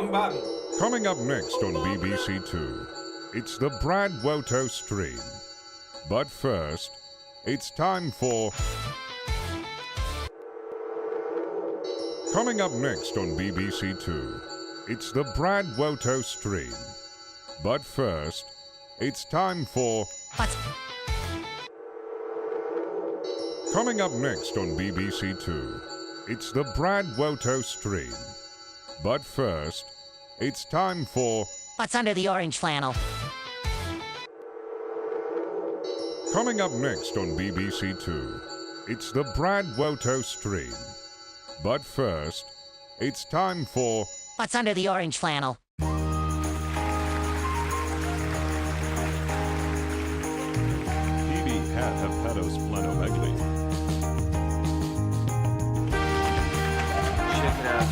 Wrong button. Coming up next on BBC Two, it's the BradWOTO stream. But first, it's time for... Coming up next on BBC Two, it's the BradWOTO stream. But first, it's time for... What? Coming up next on BBC Two, it's the BradWOTO stream. But first, it's time for... What's under the orange flannel? Coming up next on BBC Two, it's the BradWOTO stream. But first, it's time for... What's under the orange flannel? PB had hepatosplenomegaly. Chicken ass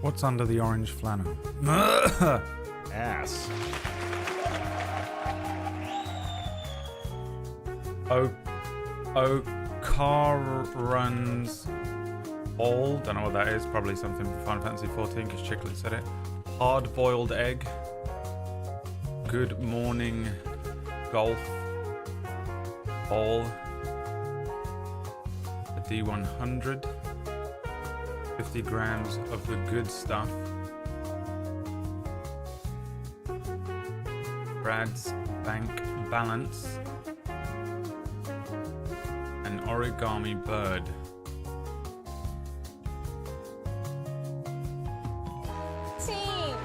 What's under the orange flannel? Ass. Ocarun's ball. Don't know what that is. Probably something for Final Fantasy 14 because Chicklet said it. Hard-boiled egg. Good morning golf ball. A D100. 50 grams of the good stuff. Brad's bank balance. An origami bird. Team.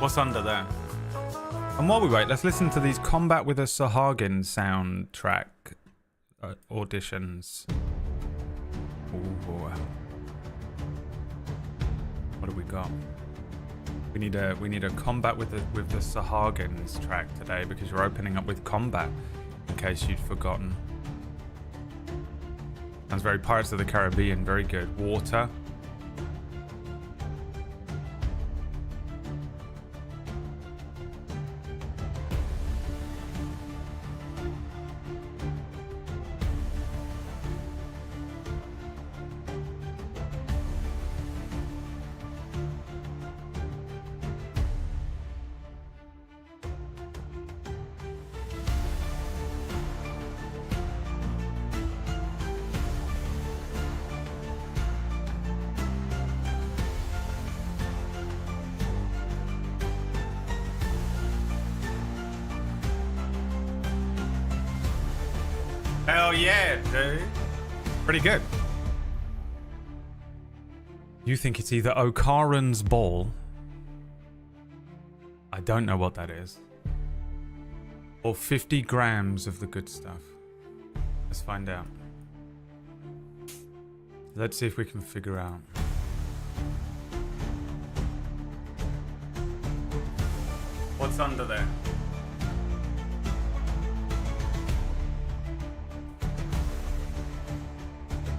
What's under there? And while we wait, let's listen to these Combat with a Sahagin soundtrack auditions. Ooh. What do we got? We need a Combat with the Sahagins track today because you're opening up with Combat, in case you'd forgotten. Sounds very Pirates of the Caribbean, very good. Water. Hell yeah, dude. Pretty good. You think it's either Ocarun's ball. I don't know what that is. Or 50 grams of the good stuff. Let's find out. Let's see if we can figure out. What's under there?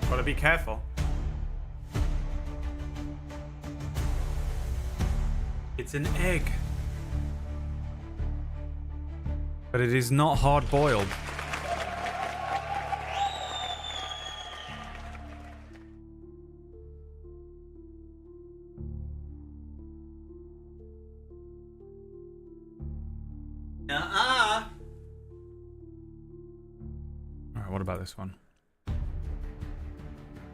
Gotta be careful. It's an egg. But it is not hard boiled. Alright, what about this one?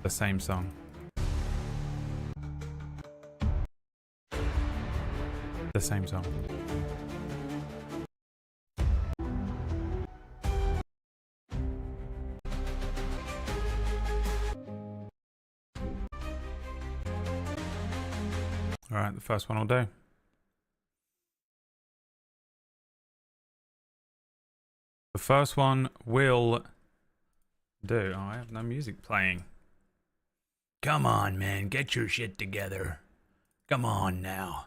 The same song. The same song. Alright, the first one will do. The first one will do. Oh, I have no music playing. Come on, man. Get your shit together. Come on now.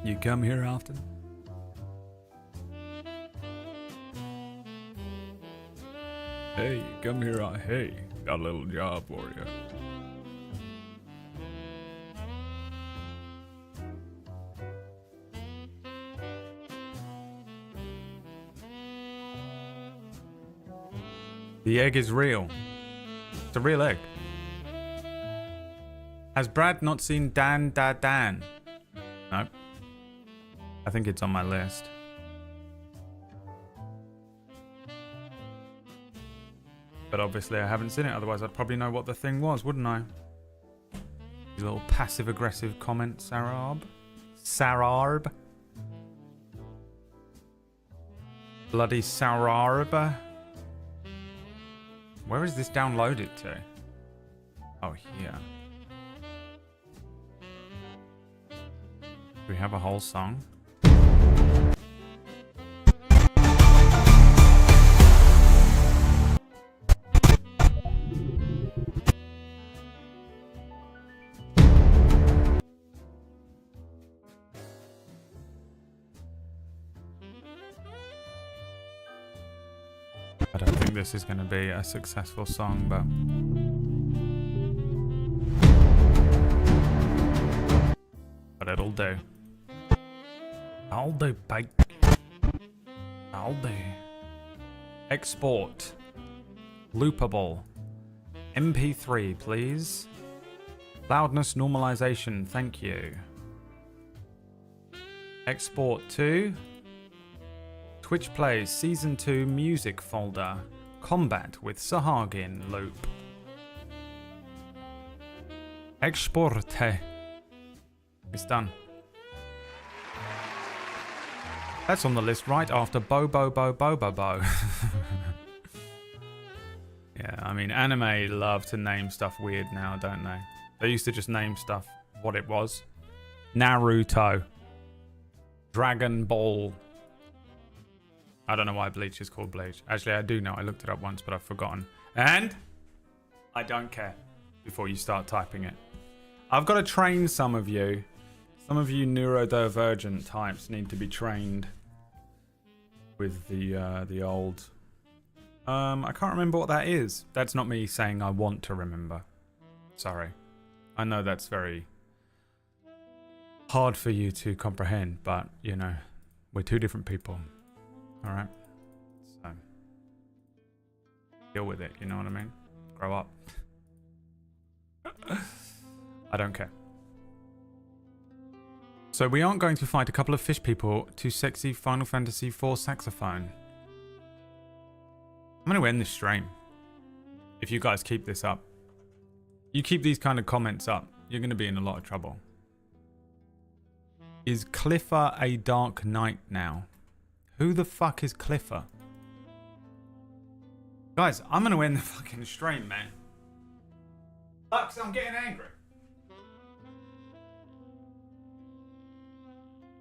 You come here often? Hey, you come here. Hey, got a little job for you. The egg is real. It's a real egg. Has Brad not seen Dan Da Dan? No. I think it's on my list. But obviously I haven't seen it, otherwise I'd probably know what the thing was, wouldn't I? You little passive-aggressive comment, Sararb. Sararb. Bloody Sararb. Where is this downloaded to? Oh, here. Do we have a whole song? I don't think this is going to be a successful song, but it'll do. I'll do, bake. I'll do. Export. Loopable. MP3, please. Loudness normalization, thank you. Export to Twitch Plays Season 2 Music Folder. Combat with Sahagin Loop. Exporte. It's done. That's on the list right after Bo Bo Bo Bo Bo Bo. Yeah, I mean, anime love to name stuff weird now, don't they? They used to just name stuff what it was. Naruto. Dragon Ball. I don't know why Bleach is called Bleach. Actually, I do know. I looked it up once, but I've forgotten. And I don't care before you start typing it. I've got to train some of you. Some of you neurodivergent types need to be trained with the old. I can't remember what that is. That's not me saying I want to remember. Sorry. I know that's very hard for you to comprehend, but, you know, we're two different people. Alright? So, deal with it, you know what I mean? Grow up. I don't care. So we aren't going to fight a couple of fish people to sexy Final Fantasy IV saxophone. I'm going to end this stream. If you guys keep this up. You keep these kind of comments up, you're going to be in a lot of trouble. Is Cliffer a Dark Knight now? Who the fuck is Cliffer? Guys, I'm going to end the fucking stream, man. Lux, I'm getting angry.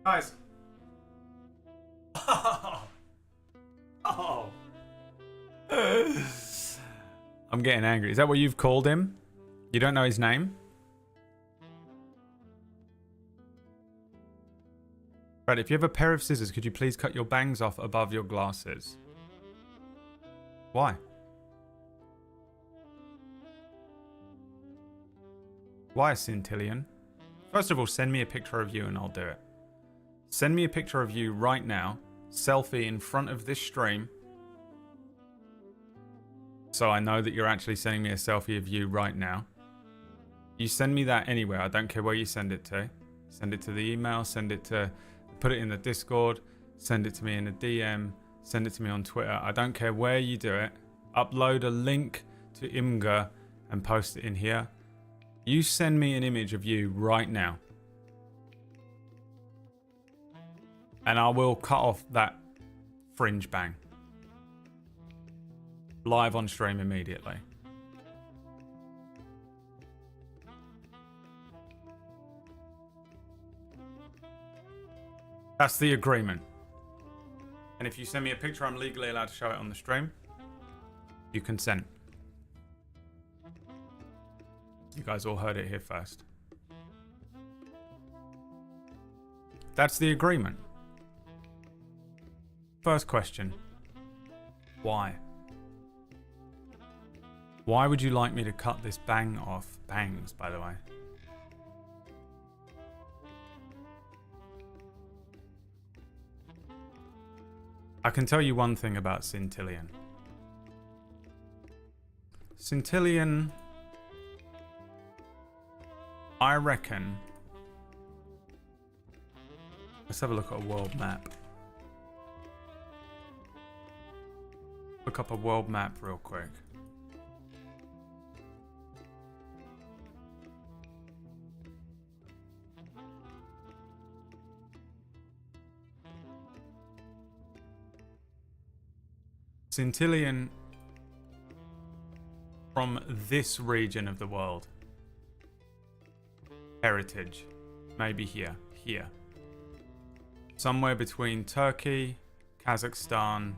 Guys. Oh. I'm getting angry. Is that what you've called him? You don't know his name? Brad, if you have a pair of scissors, could you please cut your bangs off above your glasses? Why? Why, Centillion? First of all, send me a picture of you and I'll do it. Send me a picture of you right now, selfie in front of this stream, so I know that you're actually sending me a selfie of you right now. You send me that anywhere, I don't care where you send it to. Send it to the email, send it to, put it in the Discord, send it to me in a DM, Send it to me on Twitter. I don't care where you do it. Upload a link to Imgur and post it in here. You send me an image of you right now. And I will cut off that fringe bang. Live on stream immediately. That's the agreement. And if you send me a picture, I'm legally allowed to show it on the stream. You consent. You guys all heard it here first. That's the agreement. First question. Why? Why would you like me to cut this bang off? Bangs, by the way. I can tell you one thing about Centillion. Centillion, I reckon... Let's have a look at a world map. Look up a world map real quick. Centillion from this region of the world. Heritage. Maybe here. Here. Somewhere between Turkey, Kazakhstan,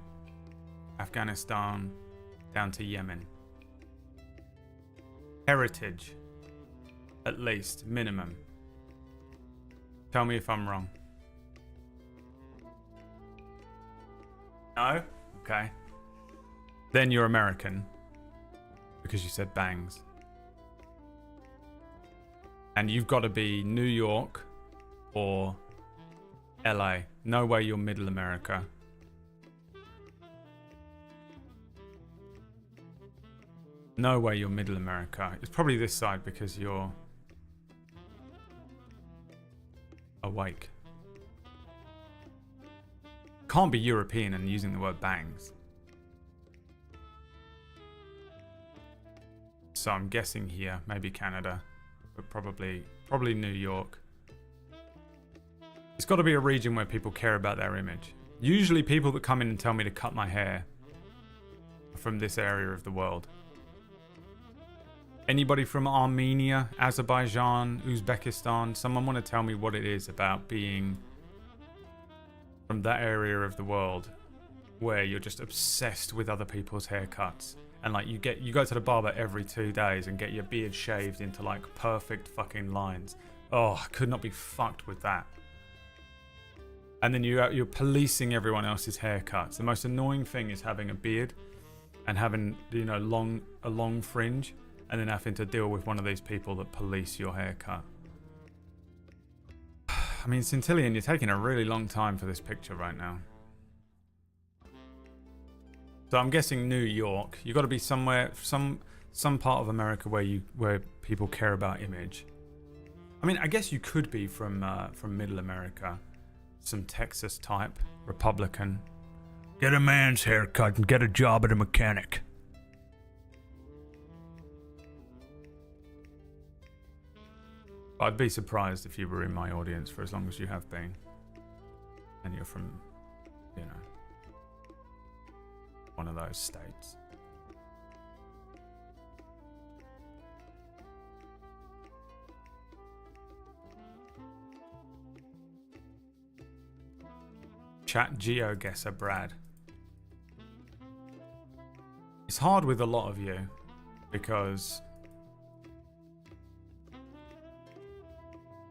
Afghanistan, down to Yemen. Heritage. At least. Minimum. Tell me if I'm wrong. No? Okay. Then you're American. Because you said bangs. And you've got to be New York or LA. No way you're Middle America. No way you're Middle America. It's probably this side because you're awake. Can't be European and using the word bangs. So I'm guessing here, maybe Canada, but probably New York. It's got to be a region where people care about their image. Usually people that come in and tell me to cut my hair are from this area of the world. Anybody from Armenia, Azerbaijan, Uzbekistan, someone want to tell me what it is about being from that area of the world where you're just obsessed with other people's haircuts. And like you go to the barber every 2 days and get your beard shaved into like perfect fucking lines. Oh, I could not be fucked with that. And then you're policing everyone else's haircuts. The most annoying thing is having a beard and having, you know, a long fringe, and then having to deal with one of these people that police your haircut. I mean, Centillion, you're taking a really long time for this picture right now. So I'm guessing New York. You got to be somewhere, some part of America where people care about image. I mean, I guess you could be from Middle America, some Texas type, Republican. Get a man's haircut and get a job at a mechanic. I'd be surprised if you were in my audience for as long as you have been, and you're from, you know, one of those states. Chat Geoguesser Brad. It's hard with a lot of you because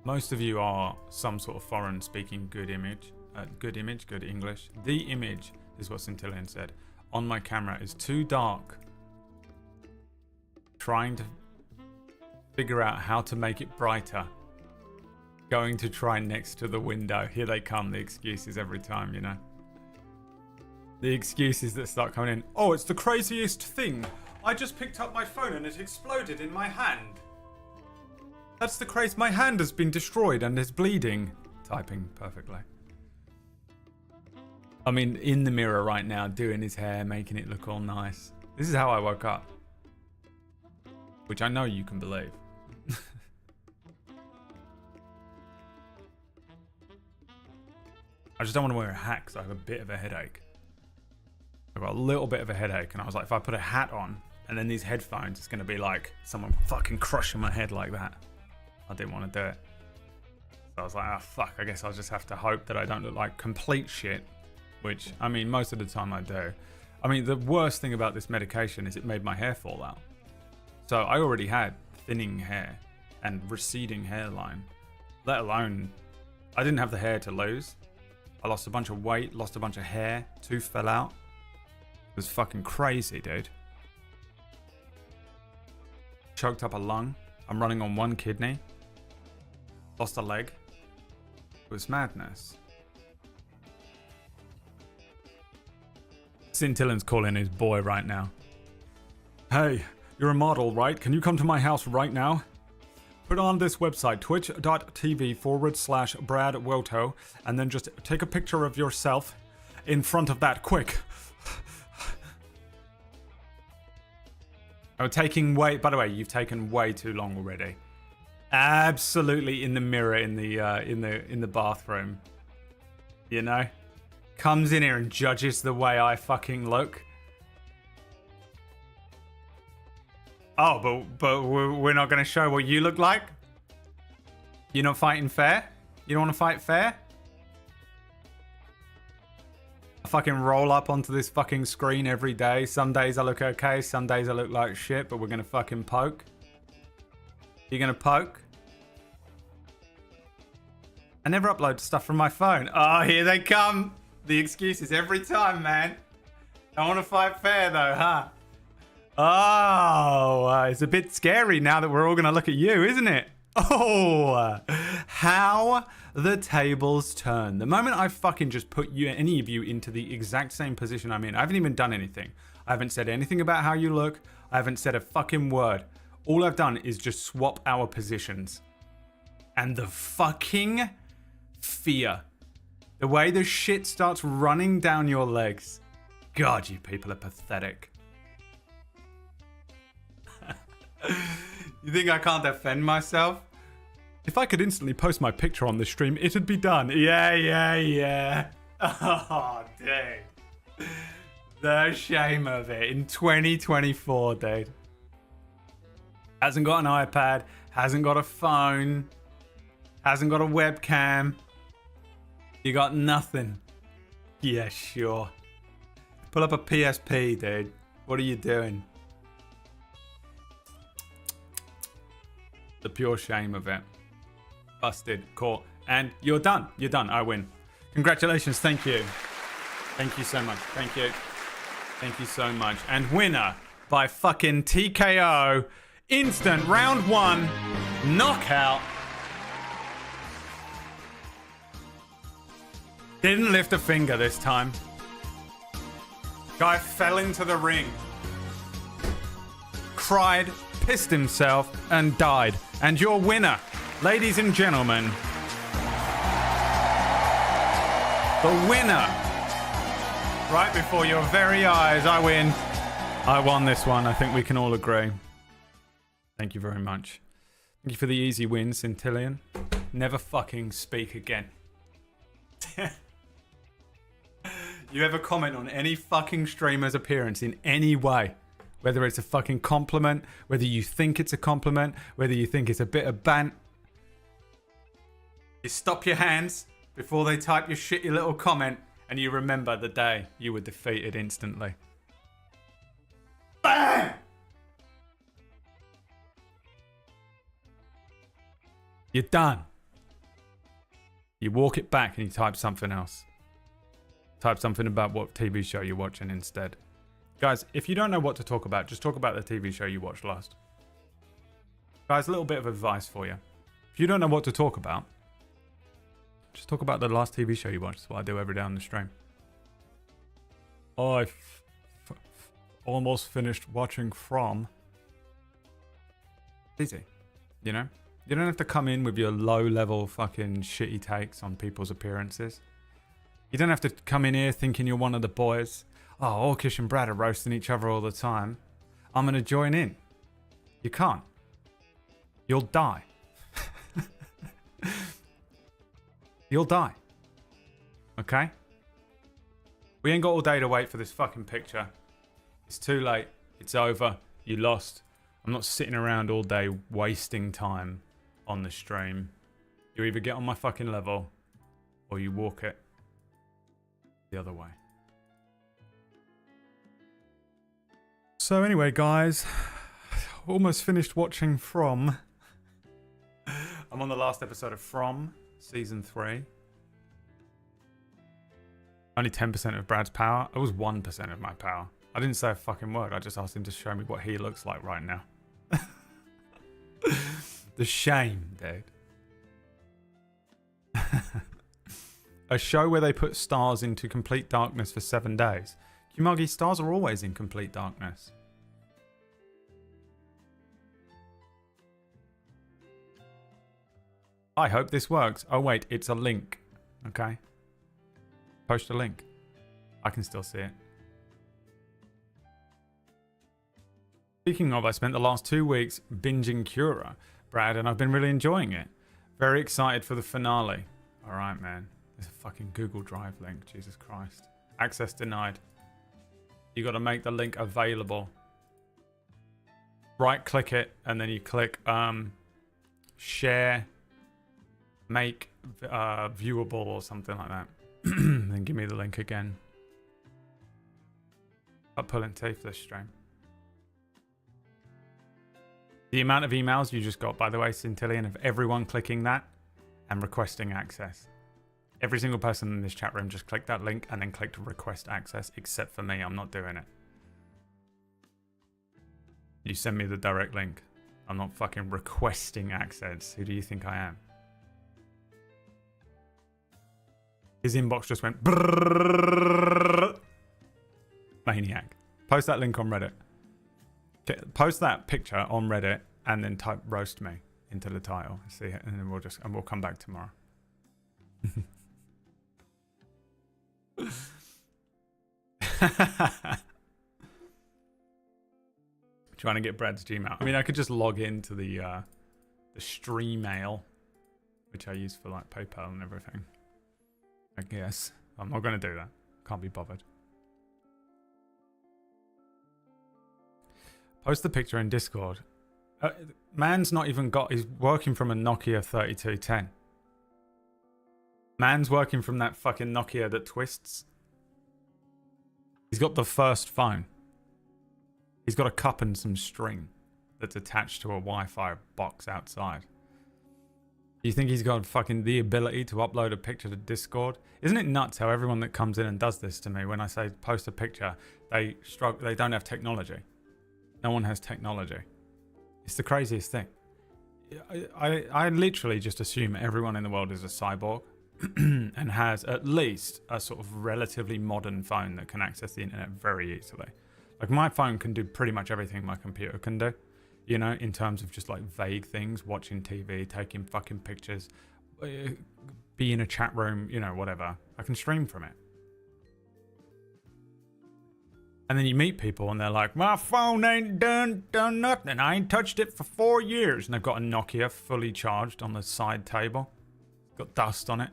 most of you are some sort of foreign speaking good English. The image is what Centillion said. On my camera is too dark. Trying to figure out how to make it brighter. Going to try next to the window. Here they come, the excuses every time, you know. The excuses that start coming in. Oh, it's the craziest thing. I just picked up my phone and it exploded in my hand. That's the craze. My hand has been destroyed and is bleeding. Typing perfectly. I mean, in the mirror right now, doing his hair, making it look all nice. This is how I woke up. Which I know you can believe. I just don't want to wear a hat because I have a bit of a headache. I've got a little bit of a headache, and I was like, if I put a hat on and then these headphones, it's going to be like someone fucking crushing my head like that. I didn't want to do it. So I was like, ah, fuck, I guess I'll just have to hope that I don't look like complete shit. Which, I mean, most of the time I do. I mean, the worst thing about this medication is it made my hair fall out. So I already had thinning hair and receding hairline. Let alone, I didn't have the hair to lose. I lost a bunch of weight, lost a bunch of hair, tooth fell out. It was fucking crazy, dude. Choked up a lung. I'm running on one kidney. Lost a leg. It was madness. Scintillan's calling his boy right now. Hey, you're a model, right? Can you come to my house right now? Put on this website, twitch.tv/BradWOTO, and then just take a picture of yourself in front of that, quick. Oh, taking way, by the way, you've taken way too long already. Absolutely in the mirror in the bathroom. You know? Comes in here and judges the way I fucking look. Oh, but we're not going to show what you look like? You're not fighting fair? You don't want to fight fair? I fucking roll up onto this fucking screen every day. Some days I look okay, some days I look like shit, but we're going to fucking poke. You going to poke? I never upload stuff from my phone. Oh, here they come. The excuses every time, man. I want to fight fair though, huh? Oh, it's a bit scary now that we're all going to look at you, isn't it? Oh, how the tables turn. The moment I fucking just put you, any of you, into the exact same position I'm in, I haven't even done anything. I haven't said anything about how you look. I haven't said a fucking word. All I've done is just swap our positions. And the fucking fear. The way the shit starts running down your legs. God, you people are pathetic. You think I can't defend myself? If I could instantly post my picture on the stream, it'd be done. Yeah. Oh, dude. The shame of it in 2024, dude. Hasn't got an iPad, hasn't got a phone, hasn't got a webcam. You got nothing. Yeah, sure. Pull up a PSP, dude. What are you doing? The pure shame of it. Busted, caught, and you're done. You're done. I win. Congratulations. Thank you. Thank you so much. Thank you. Thank you so much. And winner by fucking TKO. Instant round 1 knockout. Didn't lift a finger this time. Guy fell into the ring. Cried, pissed himself, and died. And your winner, ladies and gentlemen, the winner, right before your very eyes, I win. I won this one. I think we can all agree. Thank you very much. Thank you for the easy win, Scintillan. Never fucking speak again. You ever comment on any fucking streamer's appearance in any way? Whether it's a fucking compliment, whether you think it's a compliment, whether you think it's a bit of bant. You stop your hands before they type your shitty little comment and you remember the day you were defeated instantly. Bang! You're done. You walk it back and you type something else. Type something about what TV show you're watching instead. Guys, if you don't know what to talk about, just talk about the TV show you watched last. Guys, a little bit of advice for you. If you don't know what to talk about, just talk about the last TV show you watched. That's what I do every day on the stream. Oh, I almost finished watching From. Easy. You know? You don't have to come in with your low-level fucking shitty takes on people's appearances. You don't have to come in here thinking you're one of the boys. Oh, Orkish and Brad are roasting each other all the time. I'm going to join in. You can't. You'll die. You'll die. Okay? We ain't got all day to wait for this fucking picture. It's too late. It's over. You lost. I'm not sitting around all day wasting time on the stream. You either get on my fucking level or you walk it the other way. So anyway, guys, almost finished watching From. I'm on the last episode of From, season 3. Only 10% of Brad's power. It was 1% of my power. I didn't say a fucking word. I just asked him to show me what he looks like right now. The shame, dude. A show where they put stars into complete darkness for 7 days. Kumagi, stars are always in complete darkness. I hope this works. Oh wait, it's a link. Okay. Post a link. I can still see it. Speaking of, I spent the last 2 weeks binging Cura, Brad, and I've been really enjoying it. Very excited for the finale. Alright, man. There's a fucking Google Drive link. Jesus Christ. Access denied. You got to make the link available. Right click it, and then you click share, make viewable or something like that. Then give me the link again. I'm pulling teeth this stream. The amount of emails you just got, by the way, Centillion, of everyone clicking that and requesting access. Every single person in this chat room just clicked that link and then clicked request access, except for me. I'm not doing it. You send me the direct link. I'm not fucking requesting access. Who do you think I am? His inbox just went brrrr. Maniac. Post that link on Reddit. Post that picture on Reddit and then type roast me into the title. See it, and then we'll come back tomorrow. Trying to get Brad's Gmail. I mean, I could just log into the Streamail, which I use for like PayPal and everything. I guess I'm not going to do that. Can't be bothered. Post the picture in Discord. Man's not even got... He's working from a Nokia 3210. Man's working from that fucking Nokia that twists. He's got the first phone. He's got a cup and some string that's attached to a Wi-Fi box outside. Do you think he's got fucking the ability to upload a picture to Discord? Isn't it nuts how everyone that comes in and does this to me, when I say post a picture, they don't have technology. No one has technology. It's the craziest thing. I literally just assume everyone in the world is a cyborg and has at least a sort of relatively modern phone that can access the internet very easily. Like, my phone can do pretty much everything my computer can do, you know, in terms of just like vague things, watching TV, taking fucking pictures, be in a chat room, you know, whatever. I can stream from it. And then you meet people and they're like, my phone ain't done nothing. I ain't touched it for 4 years. And they've got a Nokia fully charged on the side table. Got dust on it.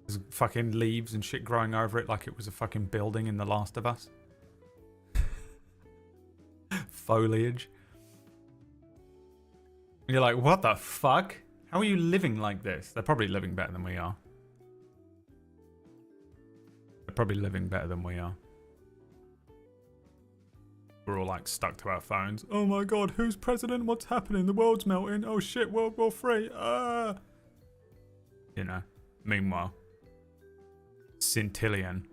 There's fucking leaves and shit growing over it like it was a fucking building in The Last of Us. Foliage. And you're like, what the fuck? How are you living like this? They're probably living better than we are. Probably living better than we are. We're all like stuck to our phones. Oh my god, who's president? What's happening? The world's melting. Oh shit, World War III. You know. Meanwhile, Centillion.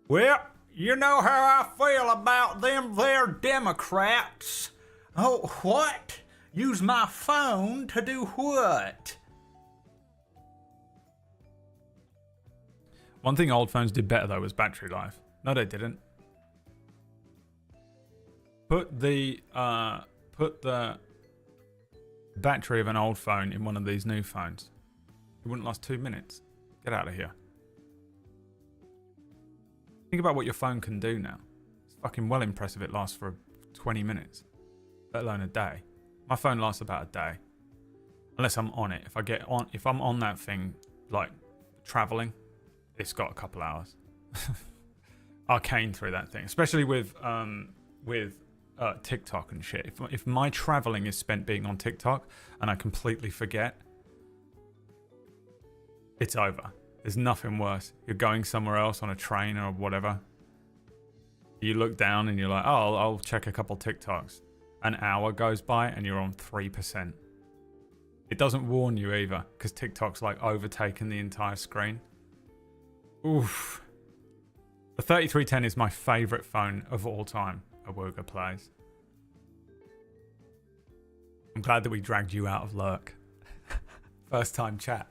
Well, you know how I feel about them there Democrats. Oh, what? Use my phone to do what? One thing old phones did better though was battery life. No, they didn't. Put the battery of an old phone in one of these new phones. It wouldn't last 2 minutes. Get out of here. Think about what your phone can do now. It's fucking well impressive it lasts for 20 minutes, let alone a day. My phone lasts about a day. Unless I'm on it. If I'm on that thing, like traveling, it's got a couple hours. Arcane through that thing, especially with TikTok and shit. If my traveling is spent being on TikTok and I completely forget, it's over. There's nothing worse. You're going somewhere else on a train or whatever. You look down and you're like, oh, I'll check a couple TikToks. An hour goes by and you're on 3%. It doesn't warn you either, because TikTok's like overtaken the entire screen. Oof. The 3310 is my favourite phone of all time, Awooga plays. I'm glad that we dragged you out of lurk. First time chat.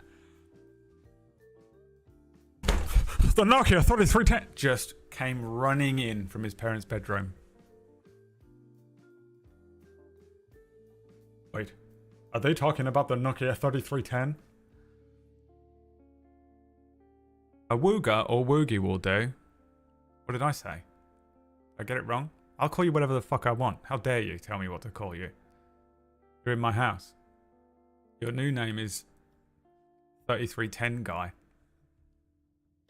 The Nokia 3310 just came running in from his parents' bedroom. Wait, are they talking about the Nokia 3310? Awooga or Woogie will do. What did I say? Did I get it wrong? I'll call you whatever the fuck I want. How dare you tell me what to call you? You're in my house. Your new name is 3310 guy.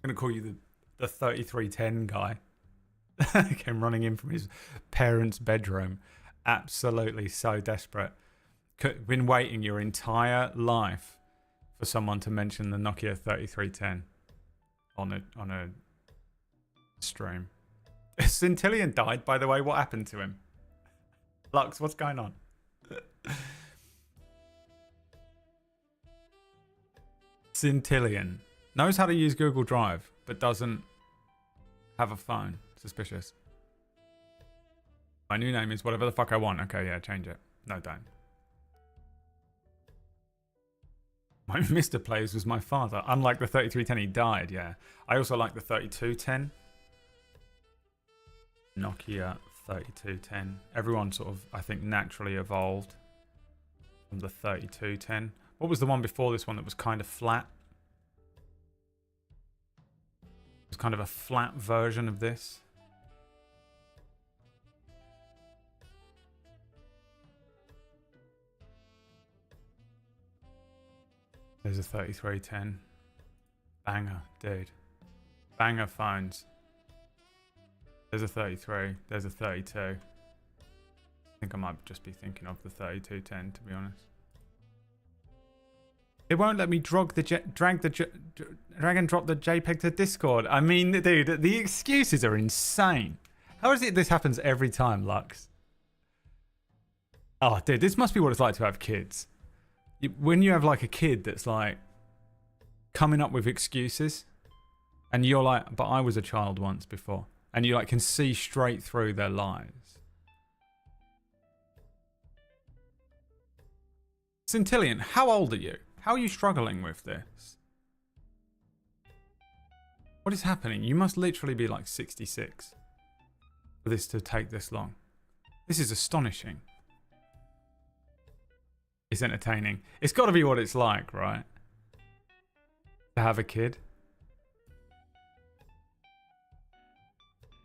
I'm going to call you the 3310 guy. Came running in from his parents' bedroom. Absolutely so desperate. Been waiting your entire life for someone to mention the Nokia 3310 on a stream. Centillion died, by the way. What happened to him? Lux, what's going on? Centillion knows how to use Google Drive, but doesn't have a phone. Suspicious. My new name is whatever the fuck I want. Okay, yeah, change it. No, don't. My Mr. Plays was my father. Unlike the 3310, he died, yeah. I also like the 3210. Nokia 3210. Everyone sort of, I think, naturally evolved from the 3210. What was the one before this one that was kind of flat? It was kind of a flat version of this. There's a 3310. Banger, dude. Banger phones. There's a 33. There's a 32. I think I might just be thinking of the 3210, to be honest. It won't let me drag and drop the JPEG to Discord. I mean, dude, the excuses are insane. How is it this happens every time, Lux? Oh, dude, this must be what it's like to have kids. When you have like a kid that's like coming up with excuses and you're like, but I was a child once before, and you like can see straight through their lies. Centillion, how old are you? How are you struggling with this? What is happening? You must literally be like 66 for this to take this long. This is astonishing. It's entertaining. It's got to be what it's like, right? To have a kid.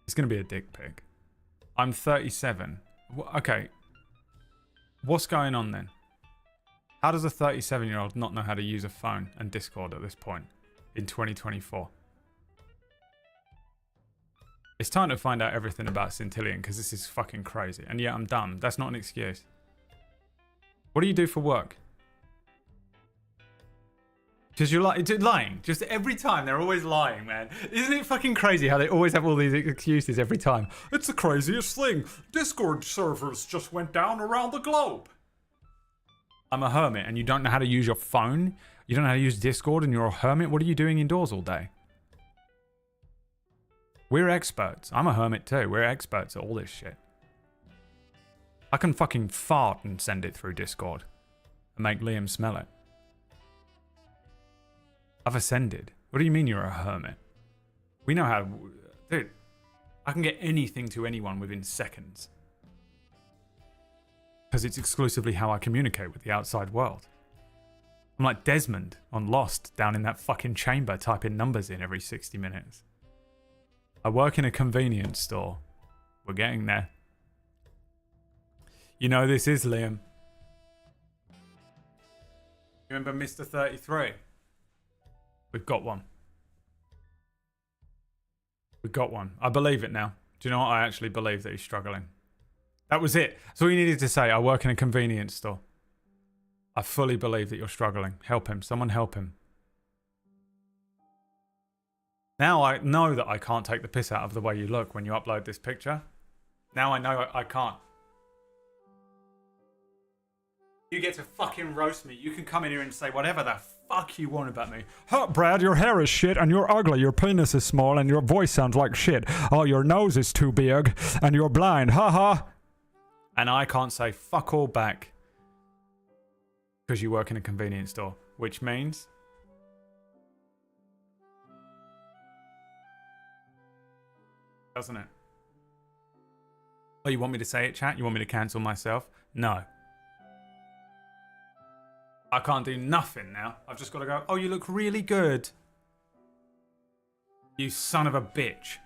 It's going to be a dick pic. I'm 37. Okay. What's going on then? How does a 37-year-old not know how to use a phone and Discord at this point in 2024? It's time to find out everything about Centillion because this is fucking crazy. And yeah, I'm dumb. That's not an excuse. What do you do for work? Because you're lying. Just every time, they're always lying, man. Isn't it fucking crazy how they always have all these excuses every time? It's the craziest thing. Discord servers just went down around the globe. I'm a hermit and you don't know how to use your phone? You don't know how to use Discord and you're a hermit? What are you doing indoors all day? We're experts. I'm a hermit too. We're experts at all this shit. I can fucking fart and send it through Discord and make Liam smell it. I've ascended. What do you mean you're a hermit? We know how... Dude, I can get anything to anyone within seconds. Because it's exclusively how I communicate with the outside world. I'm like Desmond on Lost, down in that fucking chamber, typing numbers in every 60 minutes. I work in a convenience store. We're getting there. You know this is Liam. You remember Mr. 33? We've got one. We've got one. I believe it now. Do you know what? I actually believe that he's struggling. That was it. That's all you needed to say. I work in a convenience store. I fully believe that you're struggling. Help him. Someone help him. Now I know that I can't take the piss out of the way you look when you upload this picture. Now I know I can't. You get to fucking roast me. You can come in here and say whatever the fuck you want about me. Huh, Brad, your hair is shit and you're ugly. Your penis is small and your voice sounds like shit. Oh, your nose is too big and you're blind. Ha ha. And I can't say fuck all back because you work in a convenience store, which means doesn't it? Oh, you want me to say it, chat? You want me to cancel myself? No. I can't do nothing now. I've just got to go, oh, you look really good. You son of a bitch.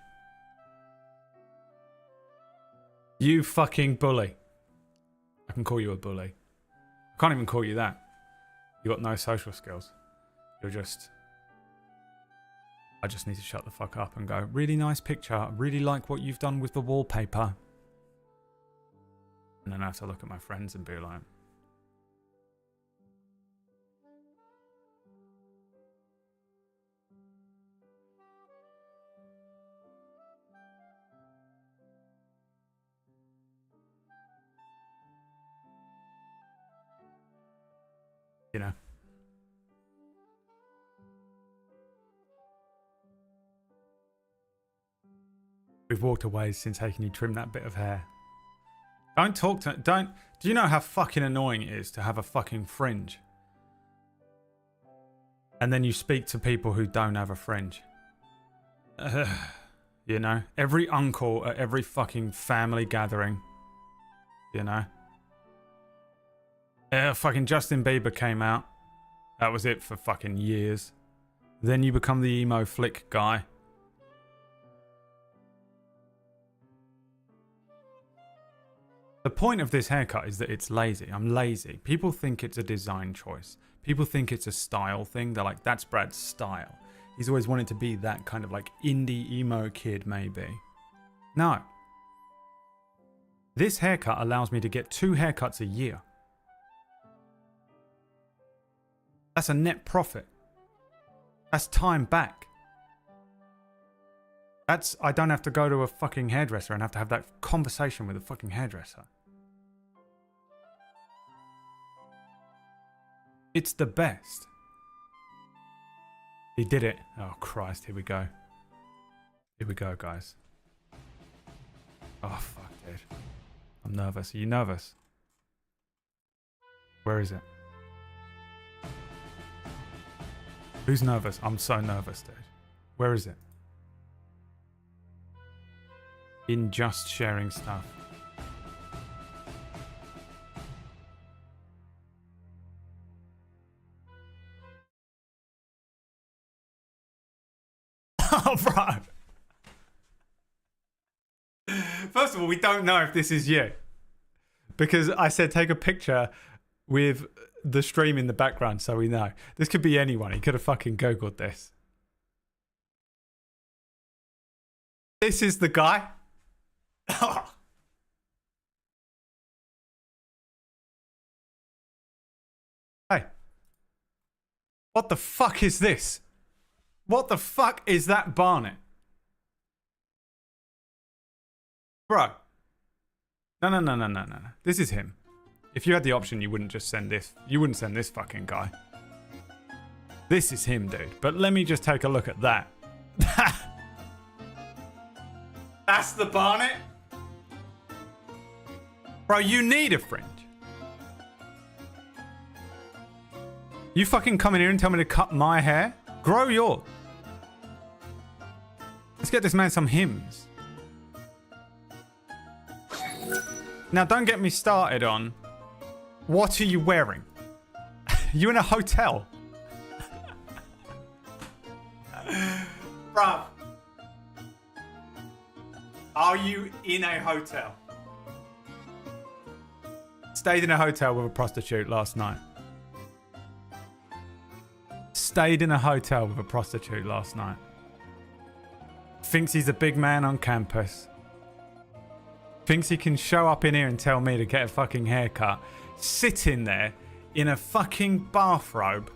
You fucking bully. I can call you a bully. I can't even call you that. You got no social skills. You're just... I just need to shut the fuck up and go, really nice picture. I really like what you've done with the wallpaper. And then I have to look at my friends and be like... You know. We've walked away since Haken you trim that bit of hair. Don't talk to... Don't... Do you know how fucking annoying it is to have a fucking fringe? And then you speak to people who don't have a fringe. You know? Every uncle at every fucking family gathering. You know? Fucking Justin Bieber came out. That was it for fucking years. Then you become the emo flick guy. The point of this haircut is that it's lazy. I'm lazy. People think it's a design choice. People think it's a style thing. They're like, that's Brad's style. He's always wanted to be that kind of like indie emo kid, maybe. No. This haircut allows me to get 2 haircuts a year. That's a net profit. That's time back. That's... I don't have to go to a fucking hairdresser and have to have that conversation with a fucking hairdresser. It's the best. He did it. Oh, Christ. Here we go. Here we go, guys. Oh, fuck, dude. I'm nervous. Are you nervous? Where is it? Who's nervous? I'm so nervous, dude. Where is it? In just sharing stuff. Oh, bro. First of all, we don't know if this is you. Because I said take a picture with the stream in the background so we know. This could be anyone. He could have fucking Googled this. This is the guy. Hey. What the fuck is this? What the fuck is that Barnet? Bro. No. This is him. If you had the option, you wouldn't just send this. You wouldn't send this fucking guy. This is him, dude. But let me just take a look at that. That's the Barnet? Bro, you need a fringe. You fucking come in here and tell me to cut my hair? Grow yours. Let's get this man some hymns. Now, don't get me started on what are you wearing? You in a hotel? Bruv. Are you in a hotel? Stayed in a hotel with a prostitute last night. Stayed in a hotel with a prostitute last night. Thinks he's a big man on campus. Thinks he can show up in here and tell me to get a fucking haircut. Sitting there in a fucking bathrobe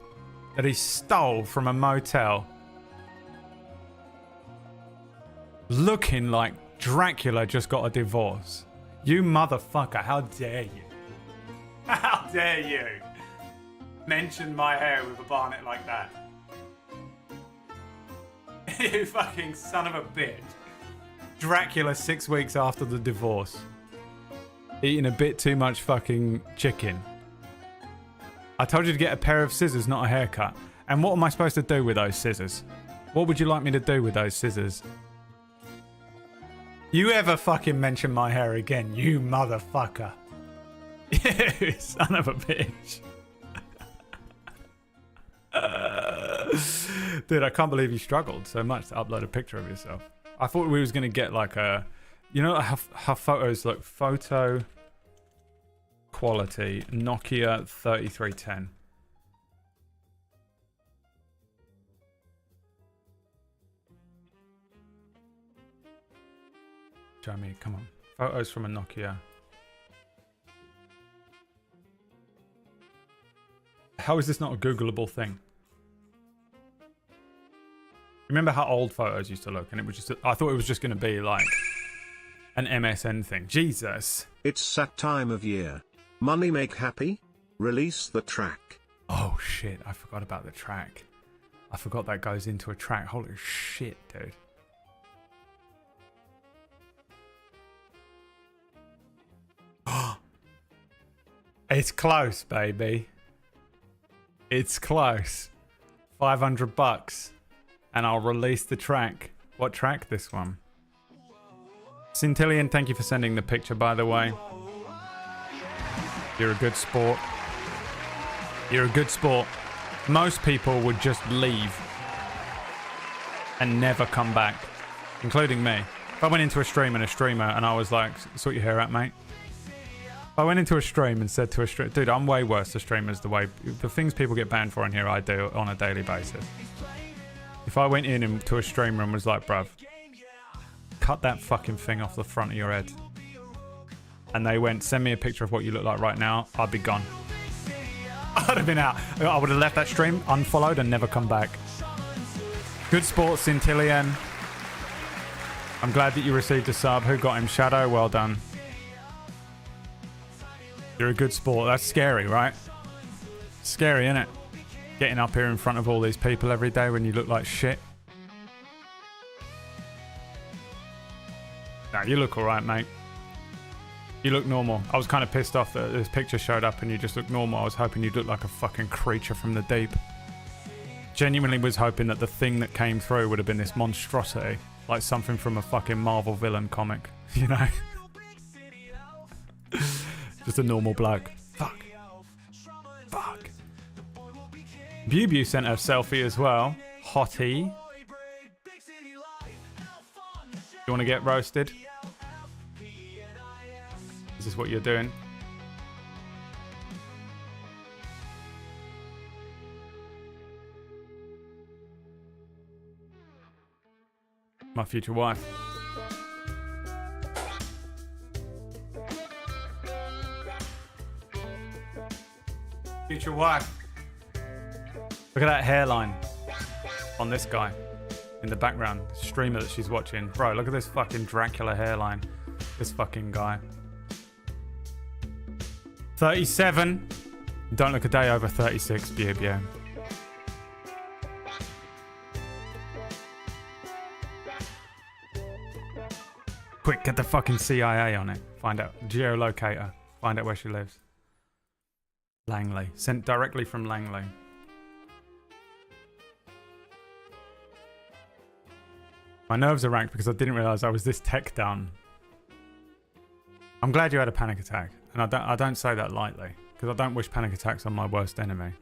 that he stole from a motel. Looking like Dracula just got a divorce. You motherfucker, how dare you? How dare you mention my hair with a barnet like that? You fucking son of a bitch. Dracula 6 weeks after the divorce. Eating a bit too much fucking chicken. I told you to get a pair of scissors, not a haircut. And what am I supposed to do with those scissors? What would you like me to do with those scissors? You ever fucking mention my hair again, you motherfucker. You son of a bitch. Dude, I can't believe you struggled so much to upload a picture of yourself. I thought we was going to get like a... You know how photos look? Photo quality. Nokia 3310. Show me, come on. Photos from a Nokia. How is this not a Googleable thing? Remember how old photos used to look, and it was just, I thought it was just going to be like an MSN thing. Jesus. It's that time of year. Money make happy? Release the track. Oh shit, I forgot about the track. I forgot that goes into a track. Holy shit, dude. It's close, baby. It's close. $500. And I'll release the track. What track? This one. Centillion, thank you for sending the picture, by the way. You're a good sport. You're a good sport. Most people would just leave and never come back, including me. If I went into a stream and a streamer and I was like, sort your hair out, mate. If I went into a stream and said to a streamer, dude, I'm way worse to streamers the things people get banned for in here, I do on a daily basis. If I went in into a streamer and was like, bruv, cut that fucking thing off the front of your head. And they went, send me a picture of what you look like right now, I'd be gone. I'd have been out. I would have left that stream, unfollowed, and never come back. Good sport, Centillion. I'm glad that you received a sub. Who got him? Shadow, well done. You're a good sport. That's scary, right? Scary, isn't it? Getting up here in front of all these people every day when you look like shit. Nah, you look alright, mate. You look normal. I was kind of pissed off that this picture showed up and you just look normal. I was hoping you'd look like a fucking creature from the deep. Genuinely was hoping that the thing that came through would have been this monstrosity. Like something from a fucking Marvel villain comic. You know? Just a normal bloke. Fuck. Fuck. Bubu sent a selfie as well. Hottie. You want to get roasted? Is this what you're doing? My future wife. Future wife. Look at that hairline on this guy in the background. Streamer that she's watching. Bro, look at this fucking Dracula hairline. This fucking guy. 37. Don't look a day over 36, Bubu. Quick, get the fucking CIA on it. Find out. Geolocator. Find out where she lives. Langley. Sent directly from Langley. My nerves are racked because I didn't realise I was this tech down. I'm glad you had a panic attack. And I don't say that lightly. Because I don't wish panic attacks on my worst enemy.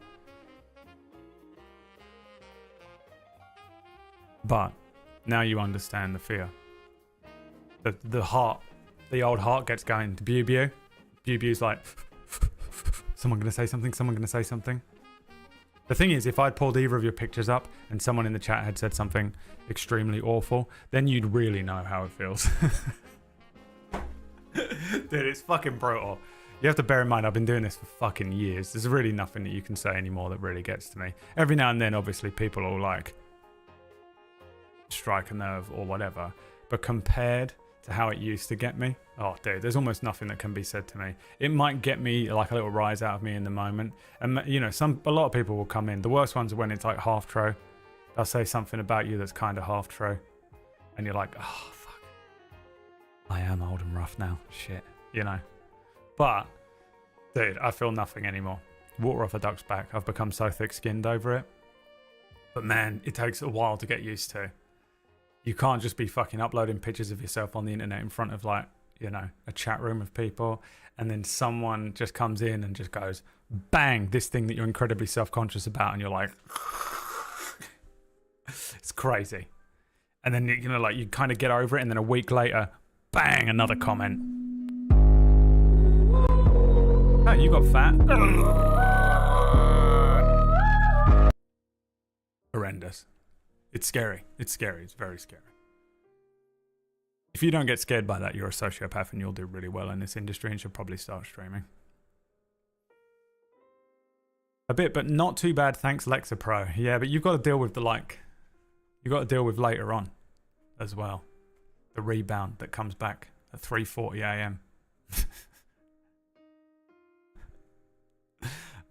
But now you understand the fear. The heart, the old heart gets going. The Bew. Bew's like, someone gonna say something, someone gonna say something. The thing is, if I'd pulled either of your pictures up and someone in the chat had said something extremely awful, then you'd really know how it feels. Dude, it's fucking brutal. You have to bear in mind, I've been doing this for fucking years. There's really nothing that you can say anymore that really gets to me. Every now and then, obviously, people will like strike a nerve or whatever. But compared to how it used to get me, oh dude, there's almost nothing that can be said to me. It might get me like a little rise out of me in the moment, and you know, a lot of people will come in. The worst ones are when it's like half true. They'll say something about you that's kind of half true, and you're like, oh fuck, I am old and rough now, shit, you know. But dude, I feel nothing anymore. Water off a duck's back. I've become so thick-skinned over it. But man, it takes a while to get used to. You can't just be fucking uploading pictures of yourself on the internet in front of, like, you know, a chat room of people, and then someone just comes in and just goes, bang, this thing that you're incredibly self-conscious about, and you're like, it's crazy. And then, you know, like, you kind of get over it, and then a week later, bang, another comment. Oh, you got fat. Horrendous. It's scary. It's scary. It's very scary. If you don't get scared by that, you're a sociopath and you'll do really well in this industry and should probably start streaming. A bit, but not too bad, thanks Lexa Pro. Yeah, but you've got to deal with the, like, you've got to deal with later on as well. The rebound that comes back at 3:40 a.m.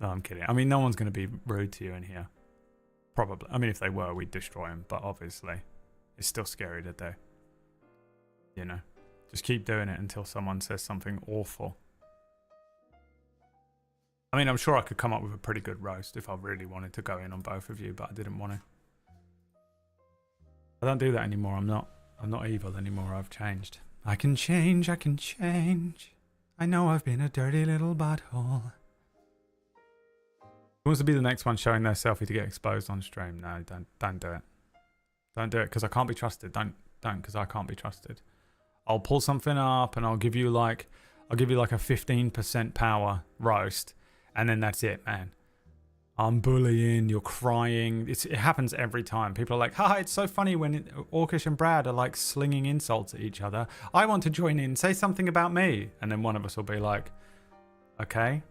No, I'm kidding. I mean, no one's going to be rude to you in here. Probably. I mean, if they were, we'd destroy them. But obviously, it's still scary to do. You know? Just keep doing it until someone says something awful. I mean, I'm sure I could come up with a pretty good roast if I really wanted to go in on both of you, but I didn't want to. I don't do that anymore. I'm not evil anymore. I've changed. I can change. I can change. I know I've been a dirty little butthole. Who wants to be the next one showing their selfie to get exposed on stream? No, don't do it. Don't do it because I can't be trusted. Don't because I can't be trusted. I'll pull something up and I'll give you like a 15% power roast, and then that's it, man. I'm bullying, you're crying. It happens every time. People are like, "Hi, it's so funny when Orkish and Brad are like slinging insults at each other. I want to join in, say something about me." And then one of us will be like, "Okay."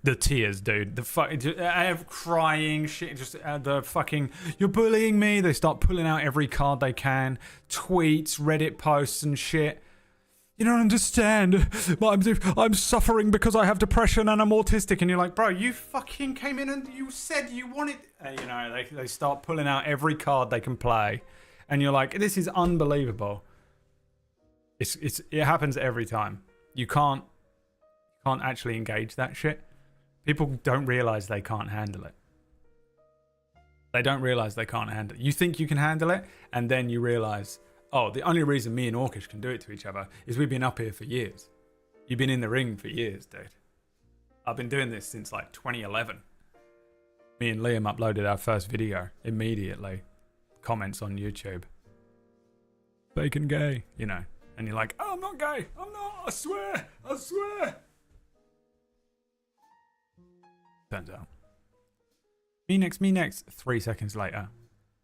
The tears, dude. The crying shit. Just the fucking, "You're bullying me." They start pulling out every card they can. Tweets, Reddit posts and shit. "You don't understand. I'm suffering because I have depression and I'm autistic." And you're like, bro, you fucking came in and you said you wanted... you know, they start pulling out every card they can play. And you're like, this is unbelievable. It happens every time. You can't actually engage that shit. People don't realize they can't handle it. They don't realize they can't handle it. You think you can handle it, and then you realize, oh, the only reason me and Orkish can do it to each other is we've been up here for years. You've been in the ring for years, dude. I've been doing this since like 2011. Me and Liam uploaded our first video immediately. Comments on YouTube. Fake and gay, you know. And you're like, "Oh, I'm not gay. I'm not. I swear. I swear." Turns out. Me next. 3 seconds later.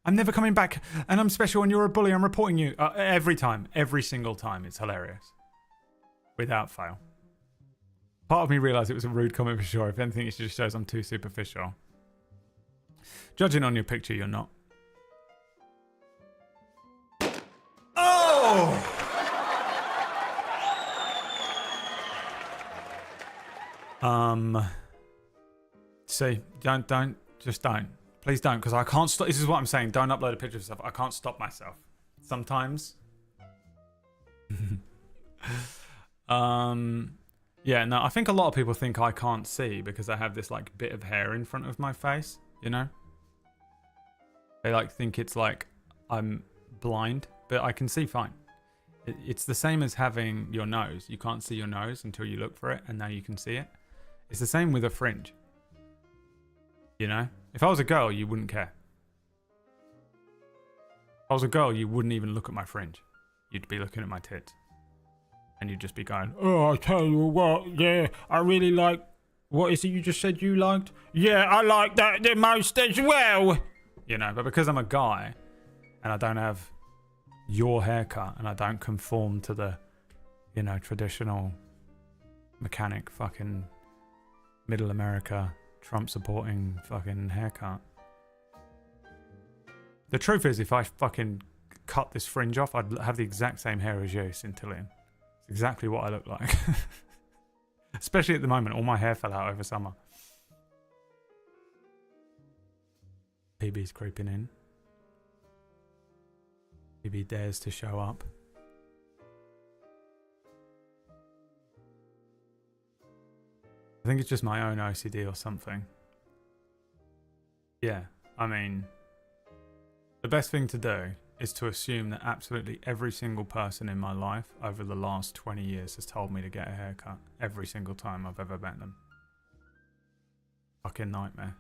"I'm never coming back, and I'm special, and you're a bully. I'm reporting you." Every time. Every single time. It's hilarious. Without fail. Part of me realised it was a rude comment for sure. If anything, it just shows I'm too superficial. Judging on your picture, you're not. Oh! See, just don't. Please don't, because I can't stop. This is what I'm saying. Don't upload a picture of yourself. I can't stop myself. Sometimes. Yeah, no, I think a lot of people think I can't see because I have this like bit of hair in front of my face, you know? They like think it's like I'm blind, but I can see fine. It's the same as having your nose. You can't see your nose until you look for it, and now you can see it. It's the same with a fringe. You know? If I was a girl, you wouldn't care. I was a girl, you wouldn't even look at my fringe. You'd be looking at my tits. And you'd just be going, oh, I tell you what, yeah, I really like... What is it you just said you liked? Yeah, I like that the most as well. You know, but because I'm a guy, and I don't have your haircut, and I don't conform to the, you know, traditional mechanic fucking middle America, Trump supporting fucking haircut. The truth is, if I fucking cut this fringe off, I'd have the exact same hair as you, Centillion. It's exactly what I look like. Especially at the moment, all my hair fell out over summer. PB's creeping in. PB dares to show up. I think it's just my own OCD or something. Yeah, I mean, the best thing to do is to assume that absolutely every single person in my life over the last 20 years has told me to get a haircut. Every single time I've ever met them. Fucking nightmare.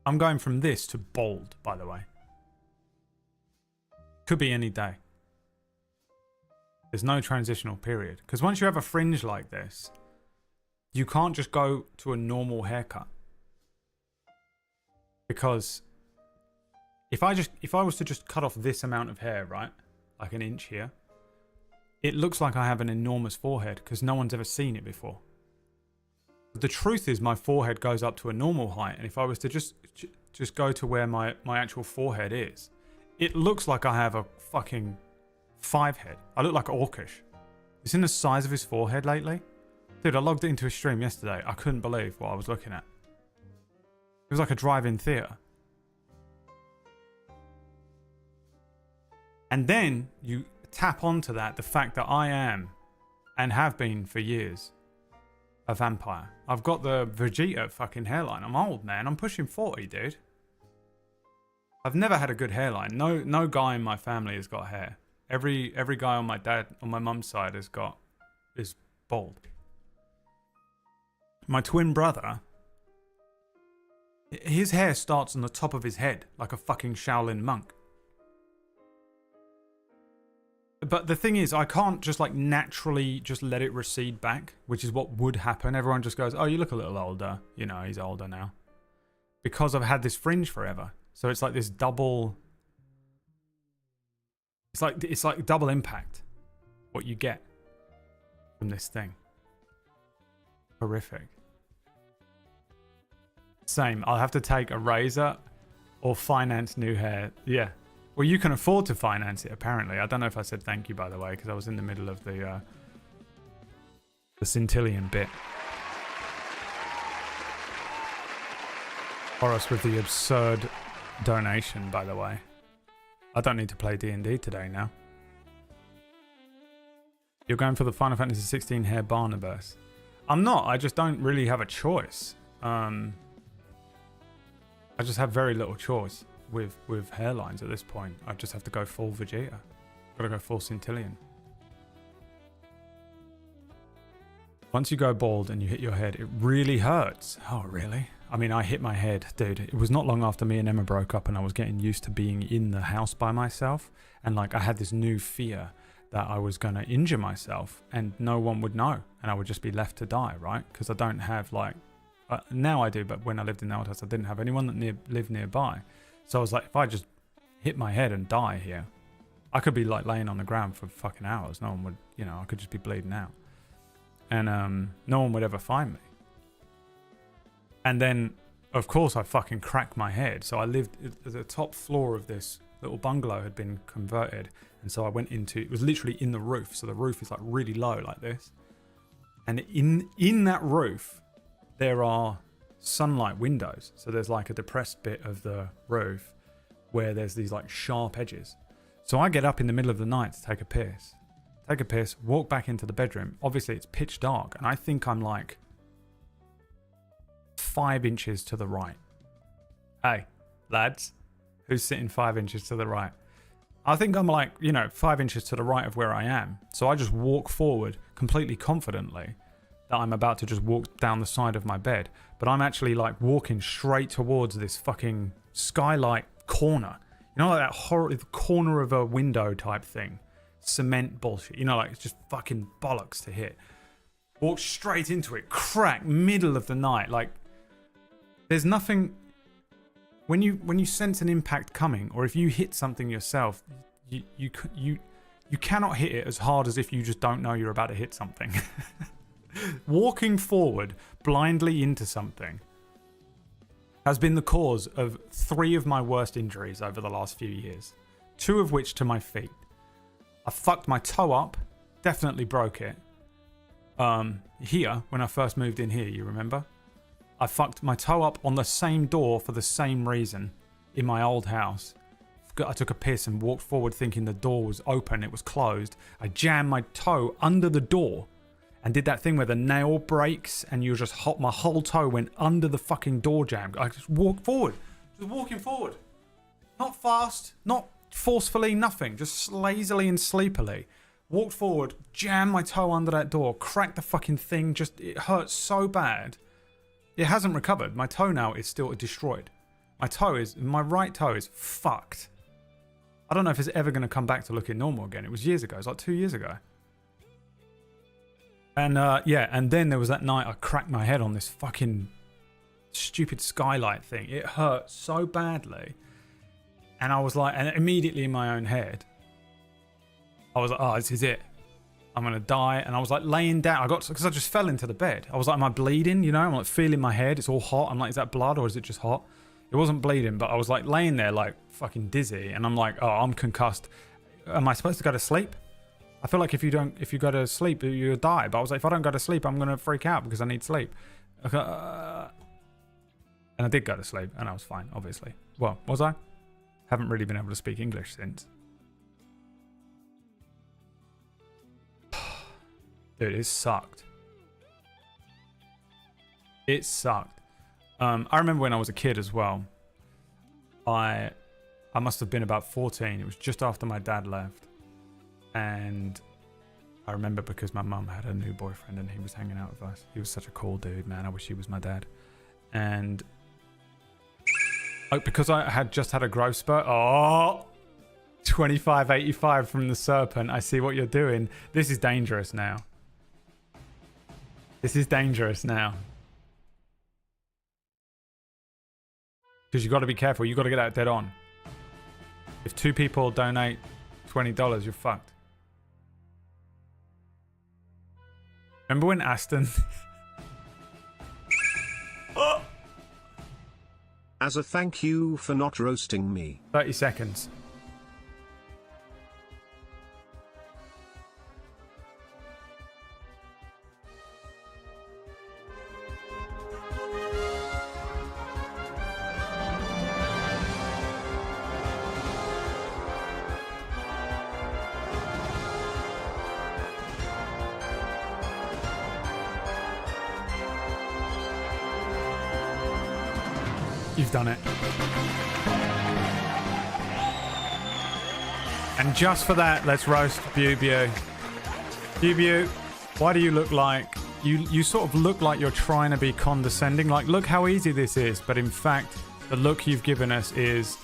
I'm going from this to bald, by the way. Could be any day. There's no transitional period. Because once you have a fringe like this, you can't just go to a normal haircut. Because if I was to just cut off this amount of hair, right? Like an inch here, it looks like I have an enormous forehead because no one's ever seen it before. But the truth is my forehead goes up to a normal height, and if I was to just go to where my actual forehead is, it looks like I have a fucking 5 head. I look like Orcish. You seen the size of his forehead lately? Dude, I logged into his stream yesterday. I couldn't believe what I was looking at. It was like a drive-in theatre. And then you tap onto that, the fact that I am, and have been for years, a vampire. I've got the Vegeta fucking hairline. I'm old, man. I'm pushing 40, dude. I've never had a good hairline. No guy in my family has got hair. Every guy on my mum's side is bald. My twin brother, his hair starts on the top of his head like a fucking Shaolin monk. But the thing is, I can't just like naturally just let it recede back, which is what would happen. Everyone just goes, oh, you look a little older. You know, he's older now. Because I've had this fringe forever. So it's like this double... It's like double impact, what you get from this thing. Horrific. Same, I'll have to take a razor or finance new hair. Yeah. Well, you can afford to finance it, apparently. I don't know if I said thank you, by the way, because I was in the middle of the Centillion bit. Horace with the absurd donation, by the way. I don't need to play D&D today now. You're going for the Final Fantasy 16 hair Barnabas. I'm not. I just don't really have a choice. I just have very little choice with hairlines at this point. I just have to go full Vegeta. Gotta go full Centillion. Once you go bald and you hit your head, it really hurts. Oh, really? I mean, I hit my head, dude. It was not long after me and Emma broke up and I was getting used to being in the house by myself. And like, I had this new fear that I was going to injure myself and no one would know. And I would just be left to die, right? Because I don't have like, now I do, but when I lived in the old house, I didn't have anyone that lived nearby. So I was like, if I just hit my head and die here, I could be like laying on the ground for fucking hours. No one would, you know, I could just be bleeding out. And no one would ever find me. And then, of course, I fucking cracked my head. So I lived, the top floor of this little bungalow had been converted. And so I went into, it was literally in the roof. So the roof is like really low like this. And in that roof, there are sunlight windows. So there's like a depressed bit of the roof where there's these like sharp edges. So I get up in the middle of the night to take a piss, walk back into the bedroom. Obviously it's pitch dark and I think I'm like 5 inches to the right. Hey, lads, who's sitting 5 inches to the right? I think I'm like, 5 inches to the right of where I am. So I just walk forward completely confidently, that I'm about to just walk down the side of my bed, but I'm actually like walking straight towards this fucking skylight corner. You know, like that corner of a window type thing. Cement bullshit. You know, like it's just fucking bollocks to hit. Walk straight into it. Crack. Middle of the night. Like, there's nothing... When you sense an impact coming, or if you hit something yourself, you cannot hit it as hard as if you just don't know you're about to hit something. Walking forward blindly into something has been the cause of 3 of my worst injuries over the last few years. 2 of which to my feet. I fucked my toe up, definitely broke it. Here, when I first moved in here, you remember? I fucked my toe up on the same door for the same reason in my old house. I took a piss and walked forward thinking the door was open, it was closed. I jammed my toe under the door and did that thing where the nail breaks and you just my whole toe went under the fucking door jamb. I just walked forward, just walking forward. Not fast, not forcefully, nothing, just lazily and sleepily. Walked forward, jammed my toe under that door, cracked the fucking thing, just it hurt so bad. It hasn't recovered. My toenail is still destroyed. My right toe is fucked. I don't know if it's ever going to come back to looking normal again. It was years ago. It was like 2 years ago. And yeah, and then there was that night I cracked my head on this fucking stupid skylight thing. It hurt so badly. And I was like, and immediately in my own head, I was like, oh, this is it. I'm going to die. And I was like laying down. Because I just fell into the bed. I was like, am I bleeding? You know, I'm like feeling my head. It's all hot. I'm like, is that blood or is it just hot? It wasn't bleeding, but I was like laying there like fucking dizzy. And I'm like, oh, I'm concussed. Am I supposed to go to sleep? I feel like if you go to sleep, you'll die. But I was like, if I don't go to sleep, I'm going to freak out because I need sleep. And I did go to sleep and I was fine, obviously. Well, was I? Haven't really been able to speak English since. Dude, it sucked. It sucked. I remember when I was a kid as well. I must have been about 14. It was just after my dad left. And I remember because my mum had a new boyfriend and he was hanging out with us. He was such a cool dude, man. I wish he was my dad. And because I had just had a growth spurt. Oh, 2585 from the serpent. I see what you're doing. This is dangerous now. This is dangerous now. Because you got to be careful. You got to get that dead on. If 2 people donate $20, you're fucked. Remember when Aston... Oh! As a thank you for not roasting me. 30 seconds. You've done it. And just for that, let's roast BradWOTO. BradWOTO, why do you look like... You sort of look like you're trying to be condescending. Like, look how easy this is. But in fact, the look you've given us is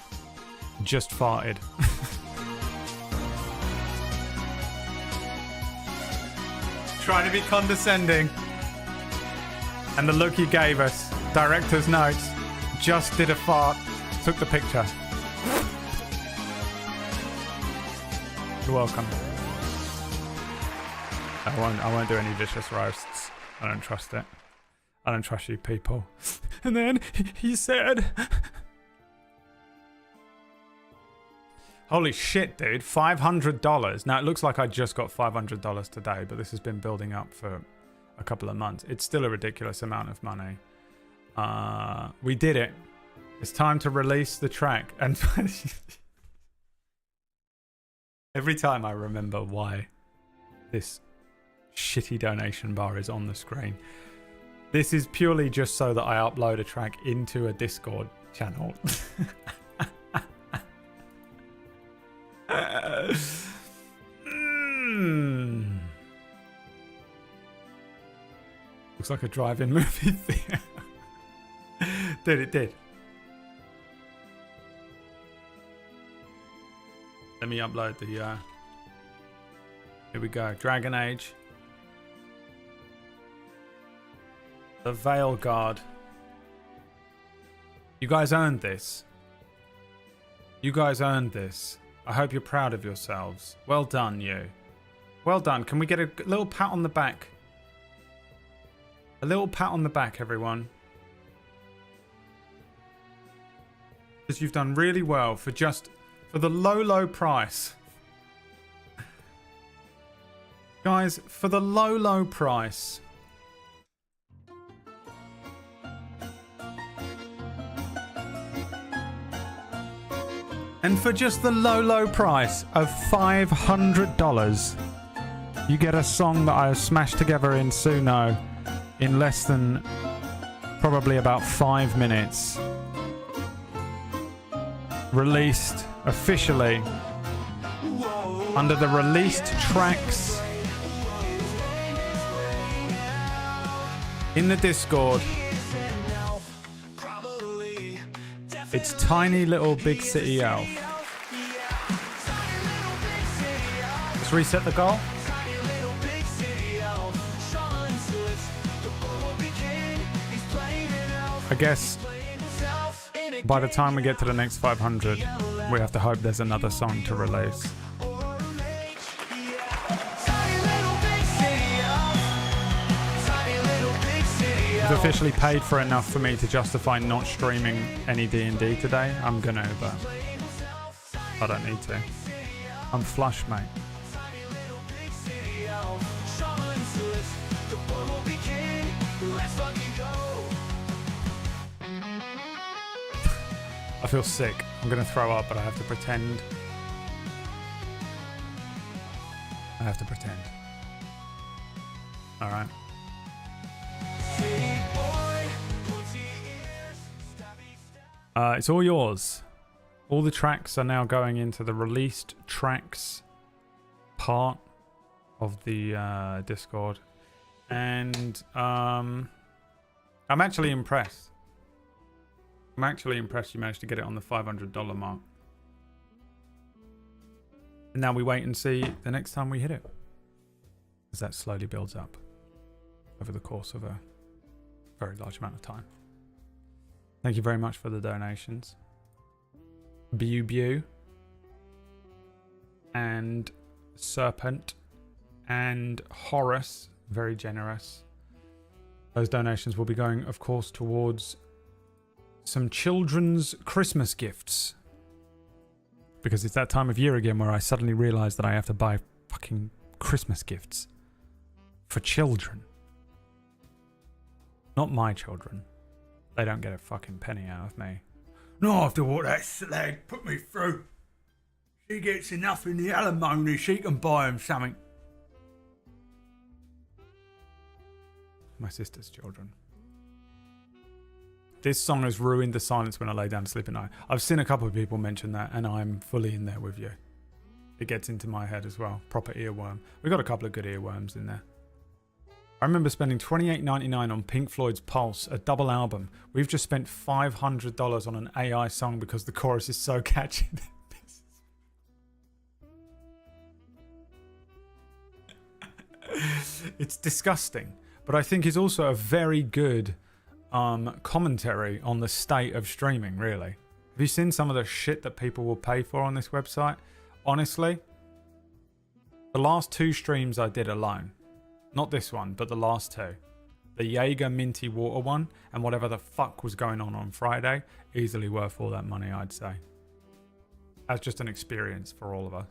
just farted. Trying to be condescending. And the look you gave us, director's notes, just did a fart, took the picture. You're welcome. I won't do any vicious roasts. I don't trust it. I don't trust you people. And then he said... Holy shit, dude. $500. Now, it looks like I just got $500 today, but this has been building up for a couple of months. It's still a ridiculous amount of money. We did it. It's time to release the track. And every time I remember why this shitty donation bar is on the screen. This is purely just so that I upload a track into a Discord channel. Looks like a drive-in movie theater. Dude, it did. Let me upload the... Here we go. Dragon Age. The Veil Guard. You guys earned this. You guys earned this. I hope you're proud of yourselves. Well done, you. Well done. Can we get a little pat on the back? A little pat on the back, everyone. Because you've done really well for the low price. Guys, for the low price. And for just the low price of $500, you get a song that I smashed together in Suno in less than probably about 5 minutes. Released officially under the released tracks in the Discord. It's Tiny Little Big City Elf. Let's reset the goal. I guess by the time we get to the next 500, we have to hope there's another song to release. It's officially paid for enough for me to justify not streaming any D&D today. I'm gonna, but I don't need to. I'm flush, mate. I feel sick. I'm gonna throw up, but I have to pretend. I have to pretend. All right. It's all yours. All the tracks are now going into the released tracks part of the Discord, and I'm actually impressed. I'm actually impressed you managed to get it on the $500 mark. And now we wait and see the next time we hit it, as that slowly builds up over the course of a very large amount of time. Thank you very much for the donations. Bew and Serpent and Horace, very generous. Those donations will be going, of course, towards some children's Christmas gifts. Because it's that time of year again where I suddenly realize that I have to buy fucking Christmas gifts for children. Not my children. They don't get a fucking penny out of me. Not after what that slag put me through. She gets enough in the alimony, she can buy him something. My sister's children. This song has ruined the silence when I lay down to sleep at night. I've seen a couple of people mention that, and I'm fully in there with you. It gets into my head as well. Proper earworm. We got a couple of good earworms in there. I remember spending $28.99 on Pink Floyd's Pulse, a double album. We've just spent $500 on an AI song because the chorus is so catchy. It's disgusting, but I think it's also a very good commentary on the state of streaming, really. Have you seen some of the shit that people will pay for on this website? Honestly, the last 2 streams I did alone, not this one, but the last 2. The Jaeger Minty Water one and whatever the fuck was going on Friday, easily worth all that money, I'd say. As just an experience for all of us.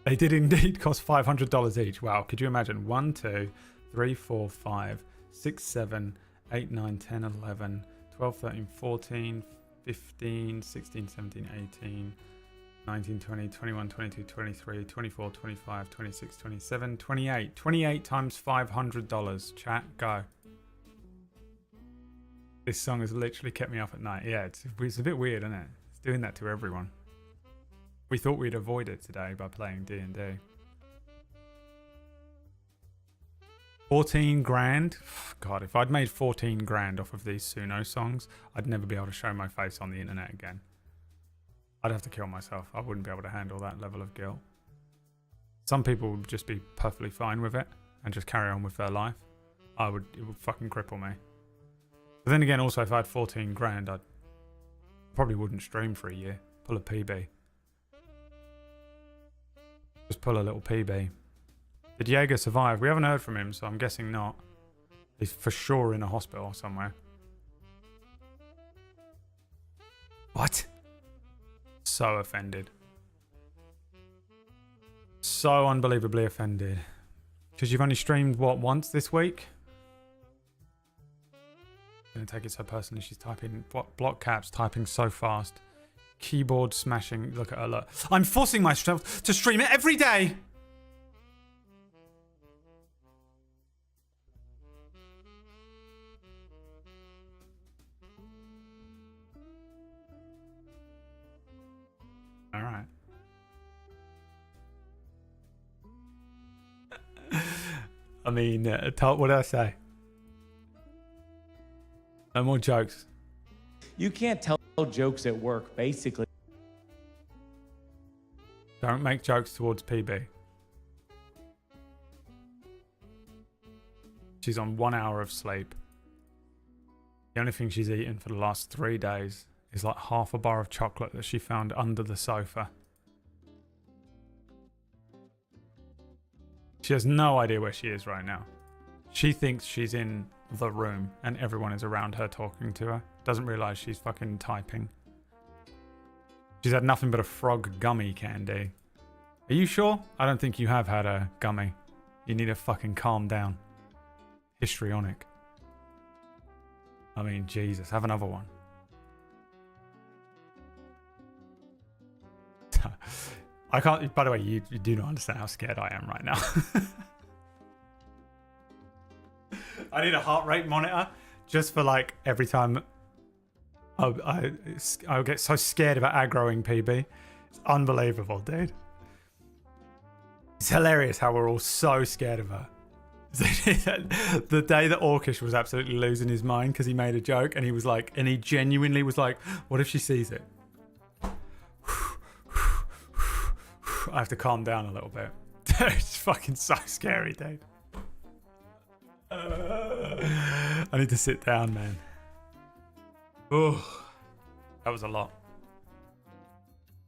They did indeed cost $500 each. Wow, could you imagine? 1, 2, 3, 4, 5, 6, 7, 8, 9, 10, 11, 12, 13, 14, 15, 16, 17, 18, 19, 20, 21, 22, 23, 24, 25, 26, 27, 28. 28 times $500. Chat, go. This song has literally kept me up at night. Yeah, it's a bit weird, isn't it? It's doing that to everyone. We thought we'd avoid it today by playing D&D. 14 grand? God, if I'd made 14 grand off of these Suno songs, I'd never be able to show my face on the internet again. I'd have to kill myself. I wouldn't be able to handle that level of guilt. Some people would just be perfectly fine with it and just carry on with their life. It would fucking cripple me. But then again, also, if I had 14 grand, I probably wouldn't stream for a year. Pull a PB. Just pull a little PB. Did Jaeger survive? We haven't heard from him, so I'm guessing not. He's for sure in a hospital somewhere. What? So offended. So unbelievably offended. Because you've only streamed, what, once this week? I'm going to take it so personally. She's typing, what, block caps, typing so fast. Keyboard smashing. Look at her, look. I'm forcing myself to stream it every day. All right. I mean, what did I say? No more jokes. You can't tell jokes at work, basically. Don't make jokes towards PB. She's on 1 hour of sleep. The only thing she's eaten for the last 3 days is like half a bar of chocolate that she found under the sofa. She has no idea where she is right now. She thinks she's in the room and everyone is around her talking to her. Doesn't realize she's fucking typing. She's had nothing but a frog gummy candy. Are you sure? I don't think you have had a gummy. You need to fucking calm down. Histrionic. I mean, Jesus, have another one. I can't, by the way, you do not understand how scared I am right now. I need a heart rate monitor just for like every time I'll get so scared about aggroing PB. It's unbelievable, dude. It's hilarious how we're all so scared of her. The day that Orkish was absolutely losing his mind because he made a joke and he was like, and he genuinely was like, what if she sees it? I have to calm down a little bit. It's fucking so scary, dude. I need to sit down, man. Oh, that was a lot.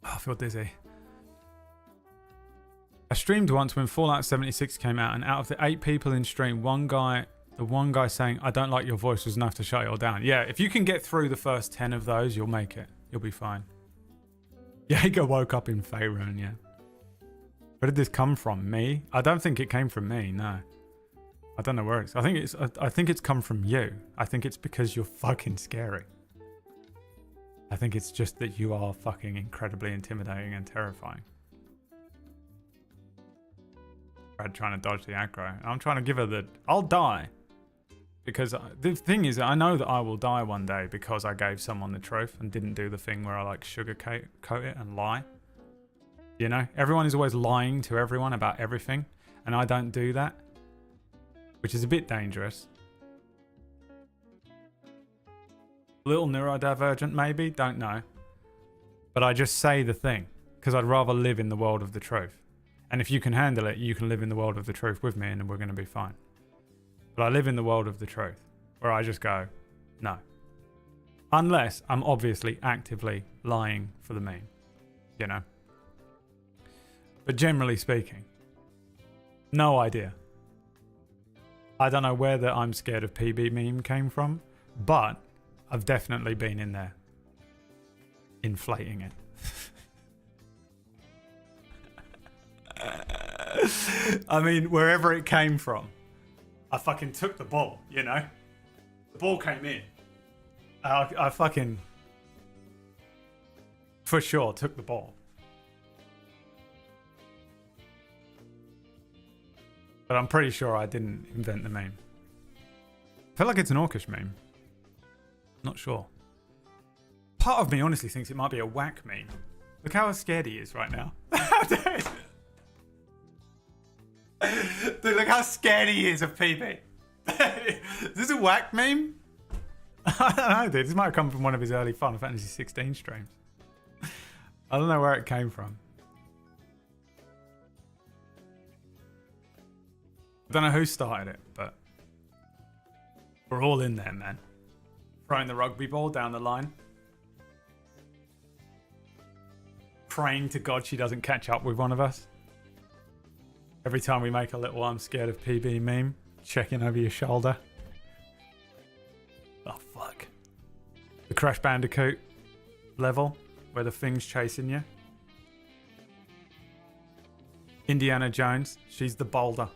Oh, I feel dizzy. I streamed once when Fallout 76 came out, and out of the 8 people in stream, the one guy saying, I don't like your voice was enough to shut it all down. Yeah, if you can get through the first 10 of those, you'll make it. You'll be fine. Jaeger woke up in Faerun, yeah. Where did this come from? Me? I don't think it came from me, no. I don't know where it's... I think it's come from you. I think it's because you're fucking scary. I think it's just that you are fucking incredibly intimidating and terrifying. Brad trying to dodge the aggro. I'm trying to give her the... I'll die. Because the thing is, I know that I will die one day because I gave someone the truth and didn't do the thing where I like sugarcoat it and lie. You know? Everyone is always lying to everyone about everything. And I don't do that. Which is a bit dangerous. A little neurodivergent maybe? Don't know. But I just say the thing. Because I'd rather live in the world of the truth. And if you can handle it, you can live in the world of the truth with me and we're going to be fine. But I live in the world of the truth. Where I just go, no. Unless I'm obviously actively lying for the meme. You know? But generally speaking, no idea. I don't know where the I'm scared of PB meme came from, but I've definitely been in there. Inflating it. I mean, wherever it came from, I fucking took the ball, you know? The ball came in. I fucking, for sure, took the ball. But I'm pretty sure I didn't invent the meme. I feel like it's an Orcish meme. Not sure. Part of me honestly thinks it might be a whack meme. Look how scared he is right now. Dude, look how scared he is of PB. Is this a whack meme? I don't know, dude. This might have come from one of his early Final Fantasy 16 streams. I don't know where it came from. I don't know who started it, but we're all in there, man. Throwing the rugby ball down the line. Praying to God she doesn't catch up with one of us. Every time we make a little I'm scared of PB meme, checking over your shoulder. Oh, fuck. The Crash Bandicoot level where the thing's chasing you. Indiana Jones, she's the boulder.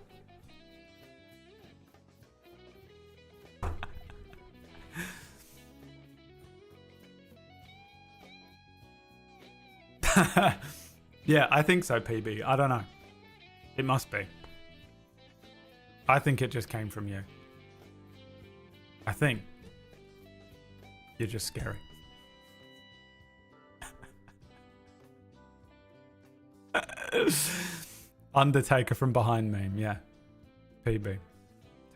Yeah, I think so, PB. I don't know. It must be. I think it just came from you. I think. You're just scary. Undertaker from behind meme, yeah. PB.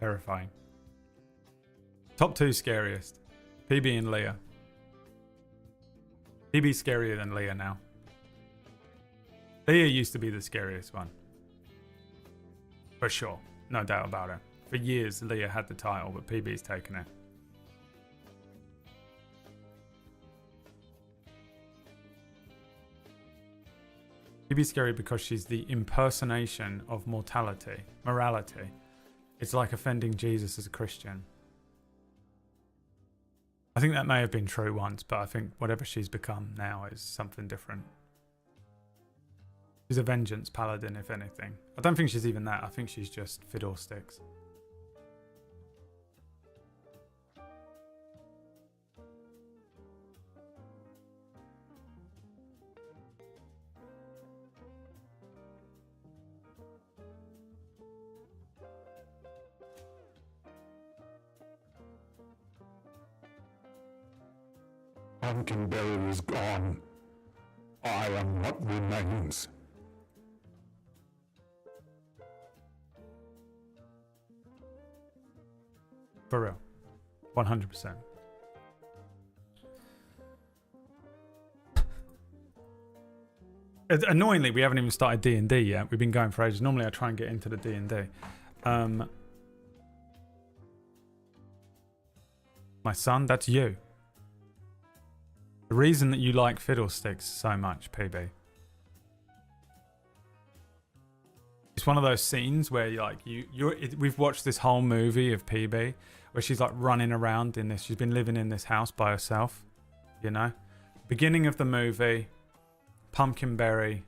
Terrifying. Top 2 scariest. PB and Leah. PB's scarier than Leah now. Leah used to be the scariest one. For sure. No doubt about it. For years, Leah had the title, but PB's taken it. PB's scary because she's the impersonation of morality. It's like offending Jesus as a Christian. I think that may have been true once, but I think whatever she's become now is something different. She's a vengeance paladin, if anything. I don't think she's even that. I think she's just fiddlesticks. Pumpkinberry is gone. I am what remains. For real. 100%. Annoyingly, we haven't even started D&D yet. We've been going for ages. Normally I try and get into the D&D. My son, that's you. The reason that you like fiddlesticks so much, PB. It's one of those scenes where we've watched this whole movie of PB where she's like running around in this. She's been living in this house by herself, you know. Beginning of the movie, Pumpkinberry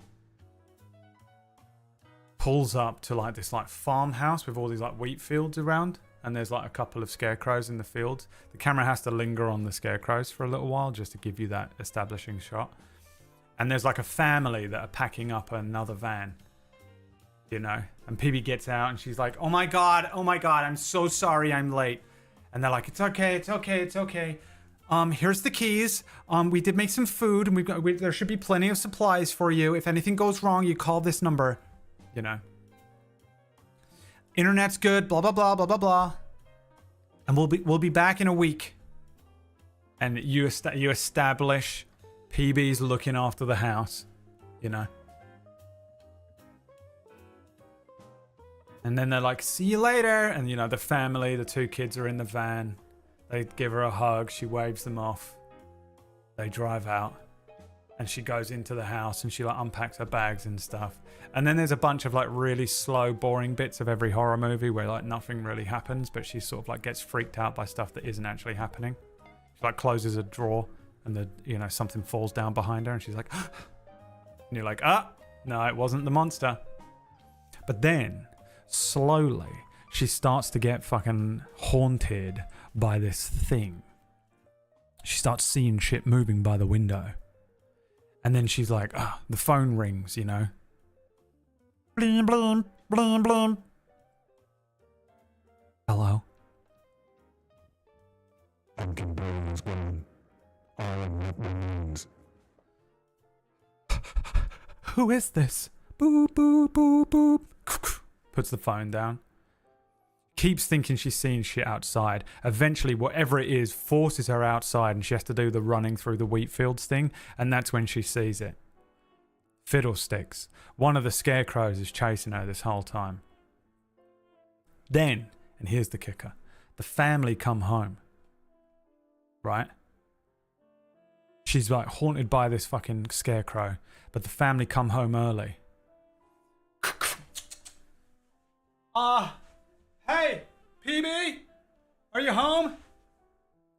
pulls up to like this like farmhouse with all these like wheat fields around, and there's like a couple of scarecrows in the field. The camera has to linger on the scarecrows for a little while just to give you that establishing shot. And there's like a family that are packing up another van. You know, and PB gets out and she's like, oh my god, I'm so sorry I'm late. And they're like, it's okay. Here's the keys. We did make some food and there should be plenty of supplies for you. If anything goes wrong, you call this number. You know. Internet's good, blah blah blah blah blah blah. And we'll be back in a week. And you establish PB's looking after the house, you know. And then they're like, see you later. And, you know, the family, the 2 kids are in the van. They give her a hug. She waves them off. They drive out. And she goes into the house and she like unpacks her bags and stuff. And then there's a bunch of like really slow, boring bits of every horror movie where like nothing really happens, but she sort of like gets freaked out by stuff that isn't actually happening. She like closes a drawer and something falls down behind her and she's like, and you're like, no, it wasn't the monster. But then slowly she starts to get fucking haunted by this thing. She starts seeing shit moving by the window. And then she's like, the phone rings, you know. Blim, blim, blim, blim. Hello? Pumpkinberry is gone. I am what remains. Who is this? Boop, boop, boop, boop. Puts the phone down. Keeps thinking she's seeing shit outside. Eventually, whatever it is forces her outside and she has to do the running through the wheat fields thing. And that's when she sees it. Fiddlesticks. One of the scarecrows is chasing her this whole time. Then, and here's the kicker, the family come home. Right? She's like haunted by this fucking scarecrow, but the family come home early. Hey, PB, are you home?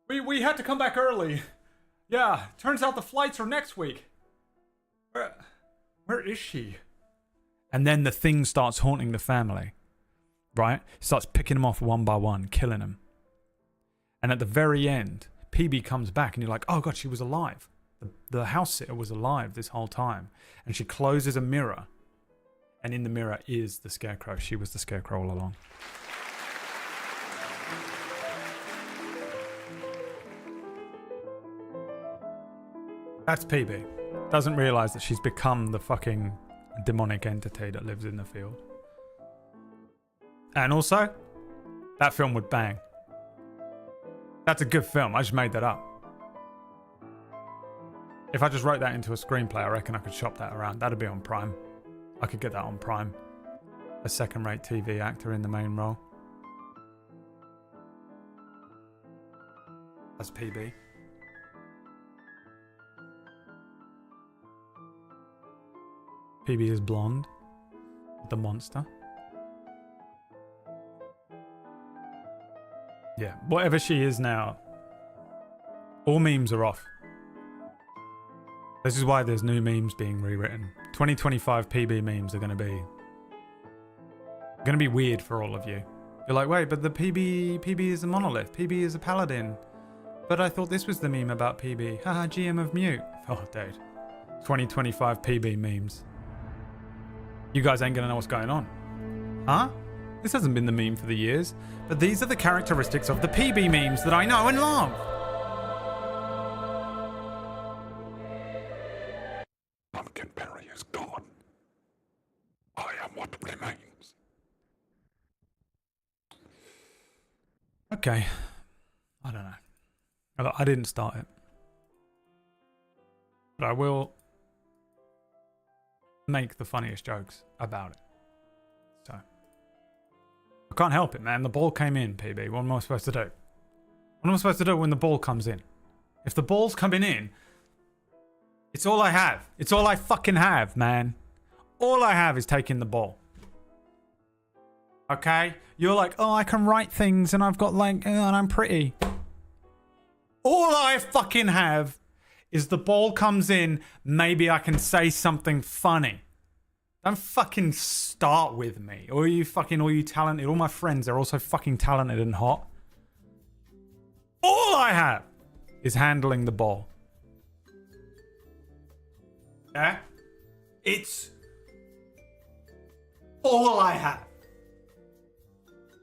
We had to come back early. Yeah, turns out the flights are next week. Where is she? And then the thing starts haunting the family, right? Starts picking them off one by one, killing them. And at the very end, PB comes back and you're like, oh God, she was alive. The house sitter was alive this whole time. And she closes a mirror. And in the mirror is the scarecrow. She was the scarecrow all along. That's PB. Doesn't realise that she's become the fucking demonic entity that lives in the field. And also, that film would bang. That's a good film. I just made that up. If I just wrote that into a screenplay, I reckon I could shop that around. That'd be on Prime. I could get that on Prime. A second-rate TV actor in the main role. That's PB. PB is blonde. The monster. Yeah, whatever she is now, all memes are off. This is why there's new memes being rewritten. 2025 PB memes are going to be weird for all of you. You're like, wait, but the PB is a monolith. PB is a paladin. But I thought this was the meme about PB. Haha, GM of Mute. Oh, dude. 2025 PB memes. You guys ain't going to know what's going on. Huh? This hasn't been the meme for the years. But these are the characteristics of the PB memes that I know and love. Pumpkin berry is gone. I am what remains. Okay. I don't know. I didn't start it. But I will make the funniest jokes about it. So. I can't help it, man. The ball came in, PB. What am I supposed to do? What am I supposed to do when the ball comes in? If the ball's coming in, it's all I have. It's all I fucking have, man. All I have is taking the ball. Okay? You're like, oh, I can write things and I've got like, and I'm pretty. All I fucking have is the ball comes in, maybe I can say something funny. Don't fucking start with me. All you talented, all my friends are also fucking talented and hot. All I have is handling the ball. Yeah? It's all I have.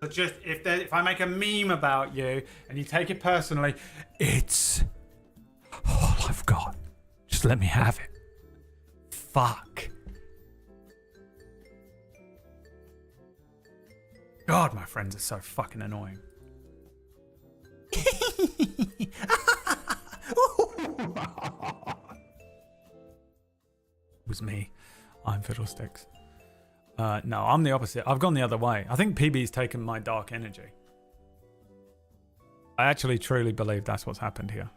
But just if I make a meme about you and you take it personally, it's all I've got. Just let me have it. Fuck. God, my friends are so fucking annoying. It was me. I'm Fiddlesticks. No, I'm the opposite. I've gone the other way. I think PB's taken my dark energy. I actually truly believe that's what's happened here.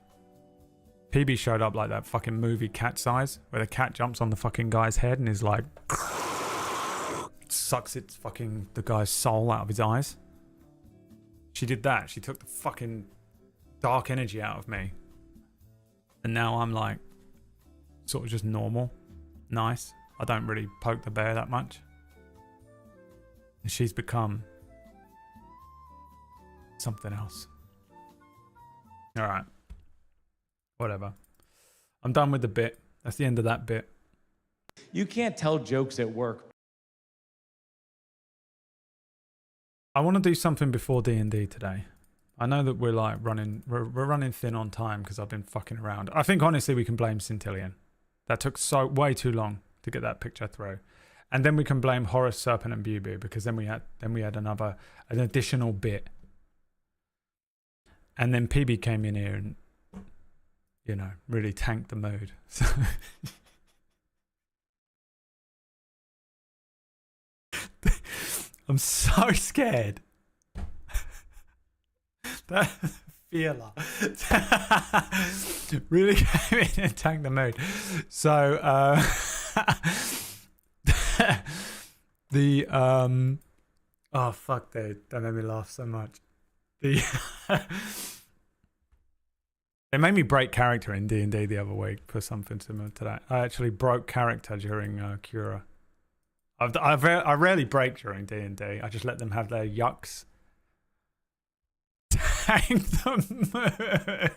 PB showed up like that fucking movie Cat's Eyes, where the cat jumps on the fucking guy's head and is like... sucks the guy's soul out of his eyes. She did that. She took the fucking dark energy out of me. And now I'm like... sort of just normal. Nice. I don't really poke the bear that much. And she's become something else. Alright. Whatever. I'm done with the bit. That's the end of that bit. You can't tell jokes at work. I want to do something before D&D today. I know that we're like running thin on time because I've been fucking around. I think honestly we can blame Centillion. That took way too long. to get that picture through. And then we can blame Horace, Serpent, and Bubu, because then we had an additional bit. And then PB came in here and, you know, really tanked the mood. So I'm so scared. That feeler really came in and tanked the mood. So the oh fuck, dude, that made me laugh so much. It made me break character in D&D the other week for something similar to that. I actually broke character during Cura. I rarely break during D&D. I just let them have their yucks. Tank the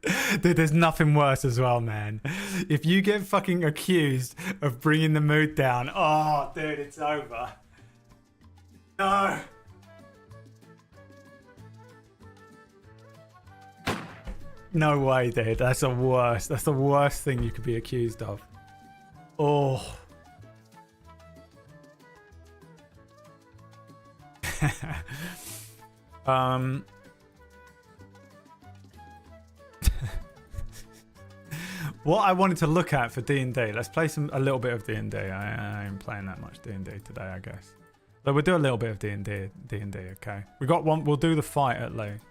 mood. Dude, there's nothing worse as well, man. If you get fucking accused of bringing the mood down, oh, dude, it's over. No. No way, dude. That's the worst. That's the worst thing you could be accused of. Oh. What I wanted to look at for D&D. Let's play a little bit of D&D. I ain't playing that much D&D today, I guess. But we'll do a little bit of D&D, okay? We got one. We'll do the fight at least.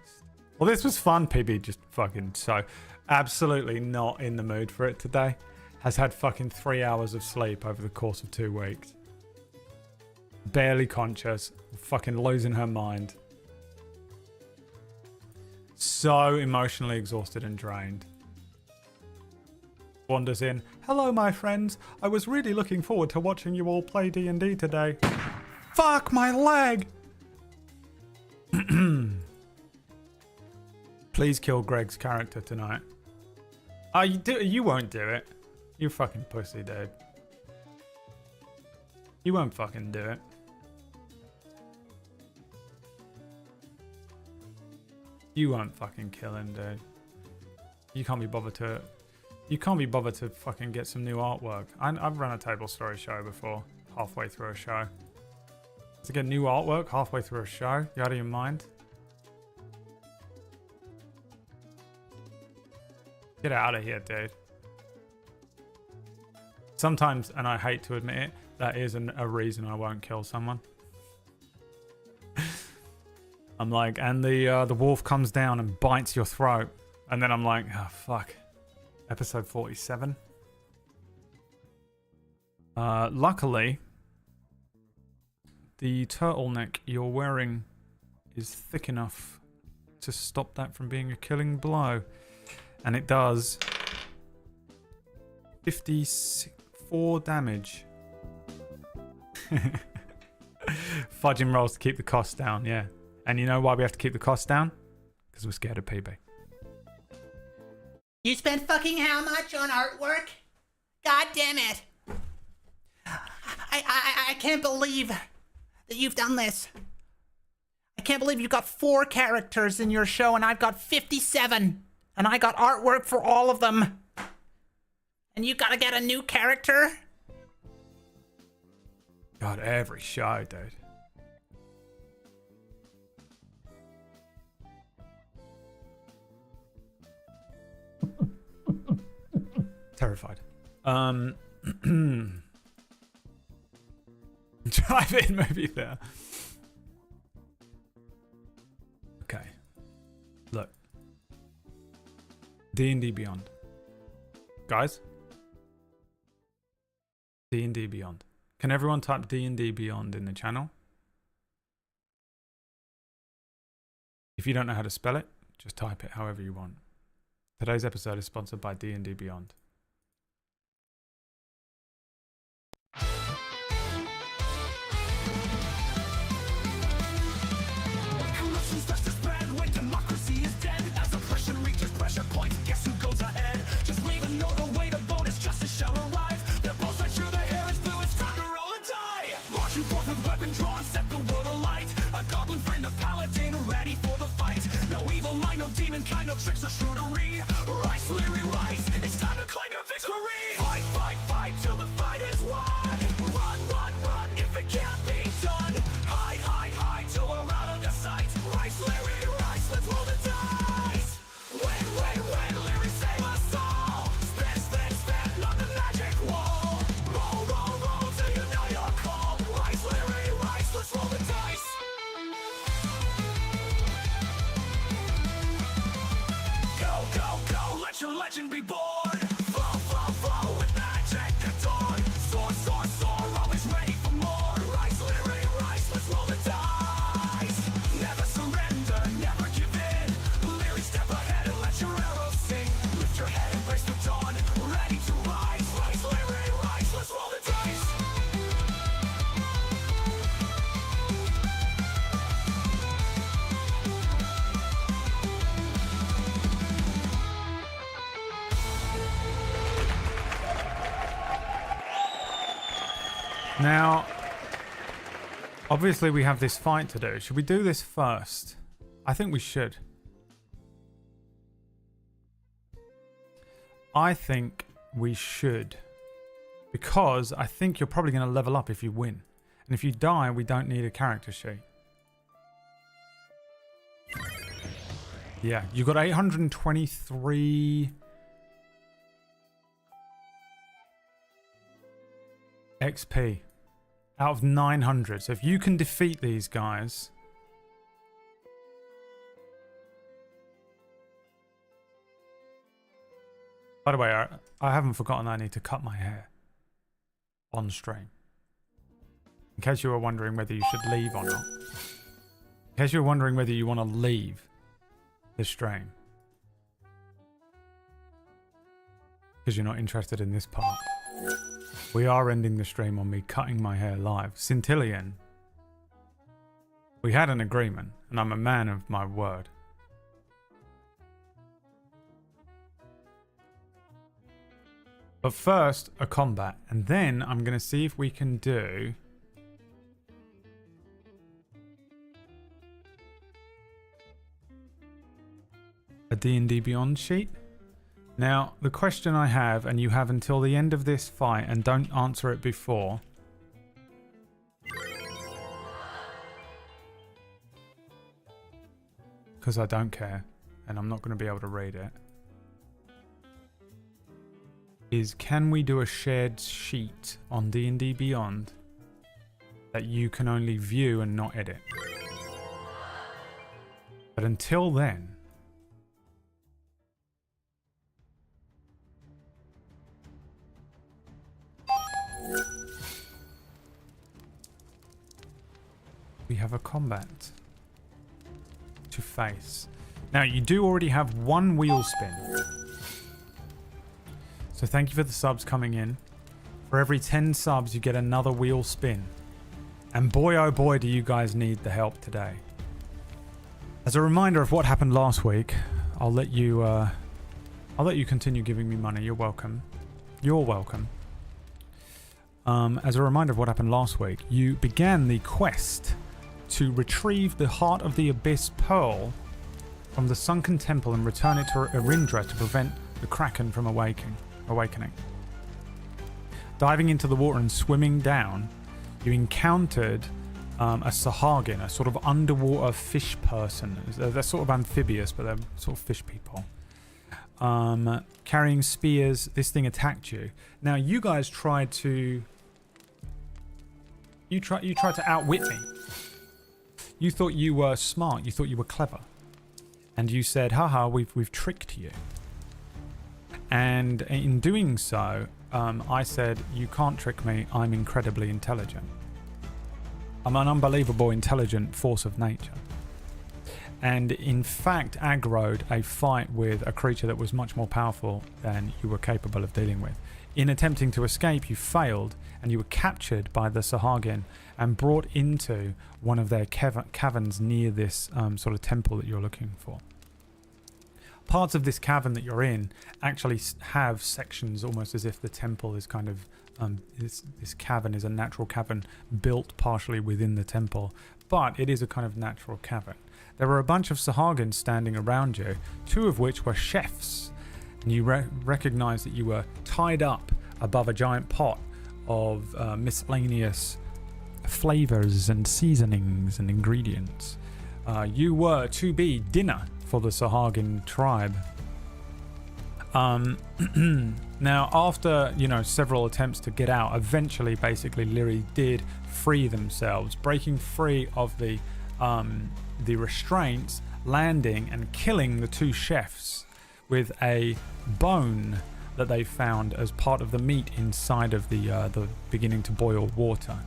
Well, this was fun. PB just fucking so absolutely not in the mood for it today. Has had fucking 3 hours of sleep over the course of 2 weeks. Barely conscious. Fucking losing her mind. So emotionally exhausted and drained. Wanders in. Hello, my friends. I was really looking forward to watching you all play D&D today. Fuck my leg! Please kill Greg's character tonight. Oh, you won't do it. You fucking pussy, dude. You won't fucking do it. You won't fucking kill him, dude. You can't be bothered to... You can't be bothered to fucking get some new artwork. I've run a table story show before, halfway through a show. To get new artwork halfway through a show? You out of your mind? Get out of here, dude. Sometimes, and I hate to admit it, that is a reason I won't kill someone. I'm like, and the wolf comes down and bites your throat. And then I'm like, oh, fuck. Episode 47. Luckily, the turtleneck you're wearing is thick enough to stop that from being a killing blow. And it does 54 damage. Fudging rolls to keep the cost down, yeah. And you know why we have to keep the cost down? Because we're scared of PB. You spent fucking how much on artwork? God damn it. I can't believe that you've done this. I can't believe you've got 4 characters in your show and I've got 57. And I got artwork for all of them. And you gotta get a new character? God, every show, dude. Terrified. Drive-in movie there. Okay. Look. D&D Beyond. Guys? D&D Beyond. Can everyone type D&D Beyond in the channel? If you don't know how to spell it, just type it however you want. Today's episode is sponsored by D&D Beyond. Kind of tricks or shootery. Rise, Leary, rise. It's time to claim your victory. Fight, fight, fight till the fight is won. Now, obviously we have this fight to do. Should we do this first? I think we should. I think we should. Because I think you're probably going to level up if you win. And if you die, we don't need a character sheet. Yeah, you got 823 XP out of 900. So if you can defeat these guys, by the way, I haven't forgotten I need to cut my hair on stream. In case you were wondering whether you should leave or not. In case you were wondering whether you want to leave the stream. Because you're not interested in this part. We are ending the stream on me cutting my hair live. Scintillion. We had an agreement, and I'm a man of my word. But first, a combat. And then I'm going to see if we can do... a D&D Beyond sheet. Now, the question I have, and you have until the end of this fight, and don't answer it before. Because I don't care, and I'm not going to be able to read it. Is can we do a shared sheet on D&D Beyond that you can only view and not edit? But until then... we have a combat to face. Now, you do already have one wheel spin. So thank you for the subs coming in. For every 10 subs, you get another wheel spin. And boy, oh boy, do you guys need the help today. As a reminder of what happened last week, I'll let you continue giving me money. You're welcome. You're welcome. As a reminder of what happened last week, you began the quest to retrieve the Heart of the Abyss Pearl from the sunken temple and return it to Erindra to prevent the Kraken from awakening. Diving into the water and swimming down, you encountered a Sahagin, a sort of underwater fish person. They're sort of amphibious, but they're sort of fish people. Carrying spears, this thing attacked you. Now, you guys tried to... You tried to outwit me. You thought you were smart. You thought you were clever. And you said, haha, we've tricked you. And in doing so, I said, you can't trick me. I'm incredibly intelligent. I'm an unbelievable intelligent force of nature. And in fact, aggroed a fight with a creature that was much more powerful than you were capable of dealing with. In attempting to escape, you failed, and you were captured by the Sahagin and brought into one of their caverns near this sort of temple that you're looking for. Parts of this cavern that you're in actually have sections almost as if the temple is kind of... this cavern is a natural cavern built partially within the temple, but it is a kind of natural cavern. There were a bunch of Sahagins standing around you, two of which were chefs. And you recognize that you were tied up above a giant pot of miscellaneous flavors and seasonings and ingredients. You were to be dinner for the Sahagin tribe. Now, after, several attempts to get out, eventually, basically, Lyri did free themselves, breaking free of the restraints, landing and killing the two chefs with a bone that they found as part of the meat inside of the beginning to boil water.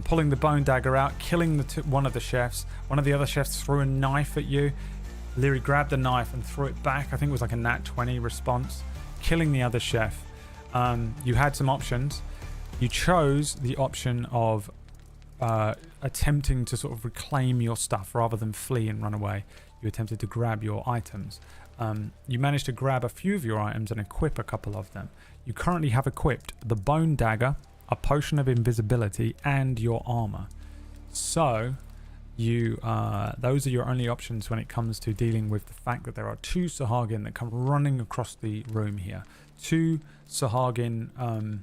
Pulling the bone dagger out, killing one of the chefs. One of the other chefs threw a knife at you. Lyri grabbed the knife and threw it back. I think it was like a nat 20 response, killing the other chef. You had some options. You chose the option of attempting to sort of reclaim your stuff rather than flee and run away. You attempted to grab your items. You managed to grab a few of your items and equip a couple of them. You currently have equipped the bone dagger, a potion of invisibility, and your armor. So you those are your only options when it comes to dealing with the fact that there are 2 Sahagin that come running across the room here. 2 Sahagin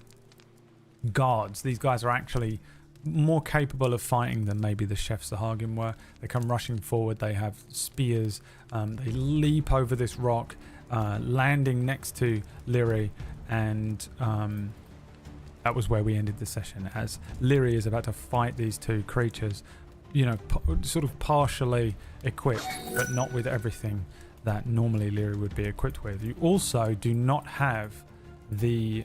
guards. These guys are actually more capable of fighting than maybe the Chef Sahagin were. They come rushing forward. They have spears. They leap over this rock, landing next to Lyri, and that was where we ended the session, as Lyri is about to fight these 2 creatures, you know, sort of partially equipped, but not with everything that normally Lyri would be equipped with. You also do not have the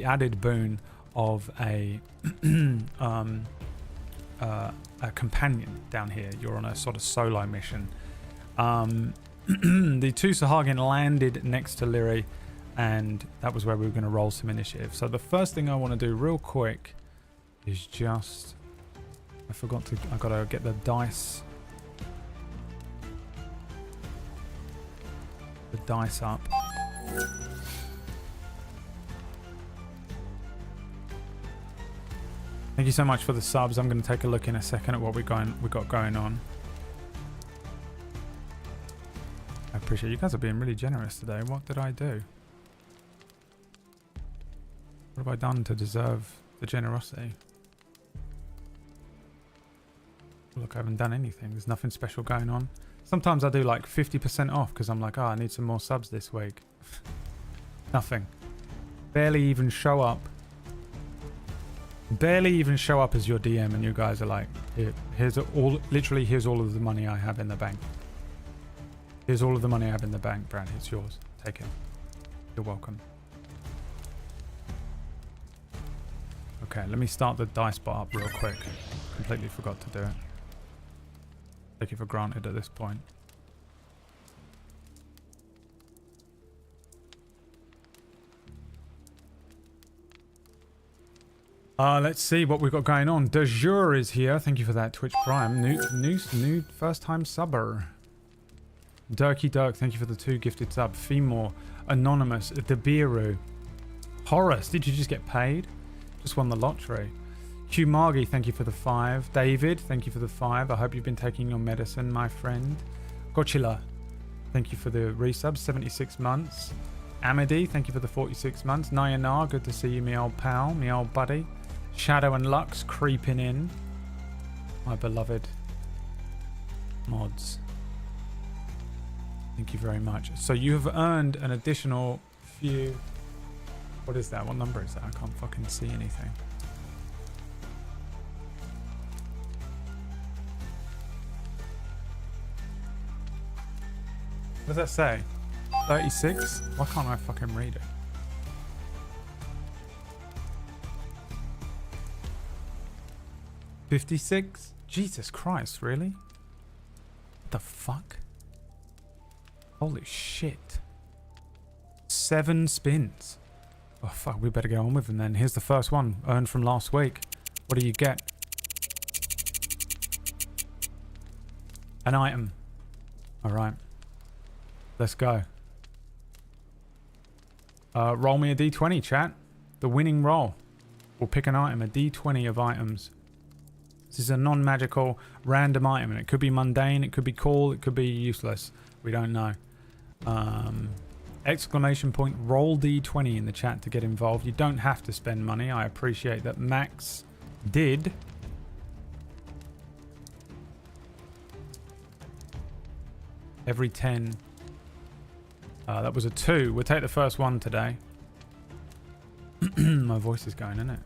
added boon of a companion down here. You're on a sort of solo mission. The 2 Sahagin landed next to Lyri, and that was where we were going to roll some initiative. So the first thing I want to do real quick is just... I gotta get the dice. The dice up. Thank you so much for the subs. I'm going to take a look in a second at what we got going on. I appreciate you guys are being really generous today. What did I do? What have I done to deserve the generosity? Look, I haven't done anything. There's nothing special going on. Sometimes I do like 50% off because I'm like, oh, I need some more subs this week. Nothing. Barely even show up. Barely even show up as your DM, and you guys are like, here's all of the money I have in the bank. Here's all of the money I have in the bank, Brad. It's yours. Take it. You're welcome. Okay, let me start the dice bar up real quick. Completely forgot to do it. Take it for granted at this point. Let's see what we've got going on. De Jure is here. Thank you for that Twitch Prime. New first time subber. Durky Dirk, thank you for the 2 gifted sub. Femor, Anonymous, Debiru. Horace, did you just get paid? Just won the lottery. Q Margie, thank you for the 5. David, thank you for the 5. I hope you've been taking your medicine, my friend. Gochila, thank you for the resub, 76 months. Amity, thank you for the 46 months. Nayanar, good to see you, me old pal, me old buddy. Shadow and Lux creeping in. My beloved mods. Thank you very much. So you have earned an additional few... What is that? What number is that? I can't fucking see anything. What does that say? 36? Why can't I fucking read it? $56? Jesus Christ, really? What the fuck? Holy shit. 7 spins. Oh fuck, we better get on with them then. Here's the first one, earned from last week. What do you get? An item. Alright. Let's go. Roll me a d20, chat. The winning roll. We'll pick an item, a d20 of items. This is a non-magical random item, and it could be mundane, it could be cool, it could be useless. We don't know. Exclamation point, roll d20 in the chat to get involved. You don't have to spend money. I appreciate that Max did. Every 10. That was a 2. We'll take the first one today. My voice is going, isn't it?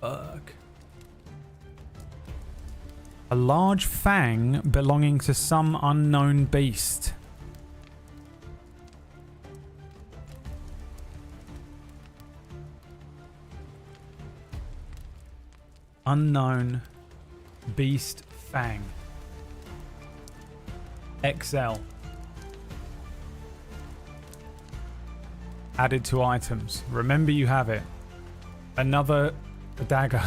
Fuck. A large fang belonging to some unknown beast. Unknown beast fang. XL. Added to items. Remember you have it. Another dagger.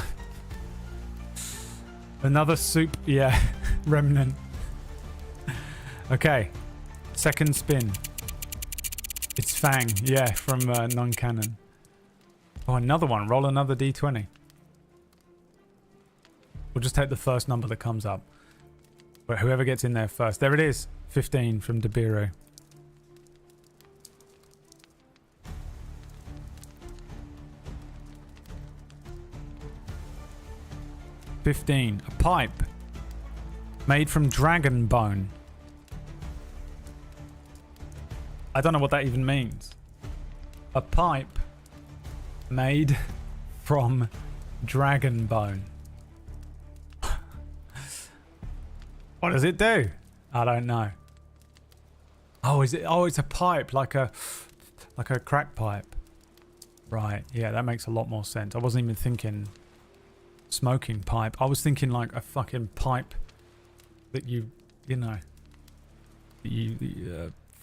Another soup. Yeah. Remnant. Okay. Second spin. It's Fang. Yeah, from non-canon. Oh, another one. Roll another d20. We'll just take the first number that comes up. But whoever gets in there first. There it is. 15 from Debiru. A pipe made from dragon bone. I don't know what that even means. A pipe made from dragon bone. What does it do? I don't know. Oh, is it? Oh, it's a pipe, like a crack pipe. Right. Yeah, that makes a lot more sense. I wasn't even thinking smoking pipe. I was thinking like a fucking pipe that you know,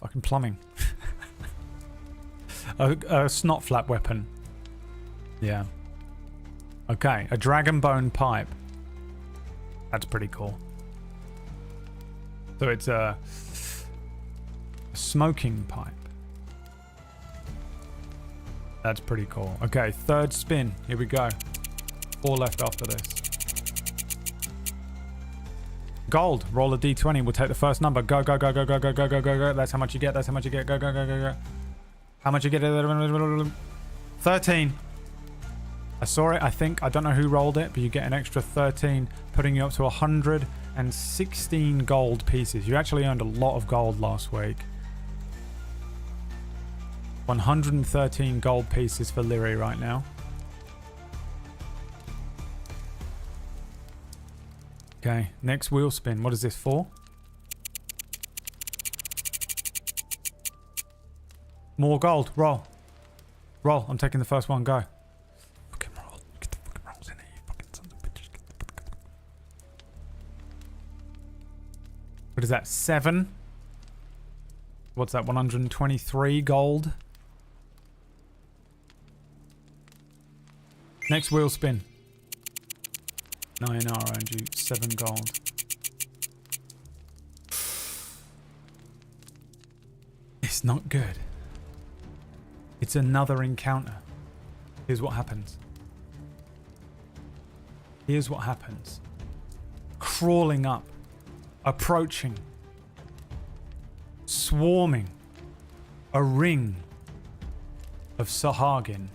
fucking plumbing. a snot flap weapon. Yeah. Okay, a dragon bone pipe. That's pretty cool. So it's a smoking pipe. That's pretty cool. Okay, third spin. Here we go. 4 left after this. Gold. Roll a d20. We'll take the first number. Go, go, go, go, go, go, go, go, go, go. That's how much you get. That's how much you get. Go, go, go, go, go. How much you get? 13. I saw it, I think. I don't know who rolled it, but you get an extra 13, putting you up to 116 gold pieces. You actually earned a lot of gold last week. 113 gold pieces for Lyri right now. Okay, next wheel spin. What is this for? More gold. Roll. Roll. I'm taking the first one. Go. Fucking roll. Get the fucking rolls in here, you fucking sons of bitches. What is that? 7? What's that? 123 gold. Next wheel spin. 9 RNG, 7 gold. It's not good. It's another encounter. Here's what happens. Here's what happens. Crawling up. Approaching. Swarming. A ring of Sahagin.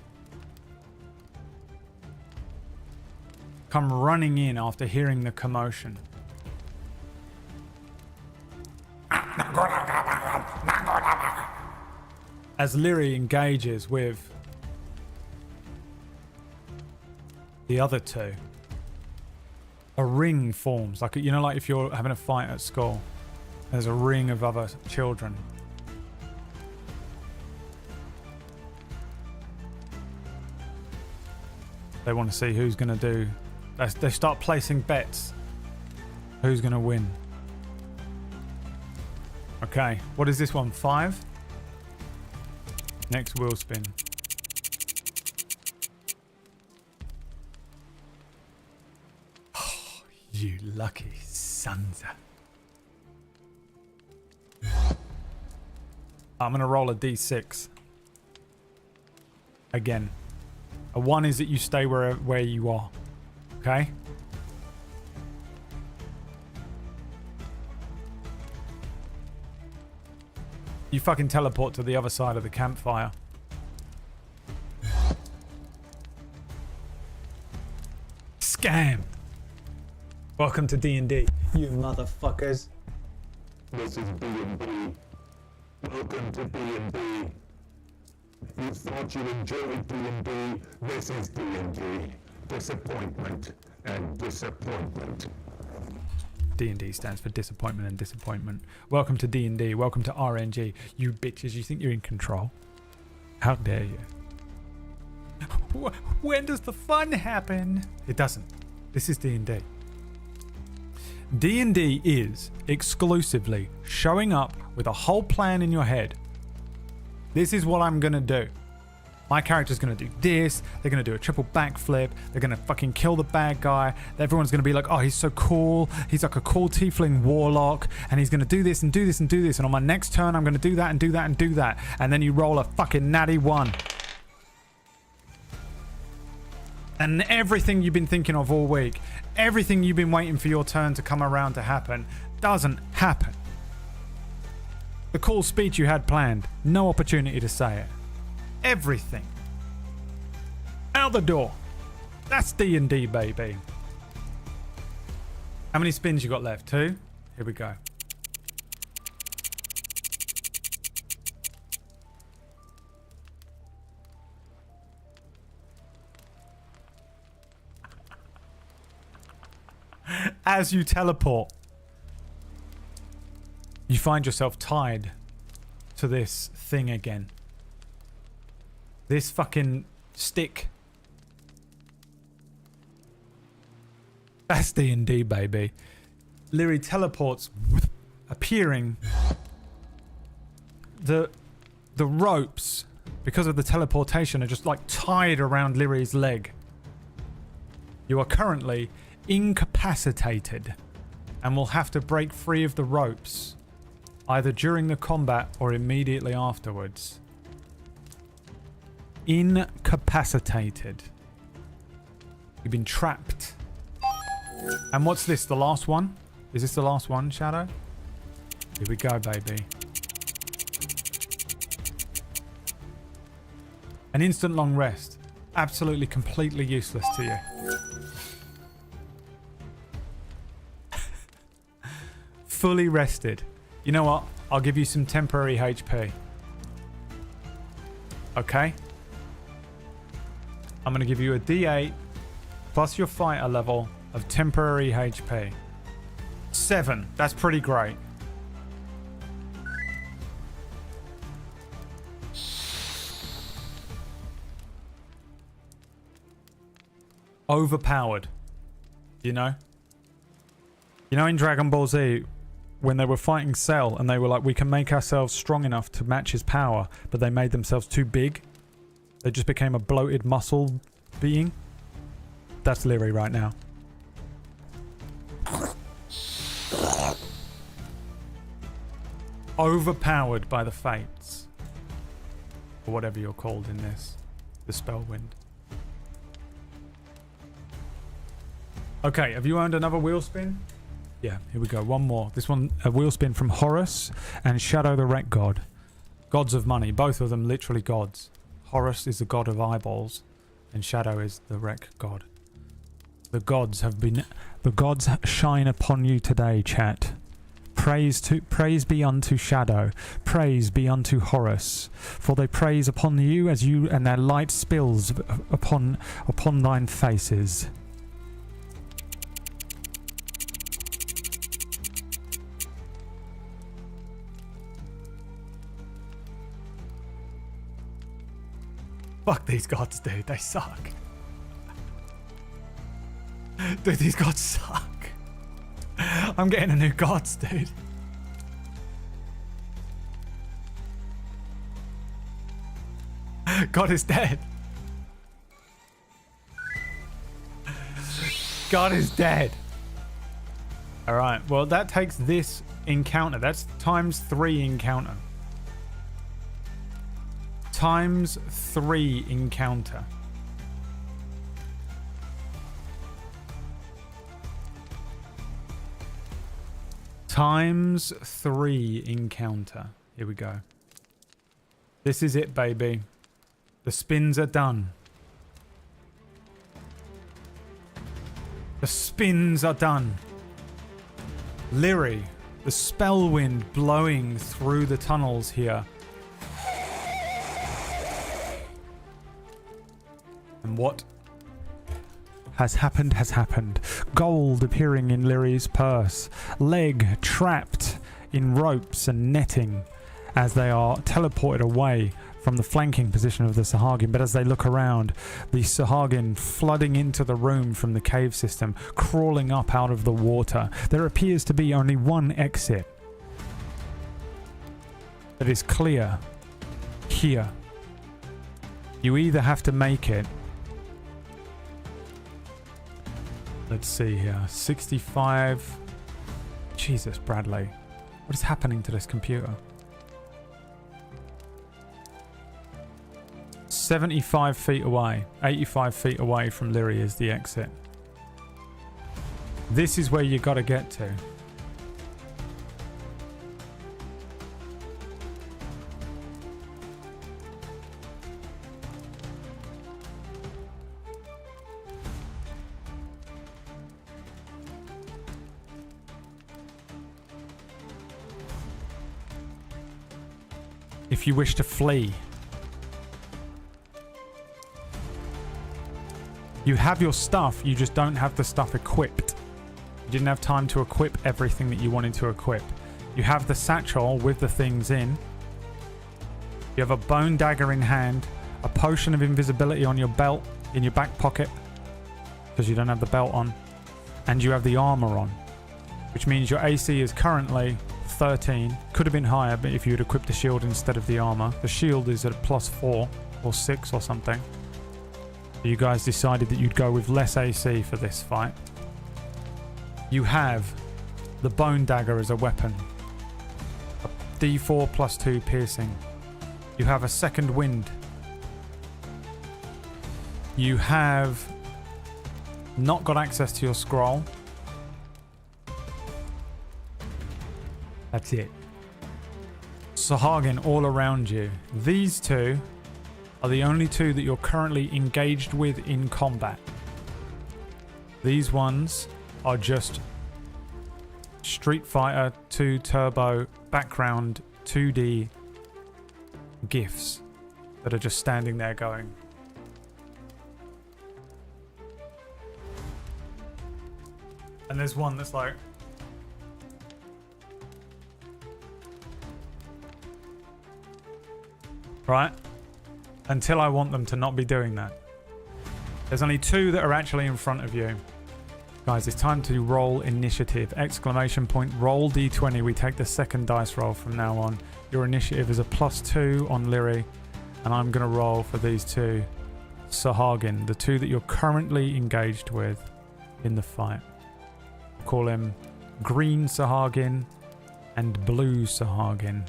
Come running in after hearing the commotion. As Lyri engages with the other two, a ring forms. Like, you know, like if you're having a fight at school, there's a ring of other children. They want to see who's going to do. They start placing bets. Who's going to win? Okay, what is this one? 5? Next wheel spin. Oh, you lucky sons. I'm going to roll a d6. Again. A 1 is that you stay where you are. Okay? You fucking teleport to the other side of the campfire. Scam! Welcome to D&D, you motherfuckers. This is B&B. Welcome to B&B. You thought you enjoyed D&D. This is D&D. Disappointment and disappointment. D&D stands for disappointment and disappointment. Welcome to D&D. Welcome to RNG. You bitches, you think you're in control? How dare you? When does the fun happen? It doesn't. This is D&D. D&D is exclusively showing up with a whole plan in your head. This is what I'm gonna do. My character's gonna do this. They're gonna do a triple backflip. They're gonna fucking kill the bad guy. Everyone's gonna be like, oh, he's so cool. He's like a cool tiefling warlock. And he's gonna do this and do this and do this. And on my next turn, I'm gonna do that and do that and do that. And then you roll a fucking natty 1. And everything you've been thinking of all week, everything you've been waiting for your turn to come around to happen, doesn't happen. The cool speech you had planned, no opportunity to say it. Everything. Out the door. That's D&D, baby. How many spins you got left? 2? Here we go. As you teleport, you find yourself tied to this thing again. This fucking stick. That's D&D, baby. Lyri teleports, appearing. The ropes, because of the teleportation, are just like tied around Lyri's leg. You are currently incapacitated and will have to break free of the ropes either during the combat or immediately afterwards. Incapacitated. You've been trapped. And what's this, the last one? Is this the last one, Shadow? Here we go, baby. An instant long rest. Absolutely, completely useless to you. Fully rested. You know what? I'll give you some temporary HP. Okay? I'm going to give you a D8 plus your fighter level of temporary HP. 7. That's pretty great. Overpowered. You know? You know in Dragon Ball Z, when they were fighting Cell and they were like, we can make ourselves strong enough to match his power, but they made themselves too big. They just became a bloated muscle being. That's Lyri right now. Overpowered by the fates. Or whatever you're called in this. The Spellwind. Okay, have you earned another wheel spin? Yeah, here we go. One more. This one, a wheel spin from Horus and Shadow the Wreck God. Gods of money. Both of them literally gods. Horus is the god of eyeballs and Shadow is the Wreck God. The gods shine upon you today, chat. Praise be unto Shadow. Praise be unto Horus. For they praise upon you as you and their light spills upon thine faces. Fuck these gods, dude. They suck. Dude, these gods suck. I'm getting a new gods, dude. God is dead. God is dead. Alright, well that takes this encounter. That's ×3 encounter. ×3 encounter. ×3 encounter. Here we go. This is it, baby. The spins are done. The spins are done. Lyri, the spell wind blowing through the tunnels here. And what has happened has happened. Gold appearing in Lyri's purse. Leg trapped in ropes and netting as they are teleported away from the flanking position of the Sahagin. But as they look around, the Sahagin flooding into the room from the cave system, crawling up out of the water. There appears to be only one exit that is clear here. You either have to make it. Let's see here. 65. Jesus, Bradley. What is happening to this computer? 75 feet away, 85 feet away from Lyri is the exit. This is where you got to get to. If you wish to flee, you have your stuff, you just don't have the stuff equipped. You didn't have time to equip everything that you wanted to equip. You have the satchel with the things in. You have a bone dagger in hand, a potion of invisibility on your belt, in your back pocket, because you don't have the belt on, and you have the armor on, which means your AC is currently 13. Could have been higher, but if you had equipped the shield instead of the armor. The shield is at +4 or 6 or something. You guys decided that you'd go with less AC for this fight. You have the bone dagger as a weapon. A D4 +2 piercing. You have a second wind. You have not got access to your scroll. That's it. Sahagin all around you. These two are the only two that you're currently engaged with in combat. These ones are just Street Fighter 2 Turbo background 2D GIFs that are just standing there going. And there's one that's like... Right? Until I want them to not be doing that. There's only two that are actually in front of you. Guys, it's time to roll initiative. Exclamation point, roll d20. We take the second dice roll from now on. Your initiative is a +2 on Lyri. And I'm going to roll for these two. Sahagin, the two that you're currently engaged with in the fight. We'll call him Green Sahagin and Blue Sahagin.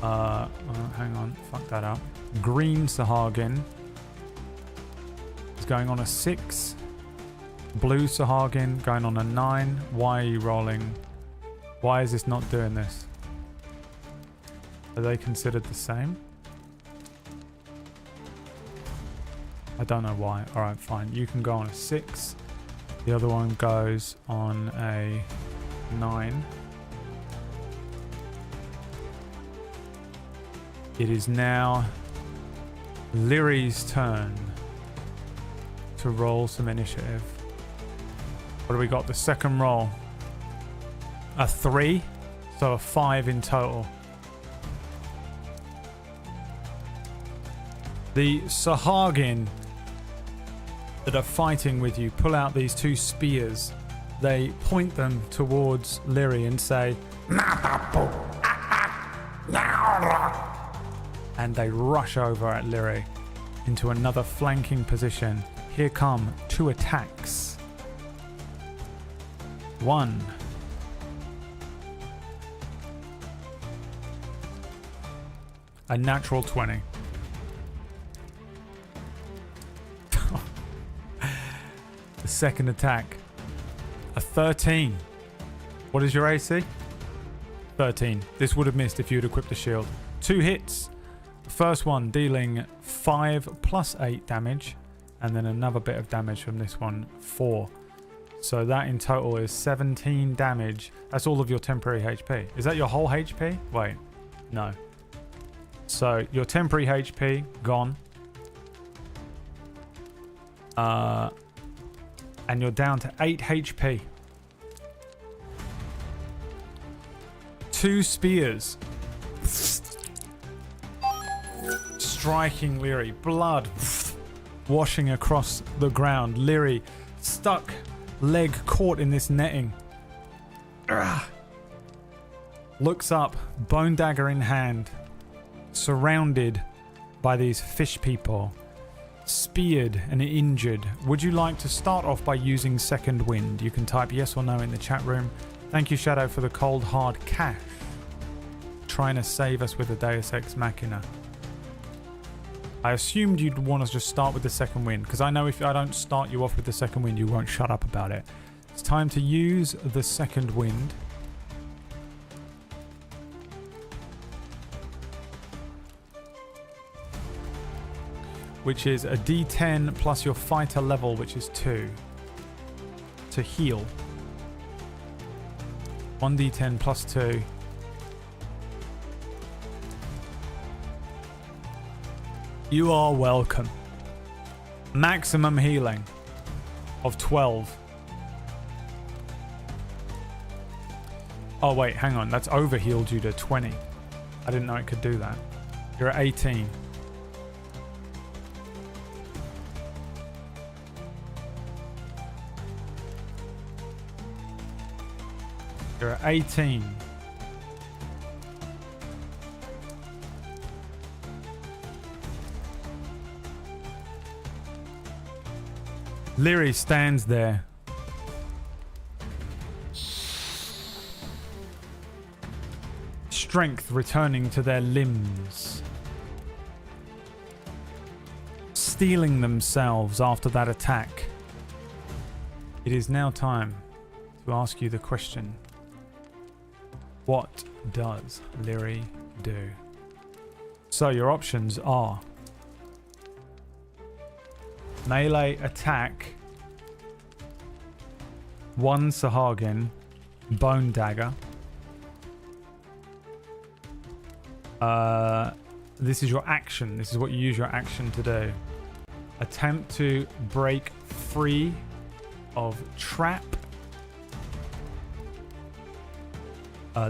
Hang on, fuck that up. Green Sahagin is going on a 6. Blue Sahagin going on a 9. Why are you rolling? Why is this not doing this? Are they considered the same? I don't know why. Alright, fine. You can go on a 6. The other one goes on a 9. It is now Lyri's turn to roll some initiative. What do we got? The second roll. A 3, so a 5 in total. The Sahagin that are fighting with you pull out these two spears. They point them towards Lyri and say, and they rush over at Lyri into another flanking position. Here come 2 attacks. 1. A natural 20. The second attack. A 13. What is your AC? 13. This would have missed if you had equipped a shield. 2 hits. The first one dealing 5 + 8 damage. And then another bit of damage from this one, 4. So that in total is 17 damage. That's all of your temporary HP. Is that your whole HP? Wait. No. So your temporary HP, gone. And you're down to 8 HP. 2 spears. Striking Lyri. Blood washing across the ground. Lyri stuck, leg caught in this netting. Looks up, bone dagger in hand, surrounded by these fish people. Speared and injured. Would you like to start off by using second wind? You can type yes or no in the chat room. Thank you, Shadow, for the cold hard cash. Trying to save us with a Deus Ex Machina. I assumed you'd want to just start with the second wind, because I know if I don't start you off with the second wind, you won't shut up about it. It's time to use the second wind. Which is a D10 plus your fighter level, which is 2. To heal. 1d10 plus 2. You are welcome. Maximum healing of 12. Oh wait, hang on. That's overhealed you to 20. I didn't know it could do that. You're at 18. You're at 18. Leary stands there. Strength returning to their limbs. Steeling themselves after that attack. It is now time to ask you the question. What does Leary do? So your options are melee attack, 1 Sahagin, bone dagger. This is your action. This is what you use your action to do. Attempt to break free of trap.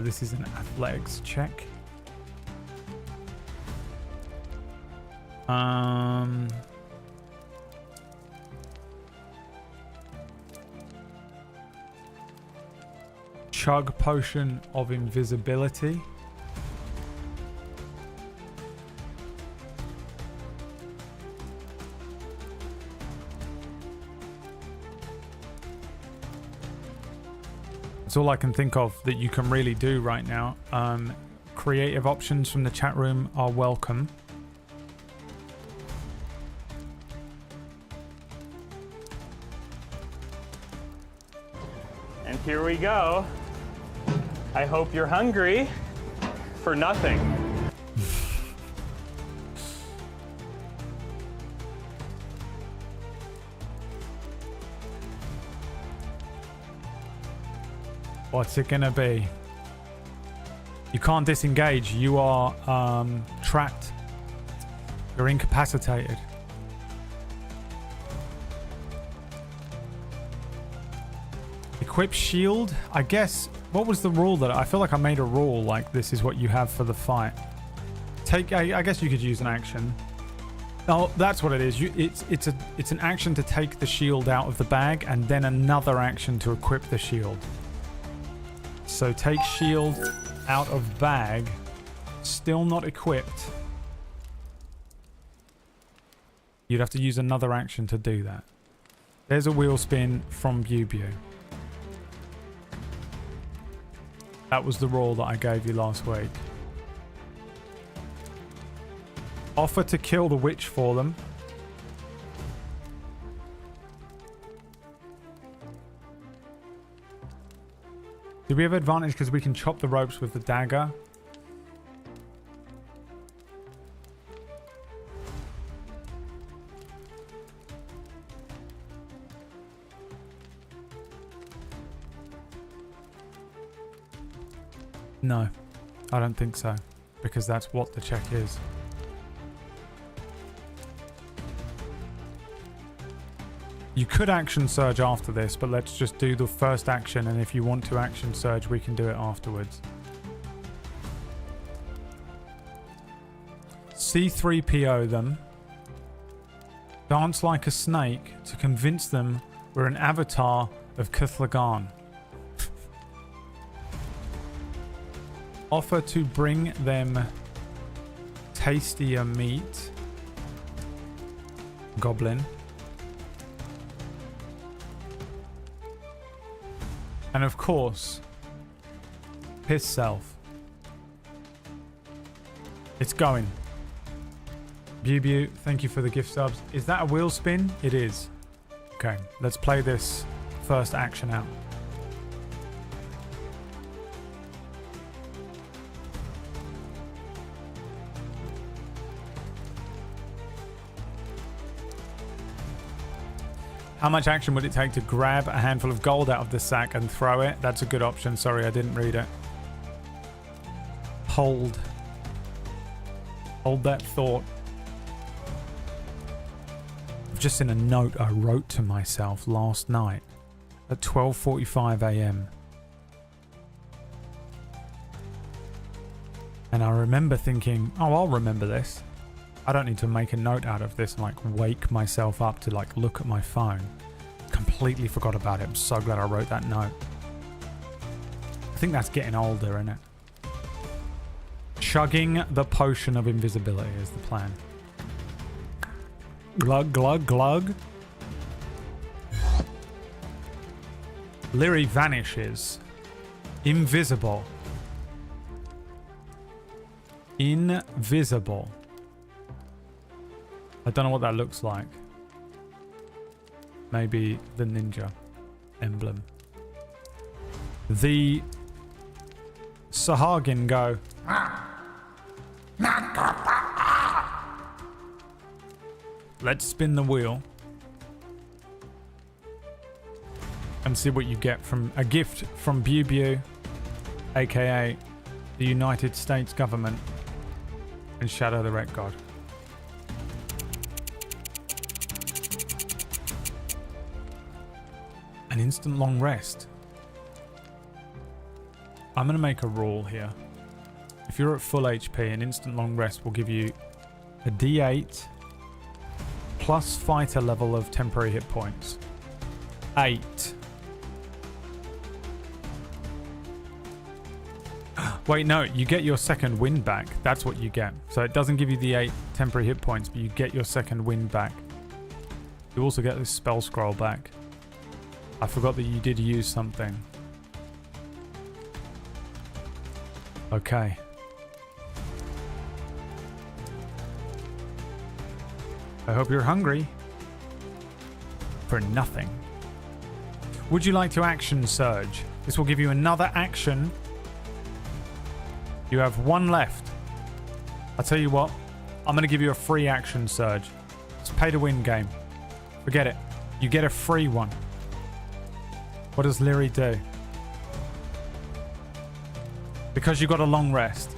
This is an athletics check. Chug potion of invisibility. That's all I can think of that you can really do right now. Creative options from the chat room are welcome. And here we go. I hope you're hungry for nothing. What's it gonna be? You can't disengage. You are trapped. You're incapacitated. Equip shield. I guess. What was the rule that I feel like I made a rule like this is what you have for the fight. Take. I guess you could use an action. Oh, that's what it is. It's an action to take the shield out of the bag and then another action to equip the shield. So take shield out of bag, still not equipped. You'd have to use another action to do that. There's a wheel spin from BradWOTO. That was the rule that I gave you last week. Offer to kill the witch for them. Do we have advantage because we can chop the ropes with the dagger? No, I don't think so, because that's what the check is. You could action surge after this, but let's just do the first action, and if you want to action surge, we can do it afterwards. C3PO them. Dance like a snake to convince them we're an avatar of Kuthlagan. Offer to bring them tastier meat. Goblin. And of course, piss self. It's going. Bew, thank you for the gift subs. Is that a wheel spin? It is. Okay, let's play this first action out. How much action would it take to grab a handful of gold out of the sack and throw it? That's a good option. Sorry, I didn't read it. Hold that thought. I've just seen a note I wrote to myself last night at 12:45 a.m. And I remember thinking, oh, I'll remember this. I don't need to make a note out of this and like wake myself up to like look at my phone. Completely forgot about it. I'm so glad I wrote that note. I think that's getting older, isn't it? Chugging the potion of invisibility is the plan. Glug, glug, glug. Lyri vanishes. Invisible. Invisible. I don't know what that looks like. Maybe the ninja emblem. The Sahagin go. Let's spin the wheel and see what you get from a gift from Bew, aka the United States government, and Shadow the Ret God. An instant long rest. I'm going to make a rule here. If you're at full HP, an instant long rest will give you a D8 plus fighter level of temporary hit points. 8. Wait, no, you get your second wind back. That's what you get. So it doesn't give you the 8 temporary hit points, but you get your second wind back. You also get this spell scroll back. I forgot that you did use something. Okay. I hope you're hungry. For nothing. Would you like to action surge? This will give you another action. You have one left. I'll tell you what. I'm going to give you a free action surge. It's pay to win game. Forget it. You get a free one. What does Lyri do? Because you got a long rest,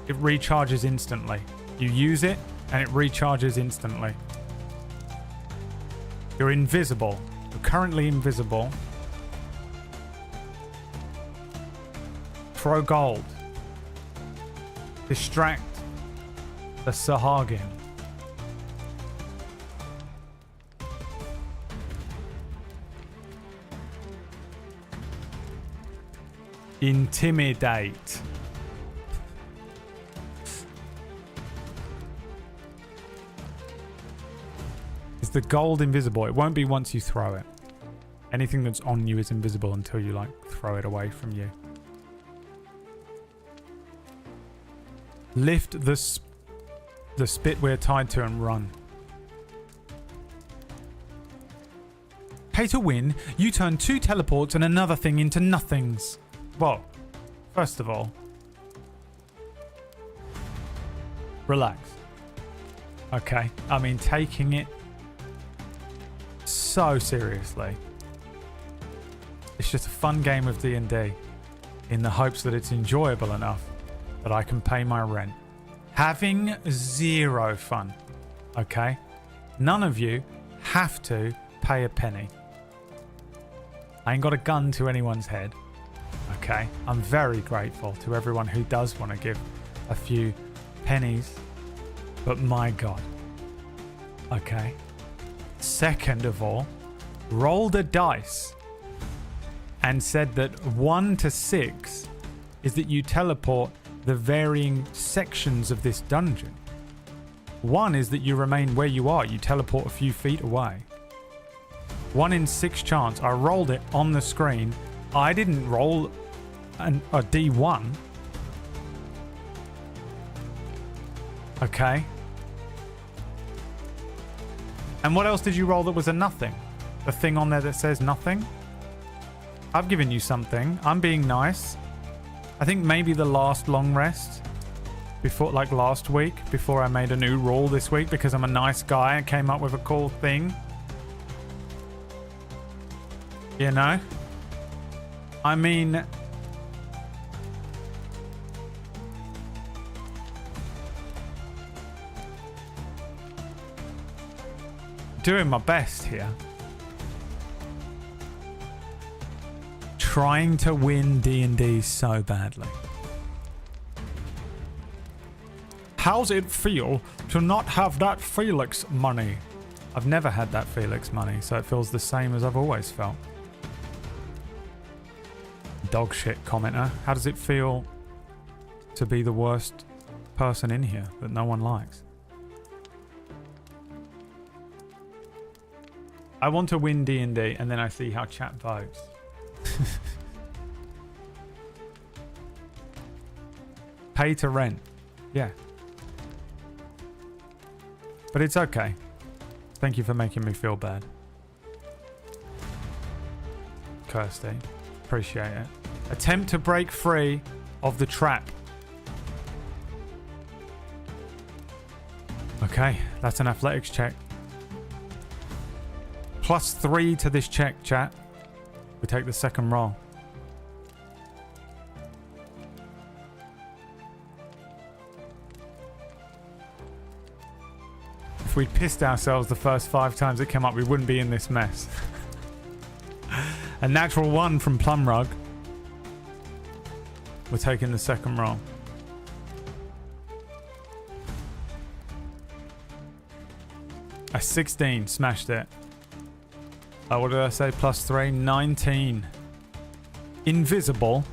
it recharges instantly. You use it and it recharges instantly. You're invisible. You're currently invisible. Throw gold. Distract the Sahagin. Intimidate. Is the gold invisible? It won't be once you throw it. Anything that's on you is invisible until you like throw it away from you. Lift the spit we're tied to and run. Pay to win, you turn 2 teleports and another thing into nothings. Well, first of all, relax. Okay, I mean, taking it so seriously. It's just a fun game of D&D in the hopes that it's enjoyable enough that I can pay my rent. Having zero fun, okay? None of you have to pay a penny. I ain't got a gun to anyone's head. Okay, I'm very grateful to everyone who does want to give a few pennies, but my God. Okay. Second of all, rolled a dice and said that 1 to 6 is that you teleport the varying sections of this dungeon. 1 is that you remain where you are, you teleport a few feet away. 1 in 6 chance. I rolled it on the screen. I didn't roll a D1. Okay. And what else did you roll that was a nothing? The thing on there that says nothing? I've given you something. I'm being nice. I think maybe the last long rest before, like last week, before I made a new rule this week because I'm a nice guy and came up with a cool thing. You know? I mean, doing my best here. Trying to win D&D so badly. How's it feel to not have that Felix money? I've never had that Felix money, so it feels the same as I've always felt. Dog shit commenter. How does it feel to be the worst person in here that no one likes? I want to win D&D and then I see how chat votes. Pay to rent. Yeah. But it's okay. Thank you for making me feel bad. Kirsty. Appreciate it. Attempt to break free of the trap. Okay, that's an athletics check. +3 to this check, chat. We take the second roll. If we'd pissed ourselves the first 5 times it came up, we wouldn't be in this mess. A natural 1 from Plumrug. We're taking the second roll. A 16, smashed it. What did I say? +3, 19. Invisible.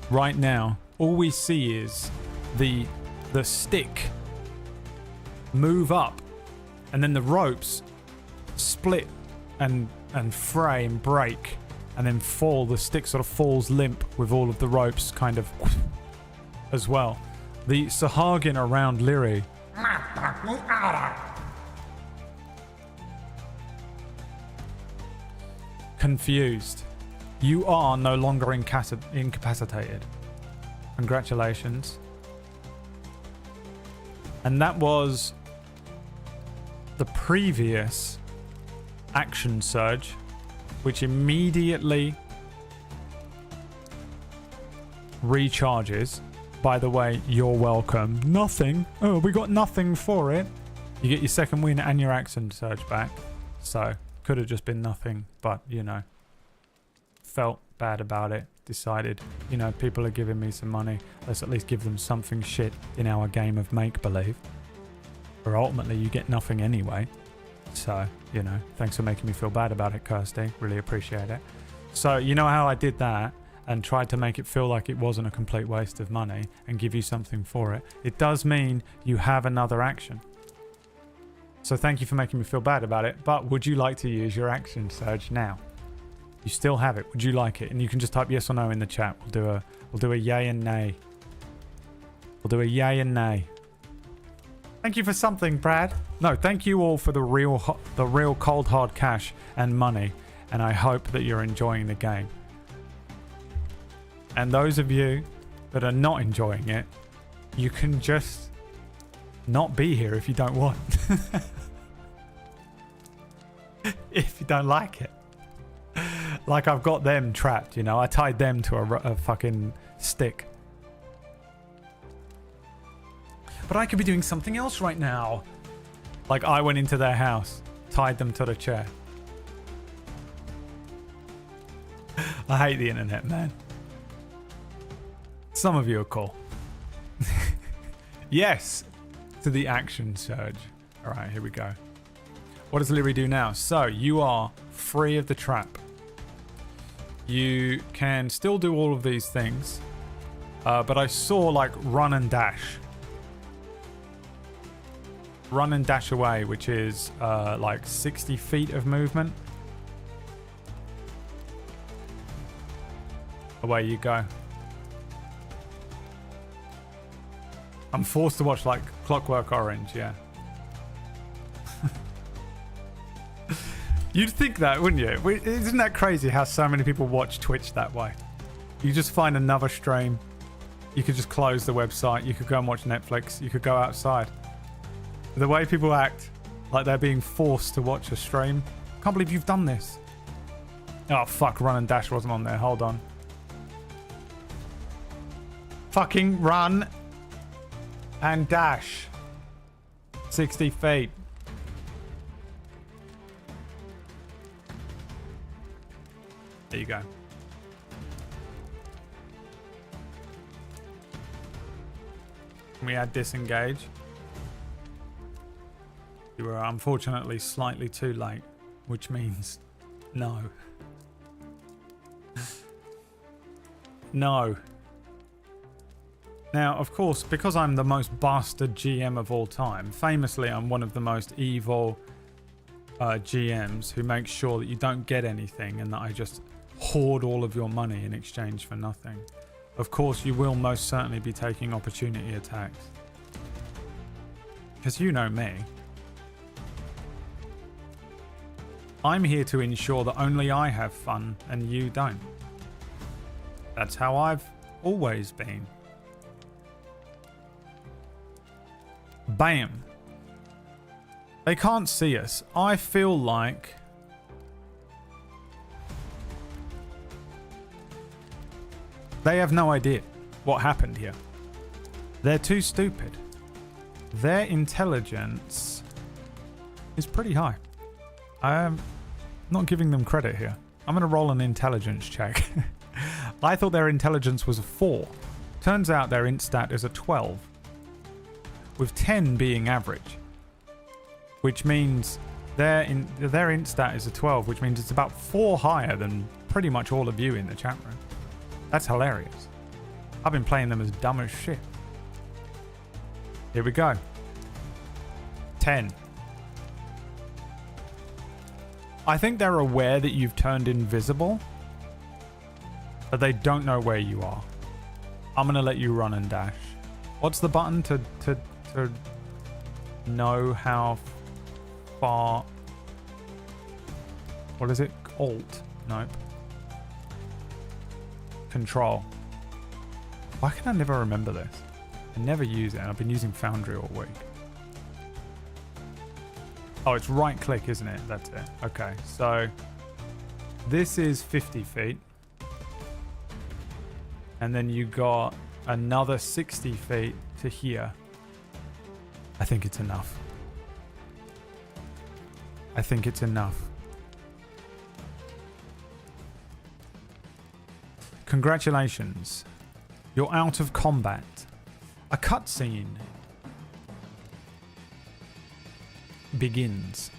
Right now, all we see is the stick move up, and then the ropes split and fray and break, and then fall. The stick sort of falls limp with all of the ropes kind of as well. The Sahagin around Lyri confused. You are no longer incapacitated. Congratulations. And that was the previous action surge, which immediately recharges. By the way, you're welcome. Nothing. Oh, we got nothing for it. You get your second win and your action surge back. So, could have just been nothing, but, you know, felt bad about it. Decided, you know, people are giving me some money. Let's at least give them something shit in our game of make-believe. Or ultimately, you get nothing anyway. So, you know, thanks for making me feel bad about it, Kirsty. Really appreciate it. So, you know how I did that and tried to make it feel like it wasn't a complete waste of money and give you something for it? It does mean you have another action. So thank you for making me feel bad about it. But would you like to use your action surge now? You still have it. Would you like it? And you can just type yes or no in the chat. We'll do a yay and nay. We'll do a yay and nay. Thank you for something, Brad. No, thank you all for the real cold hard cash and money. And I hope that you're enjoying the game. And those of you that are not enjoying it, you can just not be here if you don't want. If you don't like it. Like I've got them trapped, you know. I tied them to a fucking stick. But I could be doing something else right now. Like I went into their house, tied them to the chair. I hate the internet, man. Some of you are cool. Yes, to the action surge. All right, here we go. What does Lyri do now? So you are free of the trap. You can still do all of these things, but I saw like run and dash. Run and dash away, which is like 60 feet of movement. Away you go. I'm forced to watch like Clockwork Orange, yeah. You'd think that, wouldn't you? Isn't that crazy how so many people watch Twitch that way? You just find another stream. You could just close the website. You could go and watch Netflix. You could go outside. The way people act like they're being forced to watch a stream. Can't believe you've done this. Oh, fuck. Run and dash wasn't on there. Hold on. Fucking run and dash. 60 feet. There you go. Can we add disengage? You were unfortunately slightly too late, which means no. No. Now, of course, because I'm the most bastard GM of all time, famously I'm one of the most evil GMs who makes sure that you don't get anything and that I just hoard all of your money in exchange for nothing. Of course, you will most certainly be taking opportunity attacks. Because you know me. I'm here to ensure that only I have fun and you don't. That's how I've always been. Bam. They can't see us. I feel like they have no idea what happened here. They're too stupid. Their intelligence is pretty high. I'm not giving them credit here. I'm going to roll an intelligence check. I thought their intelligence was a 4. Turns out their int stat is a 12. With 10 being average. Which means their int stat is a 12, which means it's about 4 higher than pretty much all of you in the chat room. That's hilarious. I've been playing them as dumb as shit. Here we go. 10. I think they're aware that you've turned invisible, but they don't know where you are. I'm going to let you run and dash. What's the button to know how far? What is it? Alt? Nope. Control. Why can I never remember this? I never use it. I've been using Foundry all week. Oh, it's right click, isn't it? That's it. Okay, so this is 50 feet. And then you got another 60 feet to here. I think it's enough. I think it's enough. Congratulations. You're out of combat. A cutscene begins.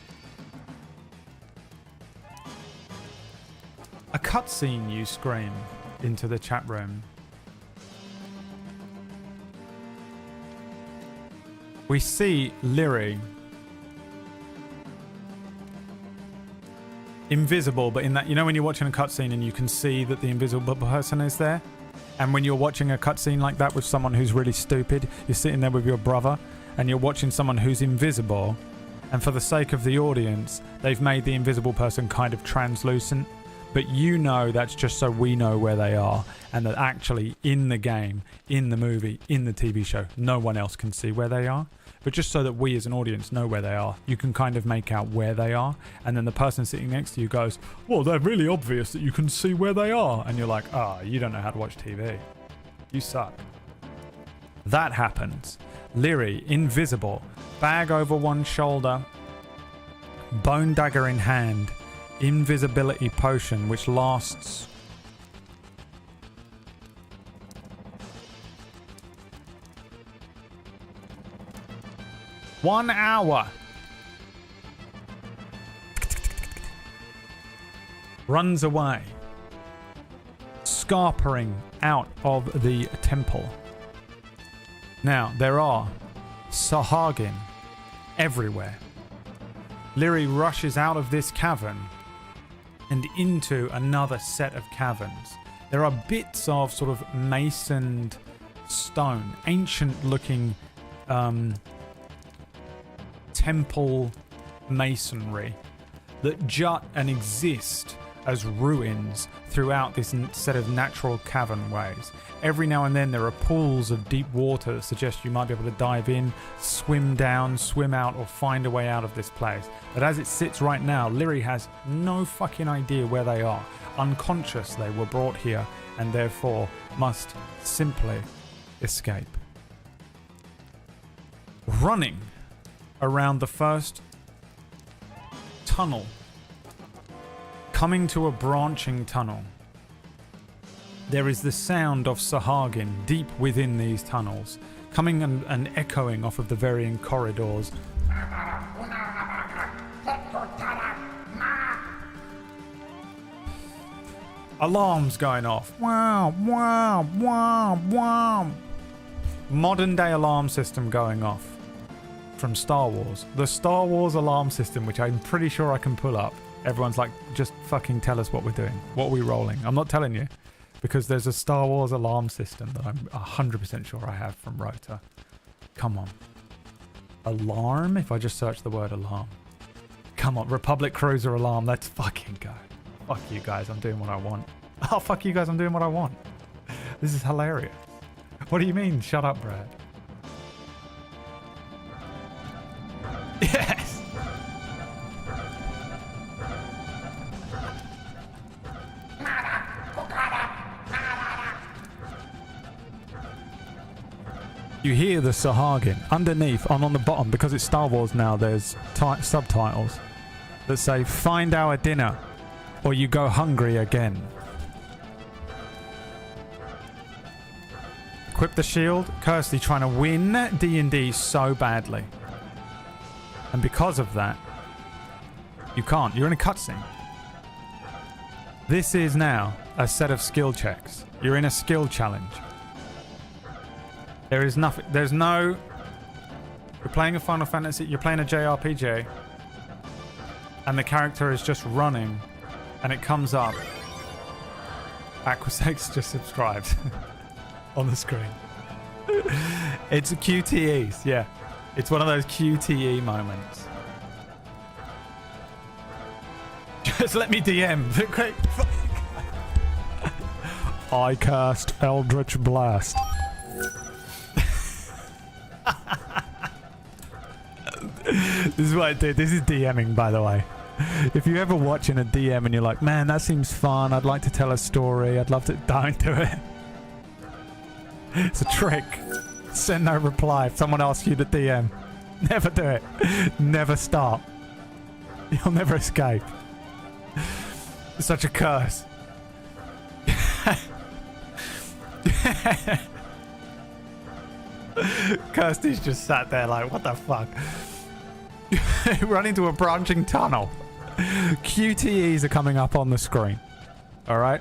A cutscene, you scream into the chat room. We see Lyri invisible, but in that, you know when you're watching a cutscene and you can see that the invisible person is there? And when you're watching a cutscene like that with someone who's really stupid, you're sitting there with your brother and you're watching someone who's invisible, and for the sake of the audience, they've made the invisible person kind of translucent, but you know that's just so we know where they are, and that actually in the game, in the movie, in the TV show, no one else can see where they are. But just so that we as an audience know where they are, you can kind of make out where they are, and then the person sitting next to you goes, well, they're really obvious that you can see where they are, and you're like, you don't know how to watch TV. You suck. That happens. Lyri, invisible, bag over one shoulder, bone dagger in hand, invisibility potion, which lasts one hour. Runs away, scarpering out of the temple. Now, there are Sahagin everywhere. Lyri rushes out of this cavern and into another set of caverns. There are bits of sort of masoned stone, ancient looking temple masonry that jut and exist as ruins throughout this set of natural cavern ways. Every now and then there are pools of deep water that suggest you might be able to dive in, swim down, swim out, or find a way out of this place. But as it sits right now, Lyri has no fucking idea where they are. Unconscious, they were brought here and therefore must simply escape. Running around the first tunnel, coming to a branching tunnel, there is the sound of Sahagin deep within these tunnels, coming and echoing off of the varying corridors. Alarms going off. Wow, wow, wow, wow. Modern day alarm system going off from Star Wars. The Star Wars alarm system, which I'm pretty sure I can pull up. Everyone's like, just fucking tell us what we're doing. What are we rolling? I'm not telling you, because there's a Star Wars alarm system that I'm 100% sure I have from BradWOTO. Come on. Alarm? If I just search the word alarm. Come on, Republic Cruiser alarm. Let's fucking go. Fuck you guys, I'm doing what I want. Oh, fuck you guys, I'm doing what I want. This is hilarious. What do you mean? Shut up, Brad. Yes! You hear the Sahagin. Underneath, and on the bottom, because it's Star Wars now, there's subtitles that say, "Find our dinner, or you go hungry again." Equip the shield. Kirsty trying to win D&D so badly. And because of that, you can't. You're in a cutscene. This is now a set of skill checks. You're in a skill challenge. There is nothing. There's no... You're playing a Final Fantasy. You're playing a JRPG. And the character is just running. And it comes up. Aquasex just subscribed. On the screen. It's a QTEs, yeah. It's one of those QTE moments. Just let me DM. I cast Eldritch Blast. This is what I did. This is DMing, by the way. If you're ever watching a DM and you're like, man, that seems fun. I'd like to tell a story. I'd love to... Don't do it. It's a trick. Send no reply if someone asks you to DM. Never do it. Never start. You'll never escape. It's such a curse. Kirsty's just sat there like, what the fuck? Run into a branching tunnel. QTEs are coming up on the screen. Alright?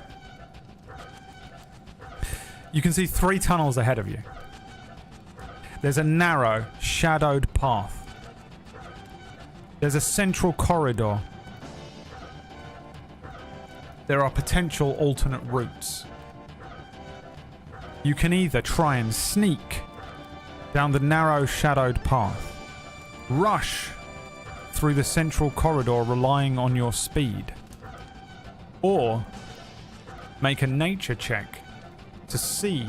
You can see 3 tunnels ahead of you. There's a narrow, shadowed path. There's a central corridor. There are potential alternate routes. You can either try and sneak down the narrow, shadowed path, rush through the central corridor relying on your speed, or make a nature check to see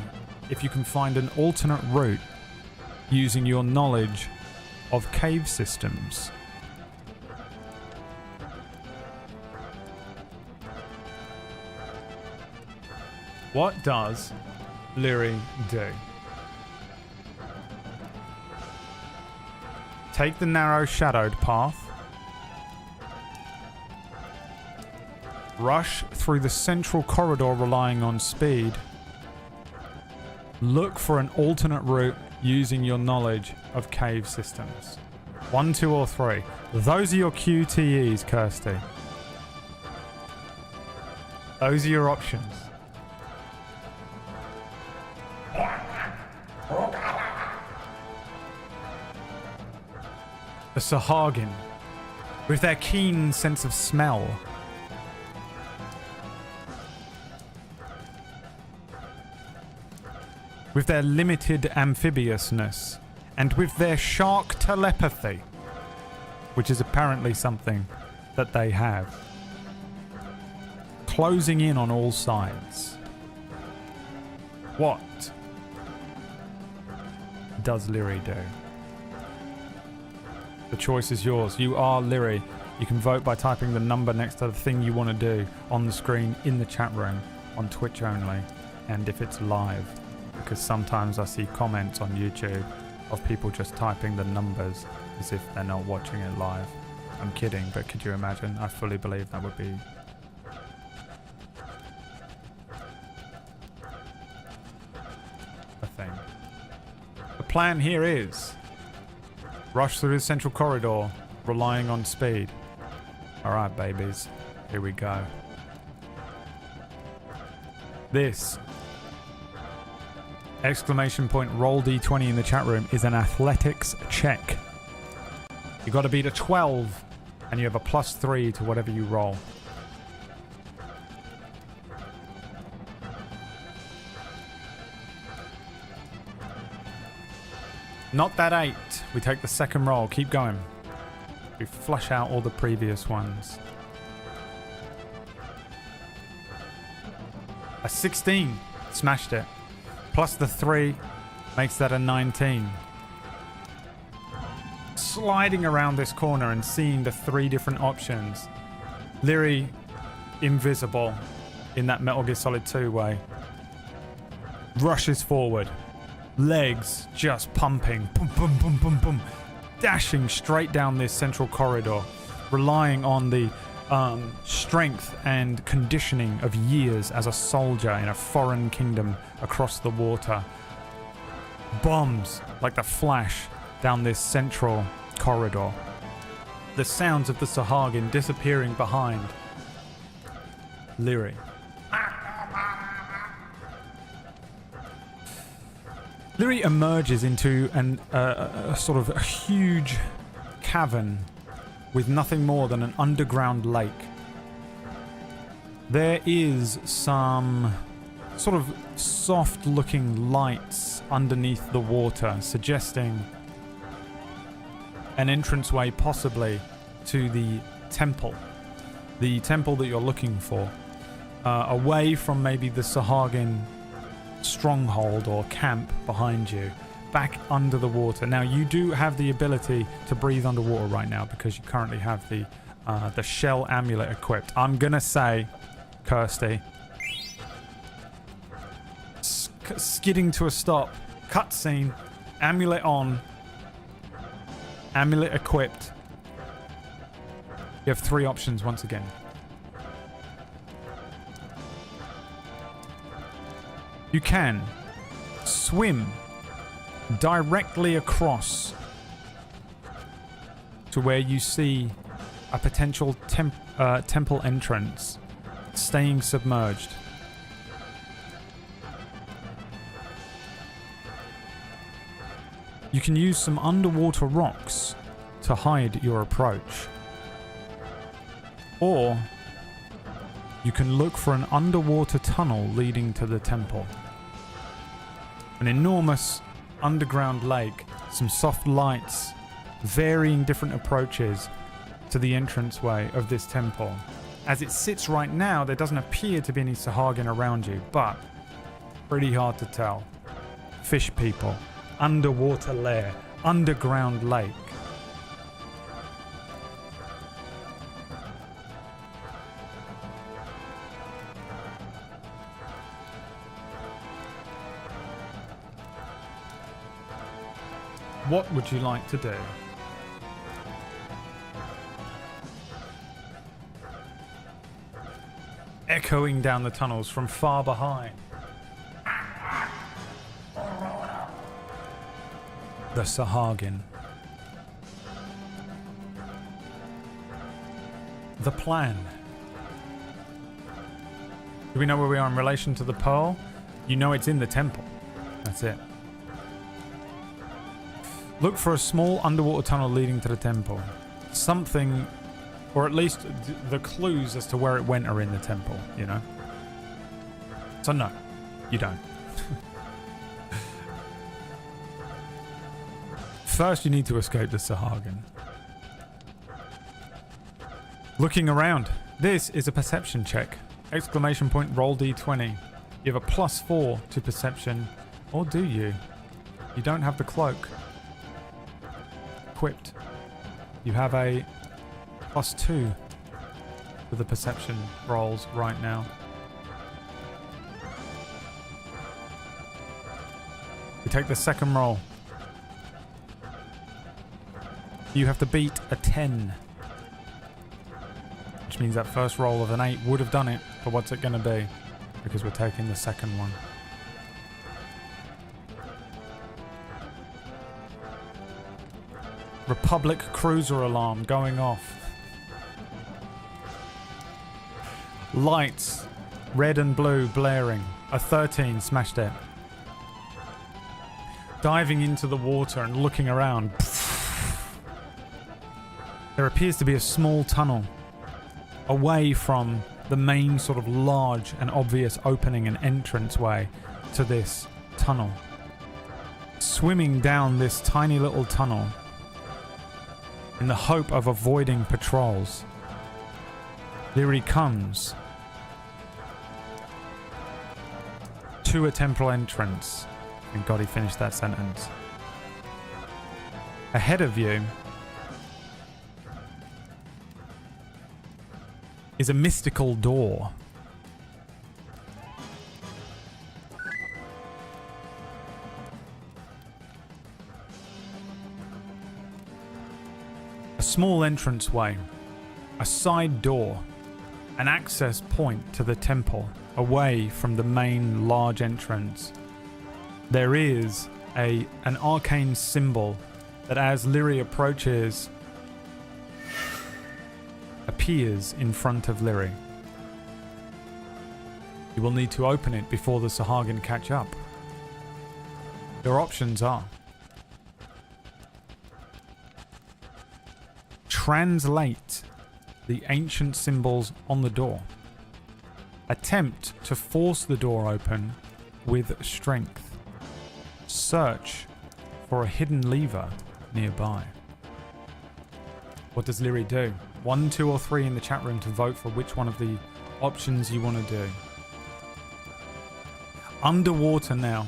if you can find an alternate route using your knowledge of cave systems. What does Lyri do? Take the narrow shadowed path. Rush through the central corridor relying on speed. Look for an alternate route using your knowledge of cave systems. 1, 2, or 3. Those are your QTEs, Kirsty. Those are your options. The Sahagin, with their keen sense of smell. With their limited amphibiousness, and with their shark telepathy, which is apparently something that they have. Closing in on all sides. What does Lyri do? The choice is yours. You are Lyri. You can vote by typing the number next to the thing you want to do on the screen in the chat room on Twitch only, and if it's live, because sometimes I see comments on YouTube of people just typing the numbers as if they're not watching it live. I'm kidding, but could you imagine? I fully believe that would be a thing. The plan here is rush through the central corridor, relying on speed. Alright, babies. Here we go. This exclamation point roll d20 in the chat room is an athletics check. You got to beat a 12 and you have a +3 to whatever you roll. Not that 8. We take the second roll. Keep going. We flush out all the previous ones. A 16. Smashed it. Plus the 3 makes that a 19. Sliding around this corner and seeing the 3 different options. Lyri, invisible in that Metal Gear Solid 2 way, rushes forward. Legs just pumping. Boom, boom, boom, boom, boom. Dashing straight down this central corridor, relying on the strength and conditioning of years as a soldier in a foreign kingdom across the water. Bombs like the flash down this central corridor. The sounds of the Sahagin disappearing behind Lyri. Lyri emerges into a sort of a huge cavern with nothing more than an underground lake. There is some sort of soft-looking lights underneath the water, suggesting an entranceway possibly to the temple that you're looking for, away from maybe the Sahagin stronghold or camp behind you, back under the water. Now you do have the ability to breathe underwater right now because you currently have the shell amulet equipped. I'm gonna say, Kirsty, skidding to a stop, cutscene, amulet on, amulet equipped. You have 3 options once again. You can swim directly across to where you see a potential temple entrance, staying submerged. You can use some underwater rocks to hide your approach. Or you can look for an underwater tunnel leading to the temple. An enormous underground lake, some soft lights, varying different approaches to the entranceway of this temple. As it sits right now, there doesn't appear to be any Sahagin around you, but pretty hard to tell. Fish people, underwater lair, underground lake. What would you like to do? Echoing down the tunnels from far behind. The Sahagin. The plan. Do we know where we are in relation to the pearl? You know it's in the temple. That's it. Look for a small underwater tunnel leading to the temple. Something, or at least the clues as to where it went are in the temple, you know? So no, you don't. First you need to escape the Sahagin. Looking around. This is a perception check. Exclamation point, roll d20. You have a +4 to perception. Or do you? You don't have the cloak equipped. You have a +2 to the perception rolls right now. We take the second roll. You have to beat a 10. Which means that first roll of an 8 would have done it, but what's it going to be? Because we're taking the second one. Republic cruiser alarm going off. Lights, red and blue, blaring. A 13 smashed it. Diving into the water and looking around. There appears to be a small tunnel away from the main sort of large and obvious opening and entranceway to this tunnel. Swimming down this tiny little tunnel in the hope of avoiding patrols, there he comes to a temple entrance. Thank God he finished that sentence. Ahead of you is a mystical door. A small entranceway, a side door, an access point to the temple, away from the main large entrance. There is an arcane symbol that, as Lyri approaches, appears in front of Lyri. You will need to open it before the Sahagin catch up. Your options are: translate the ancient symbols on the door. Attempt to force the door open with strength. Search for a hidden lever nearby. What does Lyri do? 1, 2, or 3 in the chat room to vote for which one of the options you want to do. Underwater now.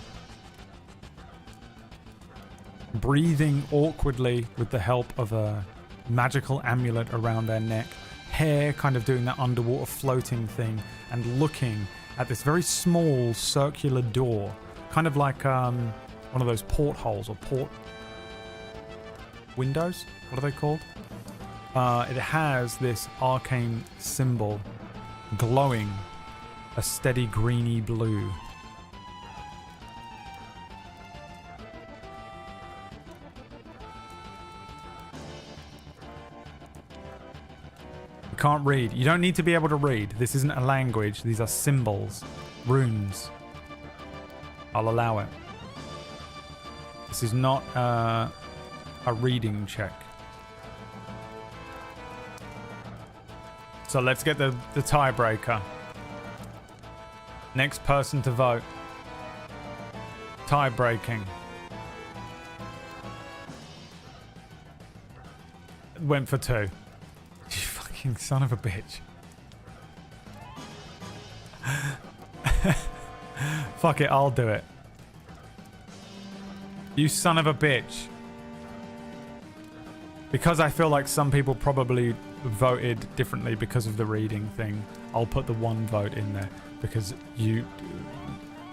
Breathing awkwardly with the help of a magical amulet around their neck. Hair kind of doing that underwater floating thing. And looking at this very small circular door. Kind of like one of those portholes or port windows. What are they called? It has this arcane symbol glowing a steady greeny blue. You can't read. You don't need to be able to read. This isn't a language. These are symbols, runes. I'll allow it. This is not a reading check. So let's get the tiebreaker. Next person to vote. Tie breaking. Went for 2. You fucking son of a bitch. Fuck it, I'll do it. You son of a bitch. Because I feel like some people probably voted differently because of the reading thing, I'll put the 1 vote in there. Because you...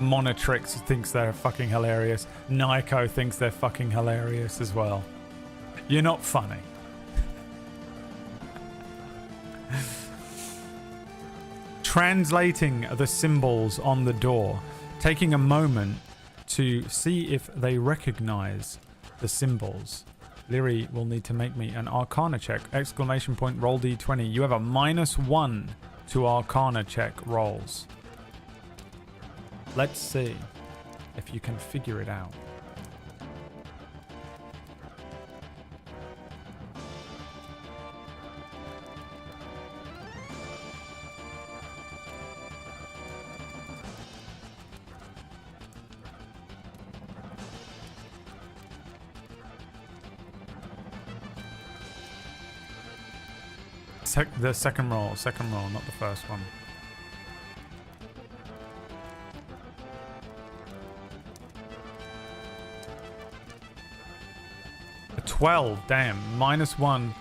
Monotrix thinks they're fucking hilarious. Nyko thinks they're fucking hilarious as well. You're not funny. Translating the symbols on the door. Taking a moment to see if they recognize the symbols. Lyri will need to make me an Arcana check. Exclamation point, roll d20. You have a -1 to Arcana check rolls. Let's see if you can figure it out. The second roll, not the first one. A 12, damn. -1.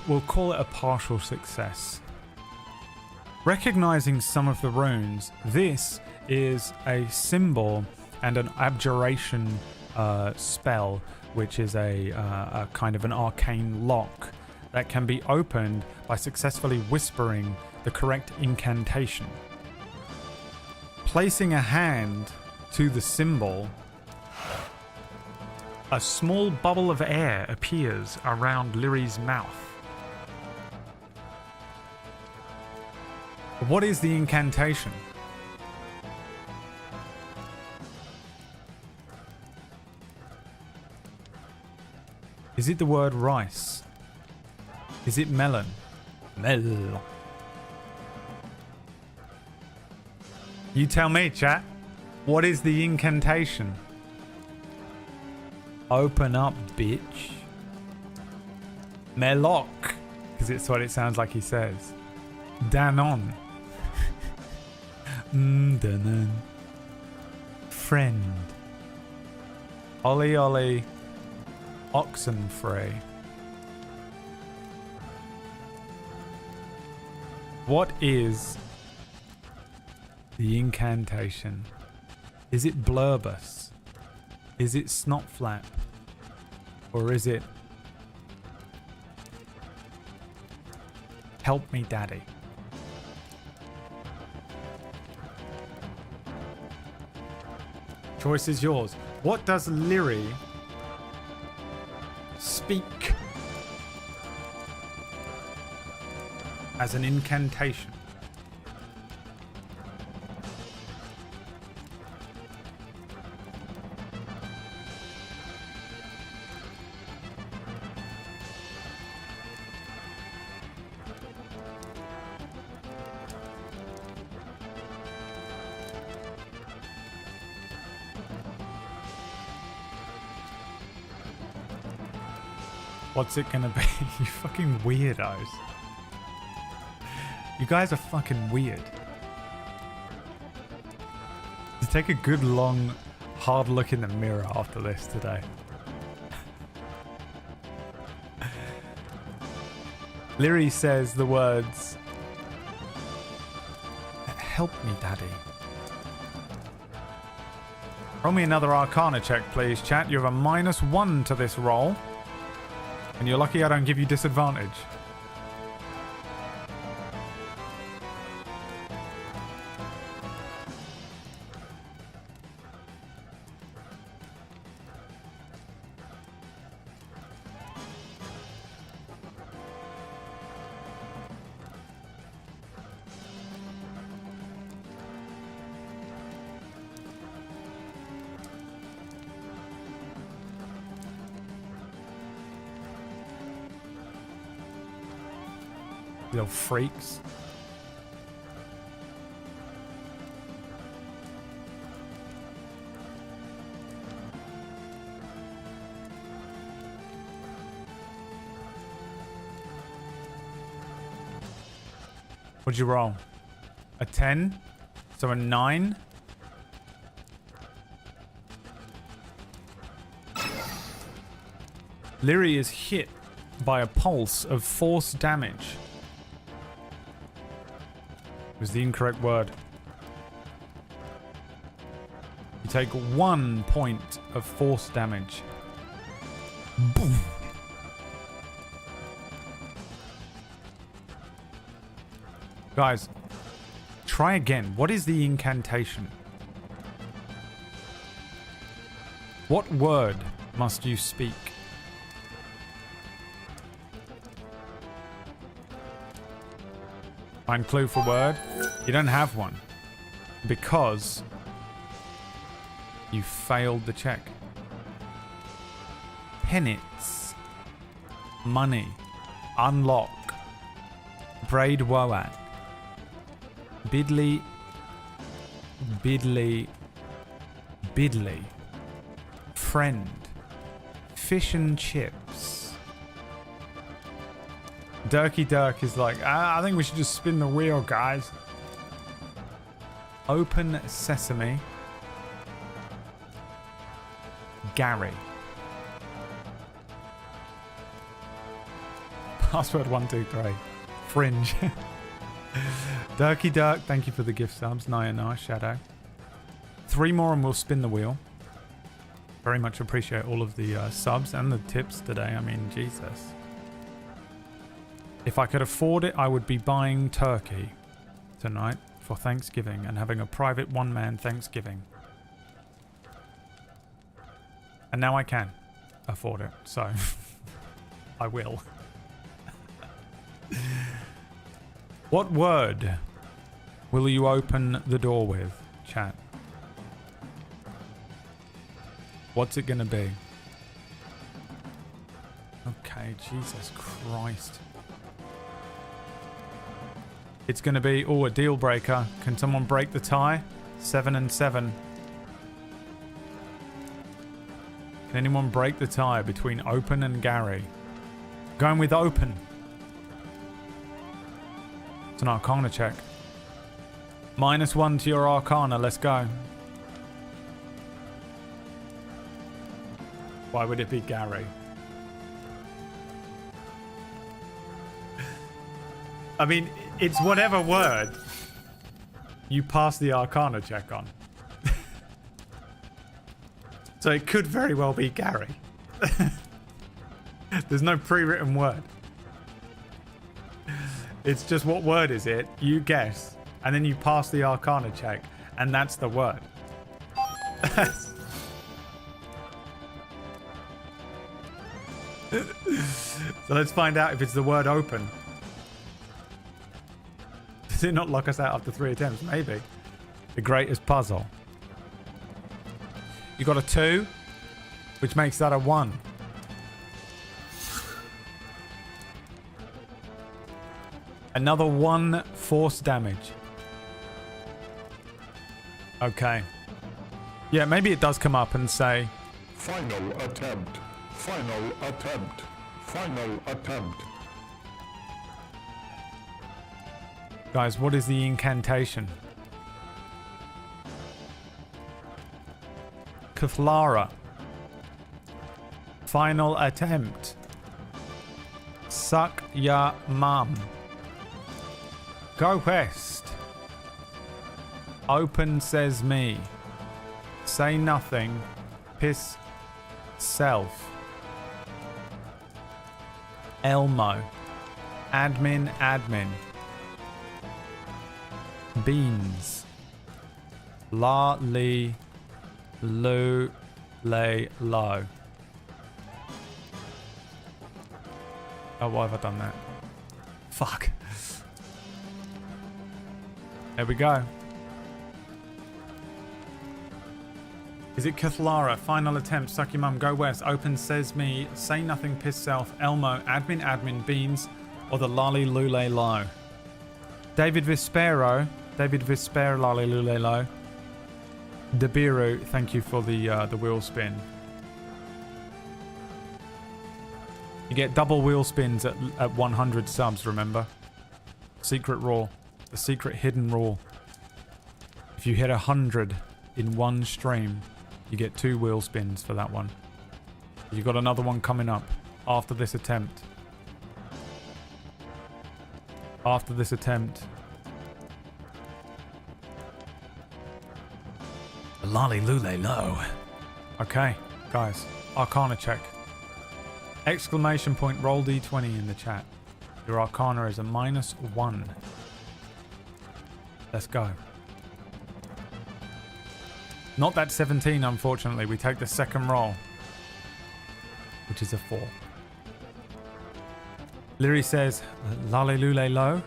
We'll call it a partial success. Recognizing some of the runes, this is a symbol and an abjuration spell, which is a kind of an arcane lock that can be opened by successfully whispering the correct incantation. Placing a hand to the symbol, a small bubble of air appears around Lyri's mouth. What is the incantation? Is it the word rice? Is it melon? Mel. You tell me, chat. What is the incantation? Open up, bitch. Meloc. Because it's what it sounds like he says. Danon. Danon. Friend. Ollie Ollie. Oxenfrey. What is the incantation? Is it Blurbus? Is it Snotflap? Or is it Help Me Daddy? Choice is yours. What does Lyri speak as an incantation? What's it gonna be? You fucking weirdos. You guys are fucking weird. You take a good long hard look in the mirror after this today. Lyri says the words, "Help me, Daddy." Roll me another Arcana check, please, chat. You have a -1 to this roll. And you're lucky I don't give you disadvantage. Little freaks. What'd you roll? A 10? So a 9? Lyri is hit by a pulse of force damage. Was the incorrect word. You take 1 point of force damage. Boom. Guys, try again. What is the incantation? What word must you speak? Find clue for word. You don't have one because you failed the check. Penance, money, unlock, BradWOTO, bidly, friend, fish and chips, Dirky Dirk is like, I think we should just spin the wheel, guys. Open sesame. Gary. Password 123. Fringe. Dirky Dirk, thank you for the gift subs. Naya Shadow. 3 more and we'll spin the wheel. Very much appreciate all of the subs and the tips today. I mean, Jesus. If I could afford it, I would be buying turkey tonight for Thanksgiving and having a private one-man Thanksgiving. And now I can afford it, so I will. What word will you open the door with, chat? What's it gonna be? Okay, Jesus Christ. It's gonna be, oh, a deal breaker. Can someone break the tie? 7 and 7. Can anyone break the tie between Open and Gary? Going with Open. It's an Arcana check. -1 to your Arcana. Let's go. Why would it be Gary? I mean, it's whatever word you pass the Arcana check on. So it could very well be Gary. There's no pre-written word. It's just what word is it? You guess. And then you pass the Arcana check. And that's the word. So let's find out if it's the word open. Does it not lock us out after 3 attempts? Maybe. The greatest puzzle. You got a 2, which makes that a 1. Another 1 force damage. Okay. Yeah, maybe it does come up and say... Final attempt. Final attempt. Final attempt. Guys, what is the incantation? Kithlara. Final attempt. Suck ya mum. Go west. Open says me. Say nothing. Piss self. Elmo. Admin. Beans. La li lo lay low. Oh, why have I done that? Fuck. There we go. Is it Kithlara? Final attempt. Suck your mum. Go west. Open says me. Say nothing. Piss self. Elmo. Admin. Beans. Or the lolly lule low. David Vispero. Lolly lule low. Debiru. Thank you for the wheel spin. You get double wheel spins at 100 subs. Remember. Secret rule. The secret hidden rule. If you hit 100 in one stream, you get 2 wheel spins for that one. You got another one coming up after this attempt. After this attempt. Lolly lule low. Okay, guys. Arcana check. Exclamation point roll d20 in the chat. Your Arcana is a -1. Let's go. Not that 17, unfortunately. We take the second roll, which is a 4. Lyri says, Lale lule low.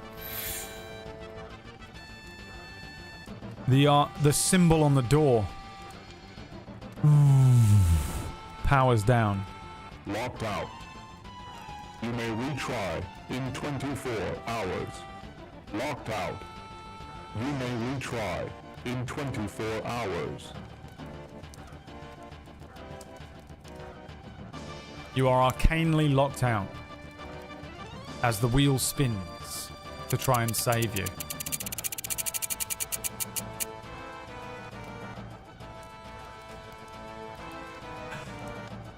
The symbol on the door powers down. Locked out. You may retry in 24 hours. Locked out. You may retry in 24 hours. You are arcanely locked out. as the wheel spins to try and save you.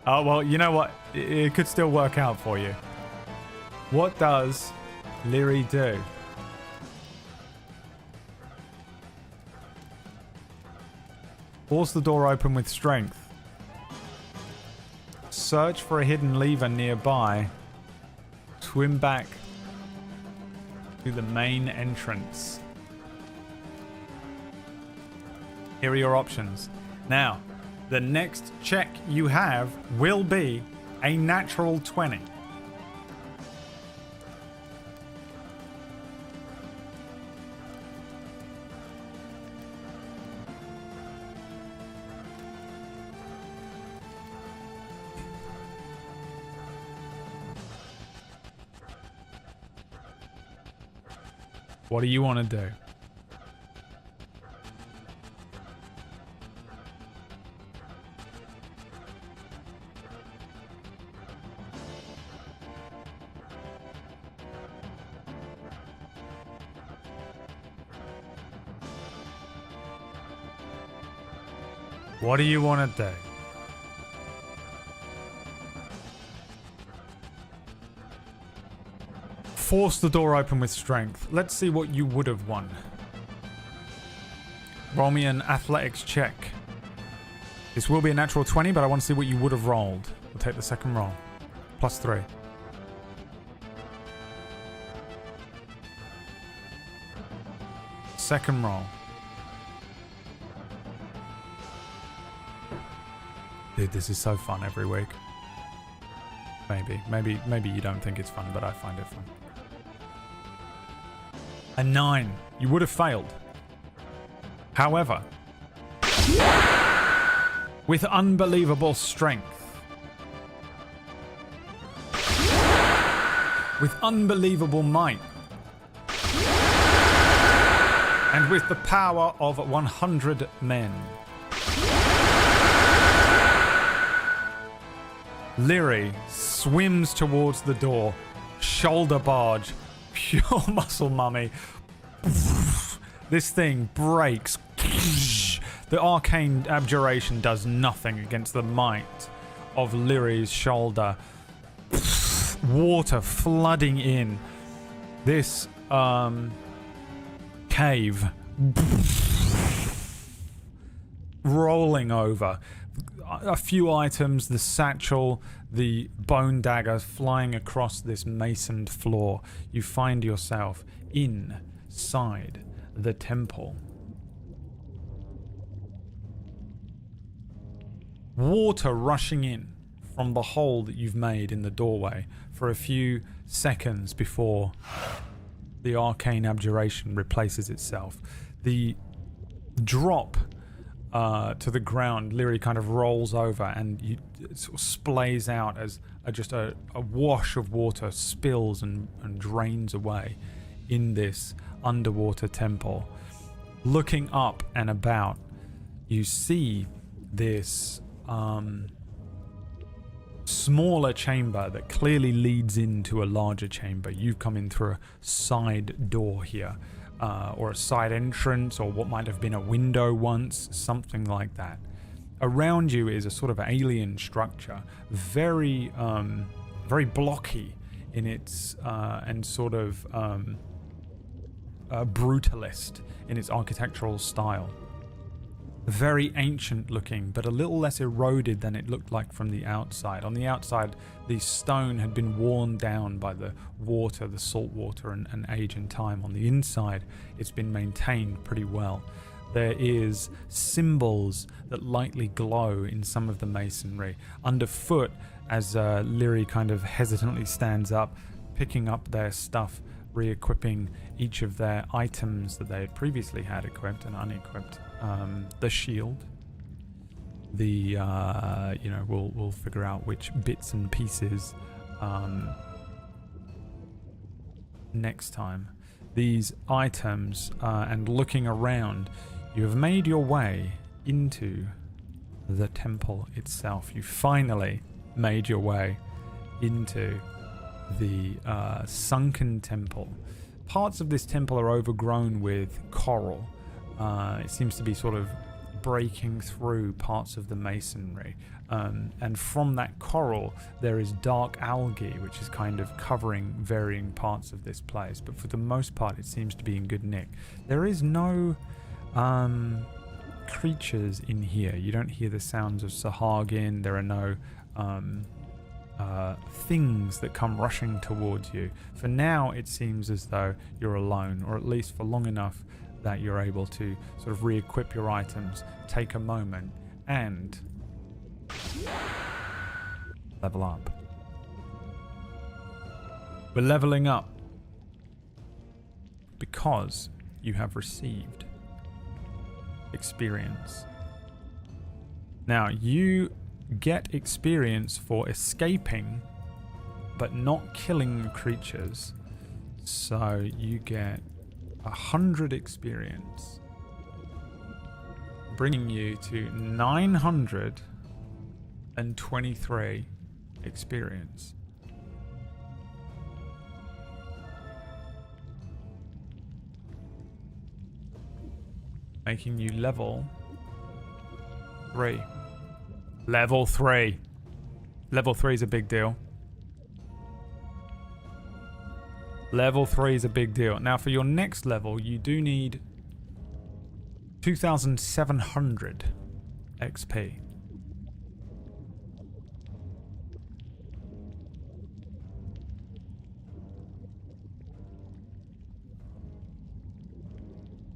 Oh, well, you know what? It could still work out for you. What does Leary do? Force the door open with strength. Search for a hidden lever nearby. Swim back to the main entrance. Here are your options. Now, the next check you have will be a natural 20. What do you want to do? What do you want to do? Force the door open with strength. Let's see what you would have won. Roll me an athletics check. This will be a natural 20, but I want to see what you would have rolled. We'll take the second roll. +3. Second roll. Dude, this is so fun every week. Maybe you don't think it's fun, but I find it fun. A 9. You would have failed. However, with unbelievable strength, with unbelievable might, and with the power of 100 men, Leary swims towards the door, shoulder barge, pure muscle mummy. This thing breaks. The arcane abjuration does nothing against the might of Leary's shoulder. Water flooding in. This cave rolling over. A few items, the satchel, the bone dagger flying across this masoned floor. You find yourself inside the temple. Water rushing in from the hole that you've made in the doorway for a few seconds before the arcane abjuration replaces itself. The drop to the ground, Leary kind of rolls over and it sort of splays out as just a wash of water spills and drains away in this underwater temple. Looking up and about, you see this smaller chamber that clearly leads into a larger chamber. You've come in through a side door here. Or a side entrance, or what might have been a window once, something like that. Around you is a sort of alien structure, very blocky in its and sort of brutalist in its architectural style. Very ancient looking, but a little less eroded than it looked like from the outside. On the outside, the stone had been worn down by the water, the salt water, and age and time. On the inside, it's been maintained pretty well. There is symbols that lightly glow in some of the masonry. Underfoot, as Leary kind of hesitantly stands up, picking up their stuff, re-equipping each of their items that they had previously had equipped and unequipped. The shield. We'll figure out which bits and pieces next time. These items, and looking around, you have made your way into the temple itself. You finally made your way into the sunken temple. Parts of this temple are overgrown with coral. It seems to be sort of breaking through parts of the masonry. And from that coral, there is dark algae, which is kind of covering varying parts of this place. But for the most part, it seems to be in good nick. There is no creatures in here. You don't hear the sounds of Sahagin. There are no things that come rushing towards you. For now, it seems as though you're alone, or at least for long enough that you're able to sort of re-equip your items, take a moment, and level up. We're leveling up because you have received experience. Now, you get experience for escaping but not killing creatures. So you get 100 experience, bringing you to 923 experience. Making you level 3. Level 3. Level 3 is a big deal. Level 3 is a big deal. Now, for your next level, you do need 2,700 XP.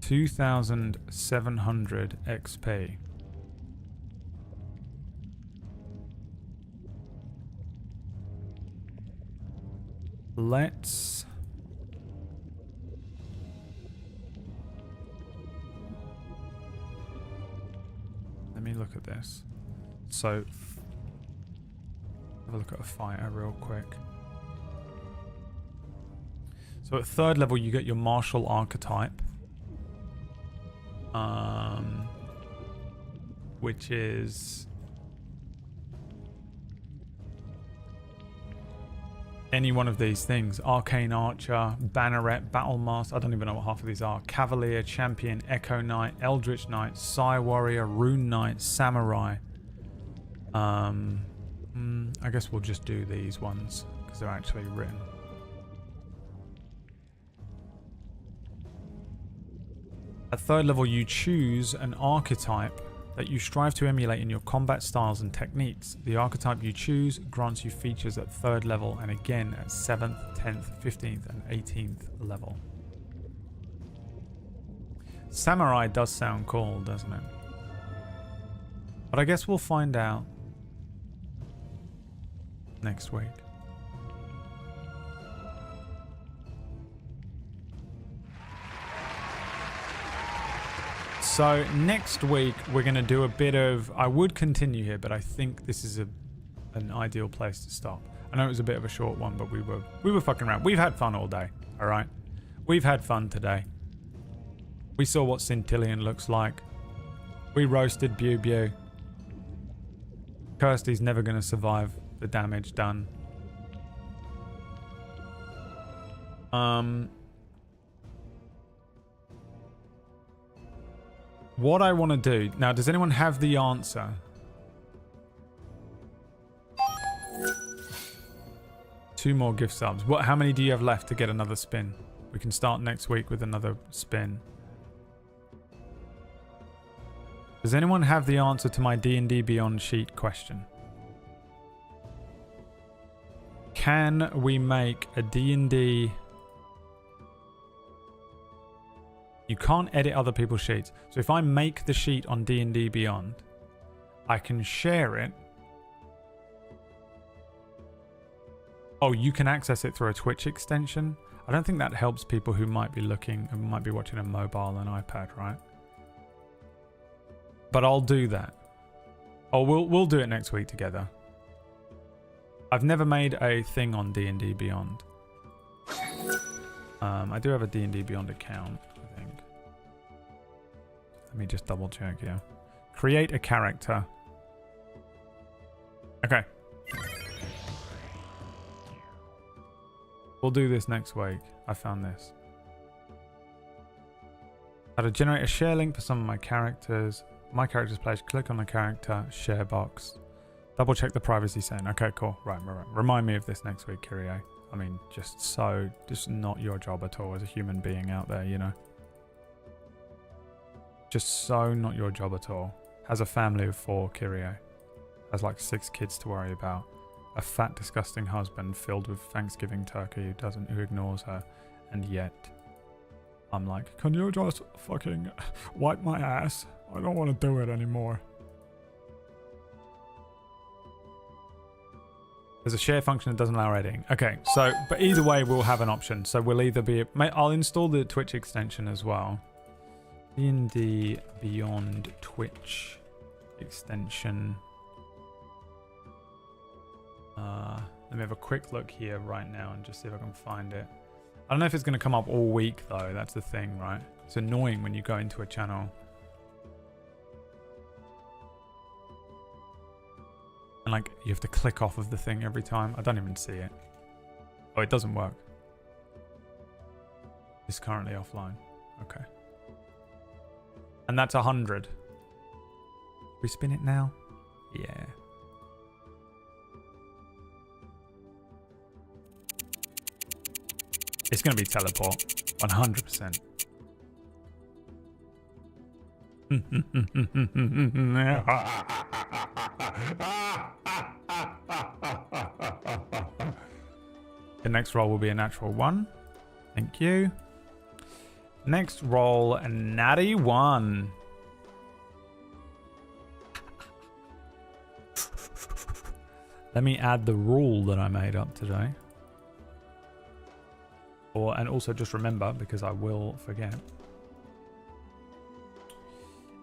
$2,700 XP. Let me look at this. So, have a look at a fighter real quick. So at 3rd level, you get your martial archetype. Which is any one of these things: Arcane Archer, Banneret, Battlemaster. I don't even know what half of these are. Cavalier, Champion, Echo Knight, Eldritch Knight, Psy Warrior, Rune Knight, Samurai. I guess we'll just do these ones because they're actually written. At 3rd level, you choose an archetype that you strive to emulate in your combat styles and techniques. The archetype you choose grants you features at 3rd level and again at 7th, 10th, 15th and 18th level. Samurai does sound cool, doesn't it? But I guess we'll find out next week. So next week we're going to do a bit of, I would continue here, but I think this is an ideal place to stop. I know it was a bit of a short one, but we were fucking around. We've had fun all day, all right? We've had fun today. We saw what Centillion looks like. We roasted Bew Bew. Kirsty's never going to survive the damage done. What I want to do... Now, does anyone have the answer? Two more gift subs. How many do you have left to get another spin? We can start next week with another spin. Does anyone have the answer to my D&D Beyond sheet question? Can we make a D&D... You can't edit other people's sheets. So if I make the sheet on D&D Beyond, I can share it. Oh, you can access it through a Twitch extension. I don't think that helps people who might be looking and might be watching a mobile and iPad, right? But I'll do that. Oh, we'll do it next week together. I've never made a thing on D&D Beyond. I do have a D&D Beyond account. Let me just double check here. Create a character. Okay. We'll do this next week. I found this. How to generate a share link for some of my characters. My character's page. Click on the character share box. Double check the privacy setting. Okay, cool. Right. Remind me of this next week, Kyrie. I mean, just not your job at all as a human being out there, you know. Just so not your job at all. Has a family of 4, Kyrie. Has like 6 kids to worry about. A fat, disgusting husband filled with Thanksgiving turkey who ignores her. And yet, I'm like, can you just fucking wipe my ass? I don't want to do it anymore. There's a share function that doesn't allow editing. Okay, so, but either way, we'll have an option. So we'll either be, I'll install the Twitch extension as well. D&D Beyond Twitch extension. Let me have a quick look here right now and just see if I can find it. I don't know if it's going to come up all week though. That's the thing, right? It's annoying when you go into a channel and like you have to click off of the thing every time. I don't even see it. Oh, it doesn't work. It's currently offline. Okay. And that's 100. We spin it now? Yeah. It's going to be teleport. 100%. The next roll will be a natural 1. Thank you. Next roll, a natty 1. Let me add the rule that I made up today. And also just remember, because I will forget.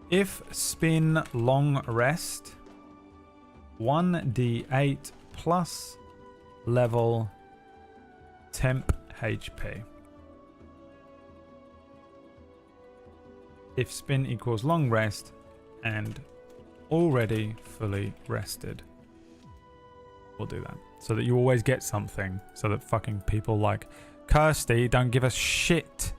If spin long rest, 1d8 plus level temp HP. If spin equals long rest and already fully rested. We'll do that. So that you always get something. So that fucking people like Kirsty don't give a shit.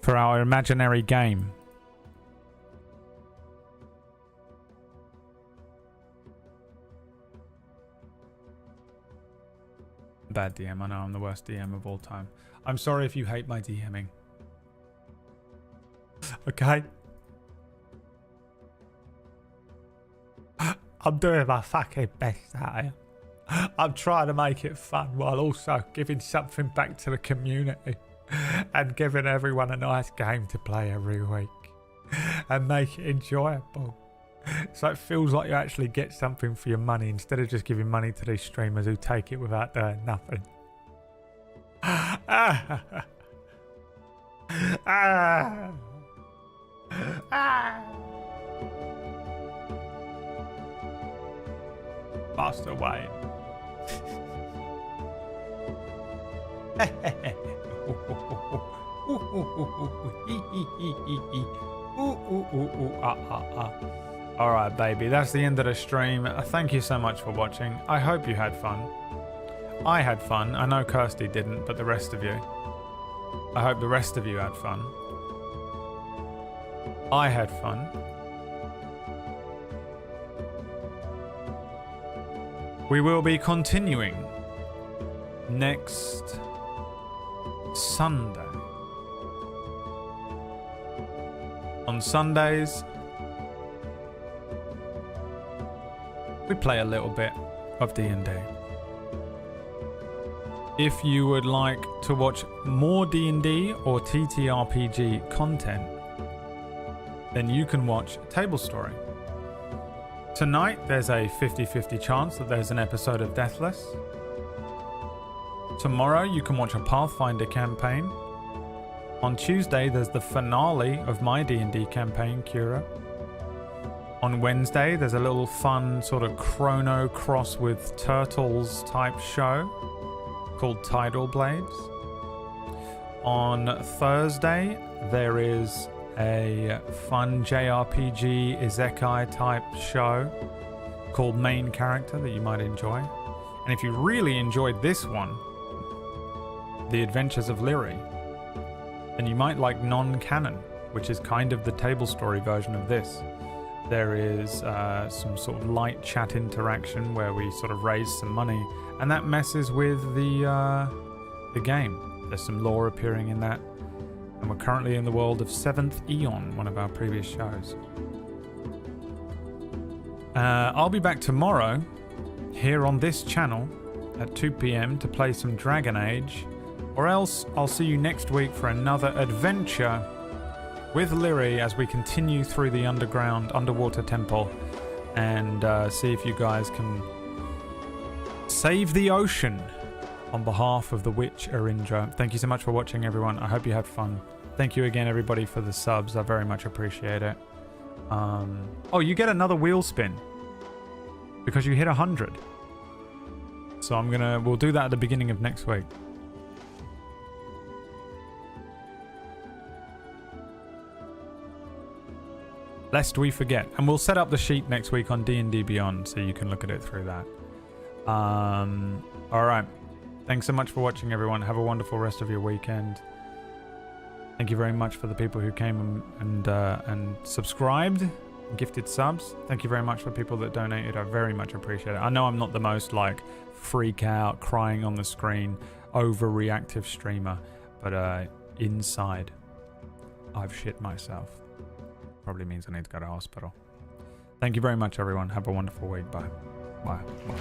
For our imaginary game. Bad DM. I know I'm the worst DM of all time. I'm sorry if you hate my DMing. Okay? I'm doing my fucking best out here. I'm trying to make it fun while also giving something back to the community and giving everyone a nice game to play every week and make it enjoyable. So it feels like you actually get something for your money instead of just giving money to these streamers who take it without doing nothing. Master Wayne. Alright, baby, that's the end of the stream. Thank you so much for watching. I hope you had fun. I had fun. I know Kirsty didn't, but the rest of you. I hope the rest of you had fun. I had fun. We will be continuing next Sunday. On Sundays, we play a little bit of D&D. If you would like to watch more D&D or TTRPG content, then you can watch Table Story. Tonight, there's a 50-50 chance that there's an episode of Deathless. Tomorrow, you can watch a Pathfinder campaign. On Tuesday, there's the finale of my D&D campaign, Cura. On Wednesday, there's a little fun sort of Chrono Cross with Turtles type show called Tidal Blades. On Thursday, there is a fun JRPG Isekai type show called Main Character that you might enjoy. And if you really enjoyed this one, The Adventures of Lyri, then you might like non-canon, which is kind of the table story version of this. There is some sort of light chat interaction where we sort of raise some money, and that messes with the game. There's some lore appearing in that, and we're currently in the world of 7th Eon, one of our previous shows. I'll be back tomorrow here on this channel at 2 p.m. to play some Dragon Age, or else I'll see you next week for another adventure with Lyri as we continue through the underwater temple and see if you guys can save the ocean on behalf of the witch Erindra. Thank you so much for watching, everyone. I hope you had fun. Thank you again, everybody, for the subs. I very much appreciate it. Oh, you get another wheel spin because you hit 100. So we'll do that at the beginning of next week. Lest we forget. And we'll set up the sheet next week on D&D Beyond so you can look at it through that. Alright. Thanks so much for watching, everyone. Have a wonderful rest of your weekend. Thank you very much for the people who came and subscribed and gifted subs. Thank you very much for people that donated. I very much appreciate it. I know I'm not the most freak out, crying on the screen, overreactive streamer, but inside, I've shit myself. Probably means I need to go to hospital. Thank you very much, everyone. Have a wonderful week. Bye. Bye. Bye.